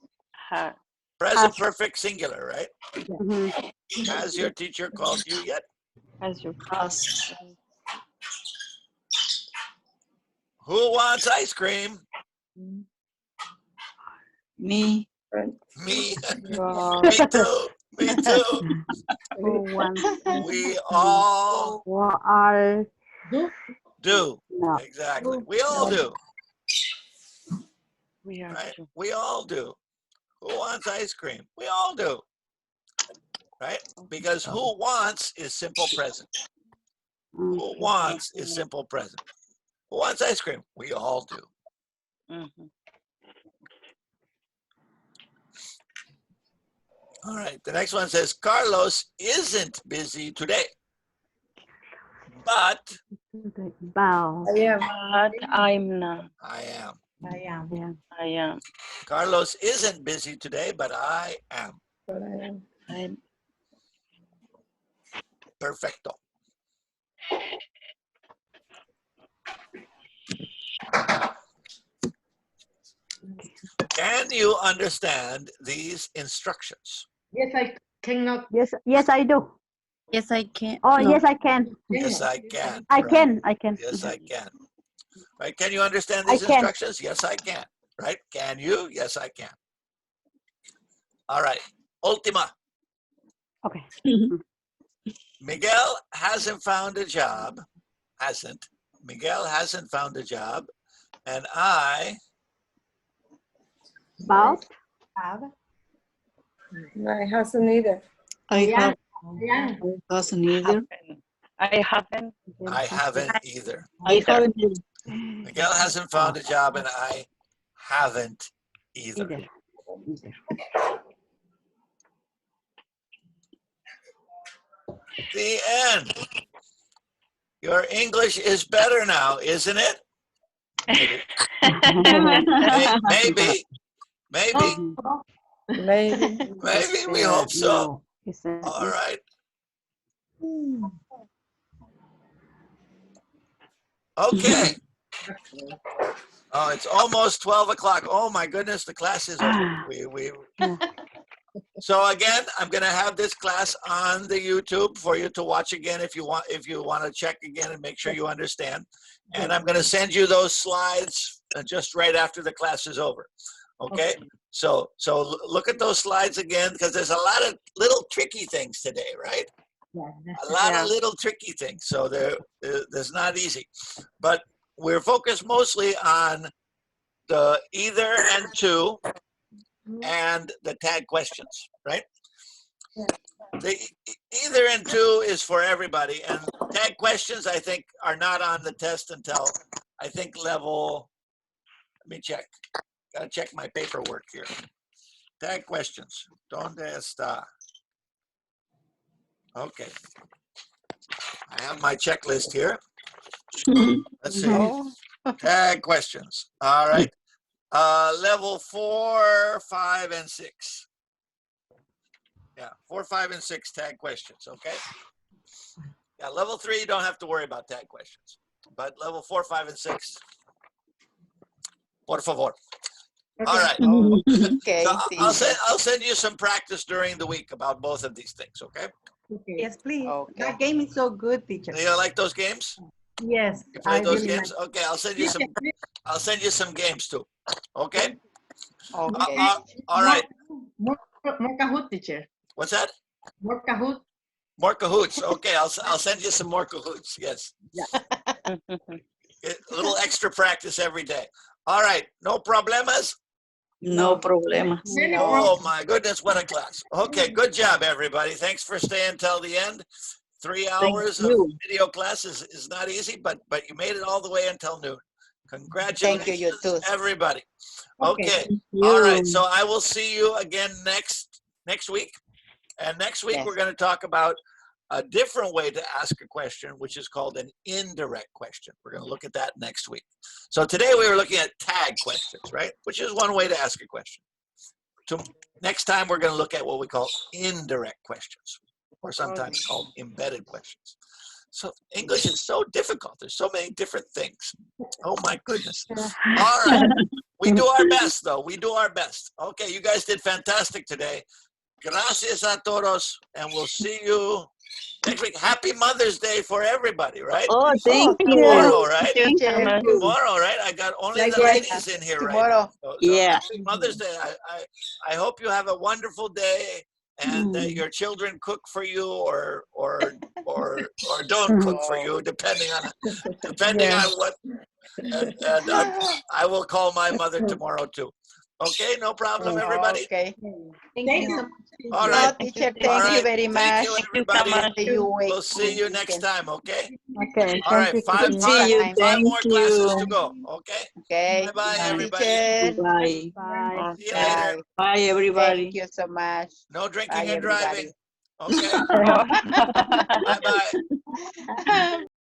Present perfect singular, right? Mhm. Has your teacher called you yet? Has your Who wants ice cream? Me. Me. Wow. Me too. Me too. Who wants We all what are do. no. Exactly. We all do. We are Right? two. We all do. Who wants ice cream? We all do. Right? Because who wants is simple present. Who wants is simple present. Who wants ice cream? We all do. Mhm. All right. The next one says Carlos isn't busy today. But Bow. But I'm not. I am. Yeah. I am. Carlos isn't busy today, but I am. I'm Perfecto. Can you understand these instructions? Yes, I cannot. Yes, I do. Yes, I can. Oh, No. yes, I can. Yes, I can. I Right. can. I can. Yes, I can. Right? Can you understand I these can. instructions? Yes, I can. Right? Can you? Yes, I can. All right. Ultima. Okay. Miguel hasn't found a job. Hasn't. Miguel hasn't found a job. And I Bow. My husband either. I Yeah. hasn't either. I haven't. I haven't either. I haven't either. Miguel hasn't found a job and I haven't either. Either. The end. Your English is better now, isn't it? Maybe. Maybe. Maybe. Maybe. We hope so. No. He said All right. Okay. Oh, it's almost 12 o'clock. Oh my goodness, the class is over. So again, I'm going to have this class on the YouTube for you to watch again if you want to check again and make sure you understand. And I'm going to send you those slides just right after the class is over. Okay? So look at those slides again because there's a lot of little tricky things today, right? A lot of little tricky things. So there's not easy. But we're focused mostly on the either and to and the tag questions, right? The either and to is for everybody, and tag questions I think are not on the test until I think level. Let me check. Gotta check my paperwork here. Tag questions. ¿Dónde está? Okay. I have my checklist here. Let's see. Tag questions. All right. Level 4, 5, and 6. Yeah, 4, 5, and 6 tag questions, okay? Yeah, level 3, you don't have to worry about tag questions. But level 4, 5, and 6, por favor. All right. Okay, So I'll send you some practice during the week about both of these things, okay? Yes, please. Okay. That game is so good, teacher. Do you like those games? Yes. You play I those really games? like. Okay, I'll send you some. I'll send you some games too. Okay. Okay. All right. More Kahoot, teacher. What's that? More Kahoot. More Cahoots. Okay, I'll send you some more Cahoots. Yes. A little extra practice every day. All right. No problemas? No problema. Oh my goodness, what a class. Okay, good job, everybody. Thanks for staying till the end. 3 hours of video class is not easy, but you made it all the way until noon. Congratulations, Thank you, you too. everybody. Okay. All right. So I will see you again next week. And next week, we're going to talk about a different way to ask a question, which is called an indirect question. We're going to look at that next week. So today we were looking at tag questions, right? Which is one way to ask a question. Next time, we're going to look at what we call indirect questions, or sometimes called embedded questions. So English is so difficult. There's so many different things. Oh my goodness. All right. We do our best, though. We do our best. Okay, you guys did fantastic today. Gracias a todos, and we'll see you next week. Happy Mother's Day for everybody, right? Oh, thank Tomorrow, you. right? Thank you so much. Tomorrow, right? I got only the ladies in here, right? Tomorrow. So Yeah. happy Mother's Day. I hope you have a wonderful day, and that your children cook for you, or don't cook for you, depending on what. And I will call my mother tomorrow too. Okay, no problem, everybody. Okay. Thank you so much. All No, right. teacher, All thank you right. very much. Thank you, everybody. You We'll see you next time, okay? Okay, All right, five See you. five more Thank classes to you. go, okay? Okay. Bye-bye, everybody. Teacher. Bye. Bye. See you later. Bye, everybody. Thank you so much. No drinking Bye, and driving. everybody. Okay. Bye-bye.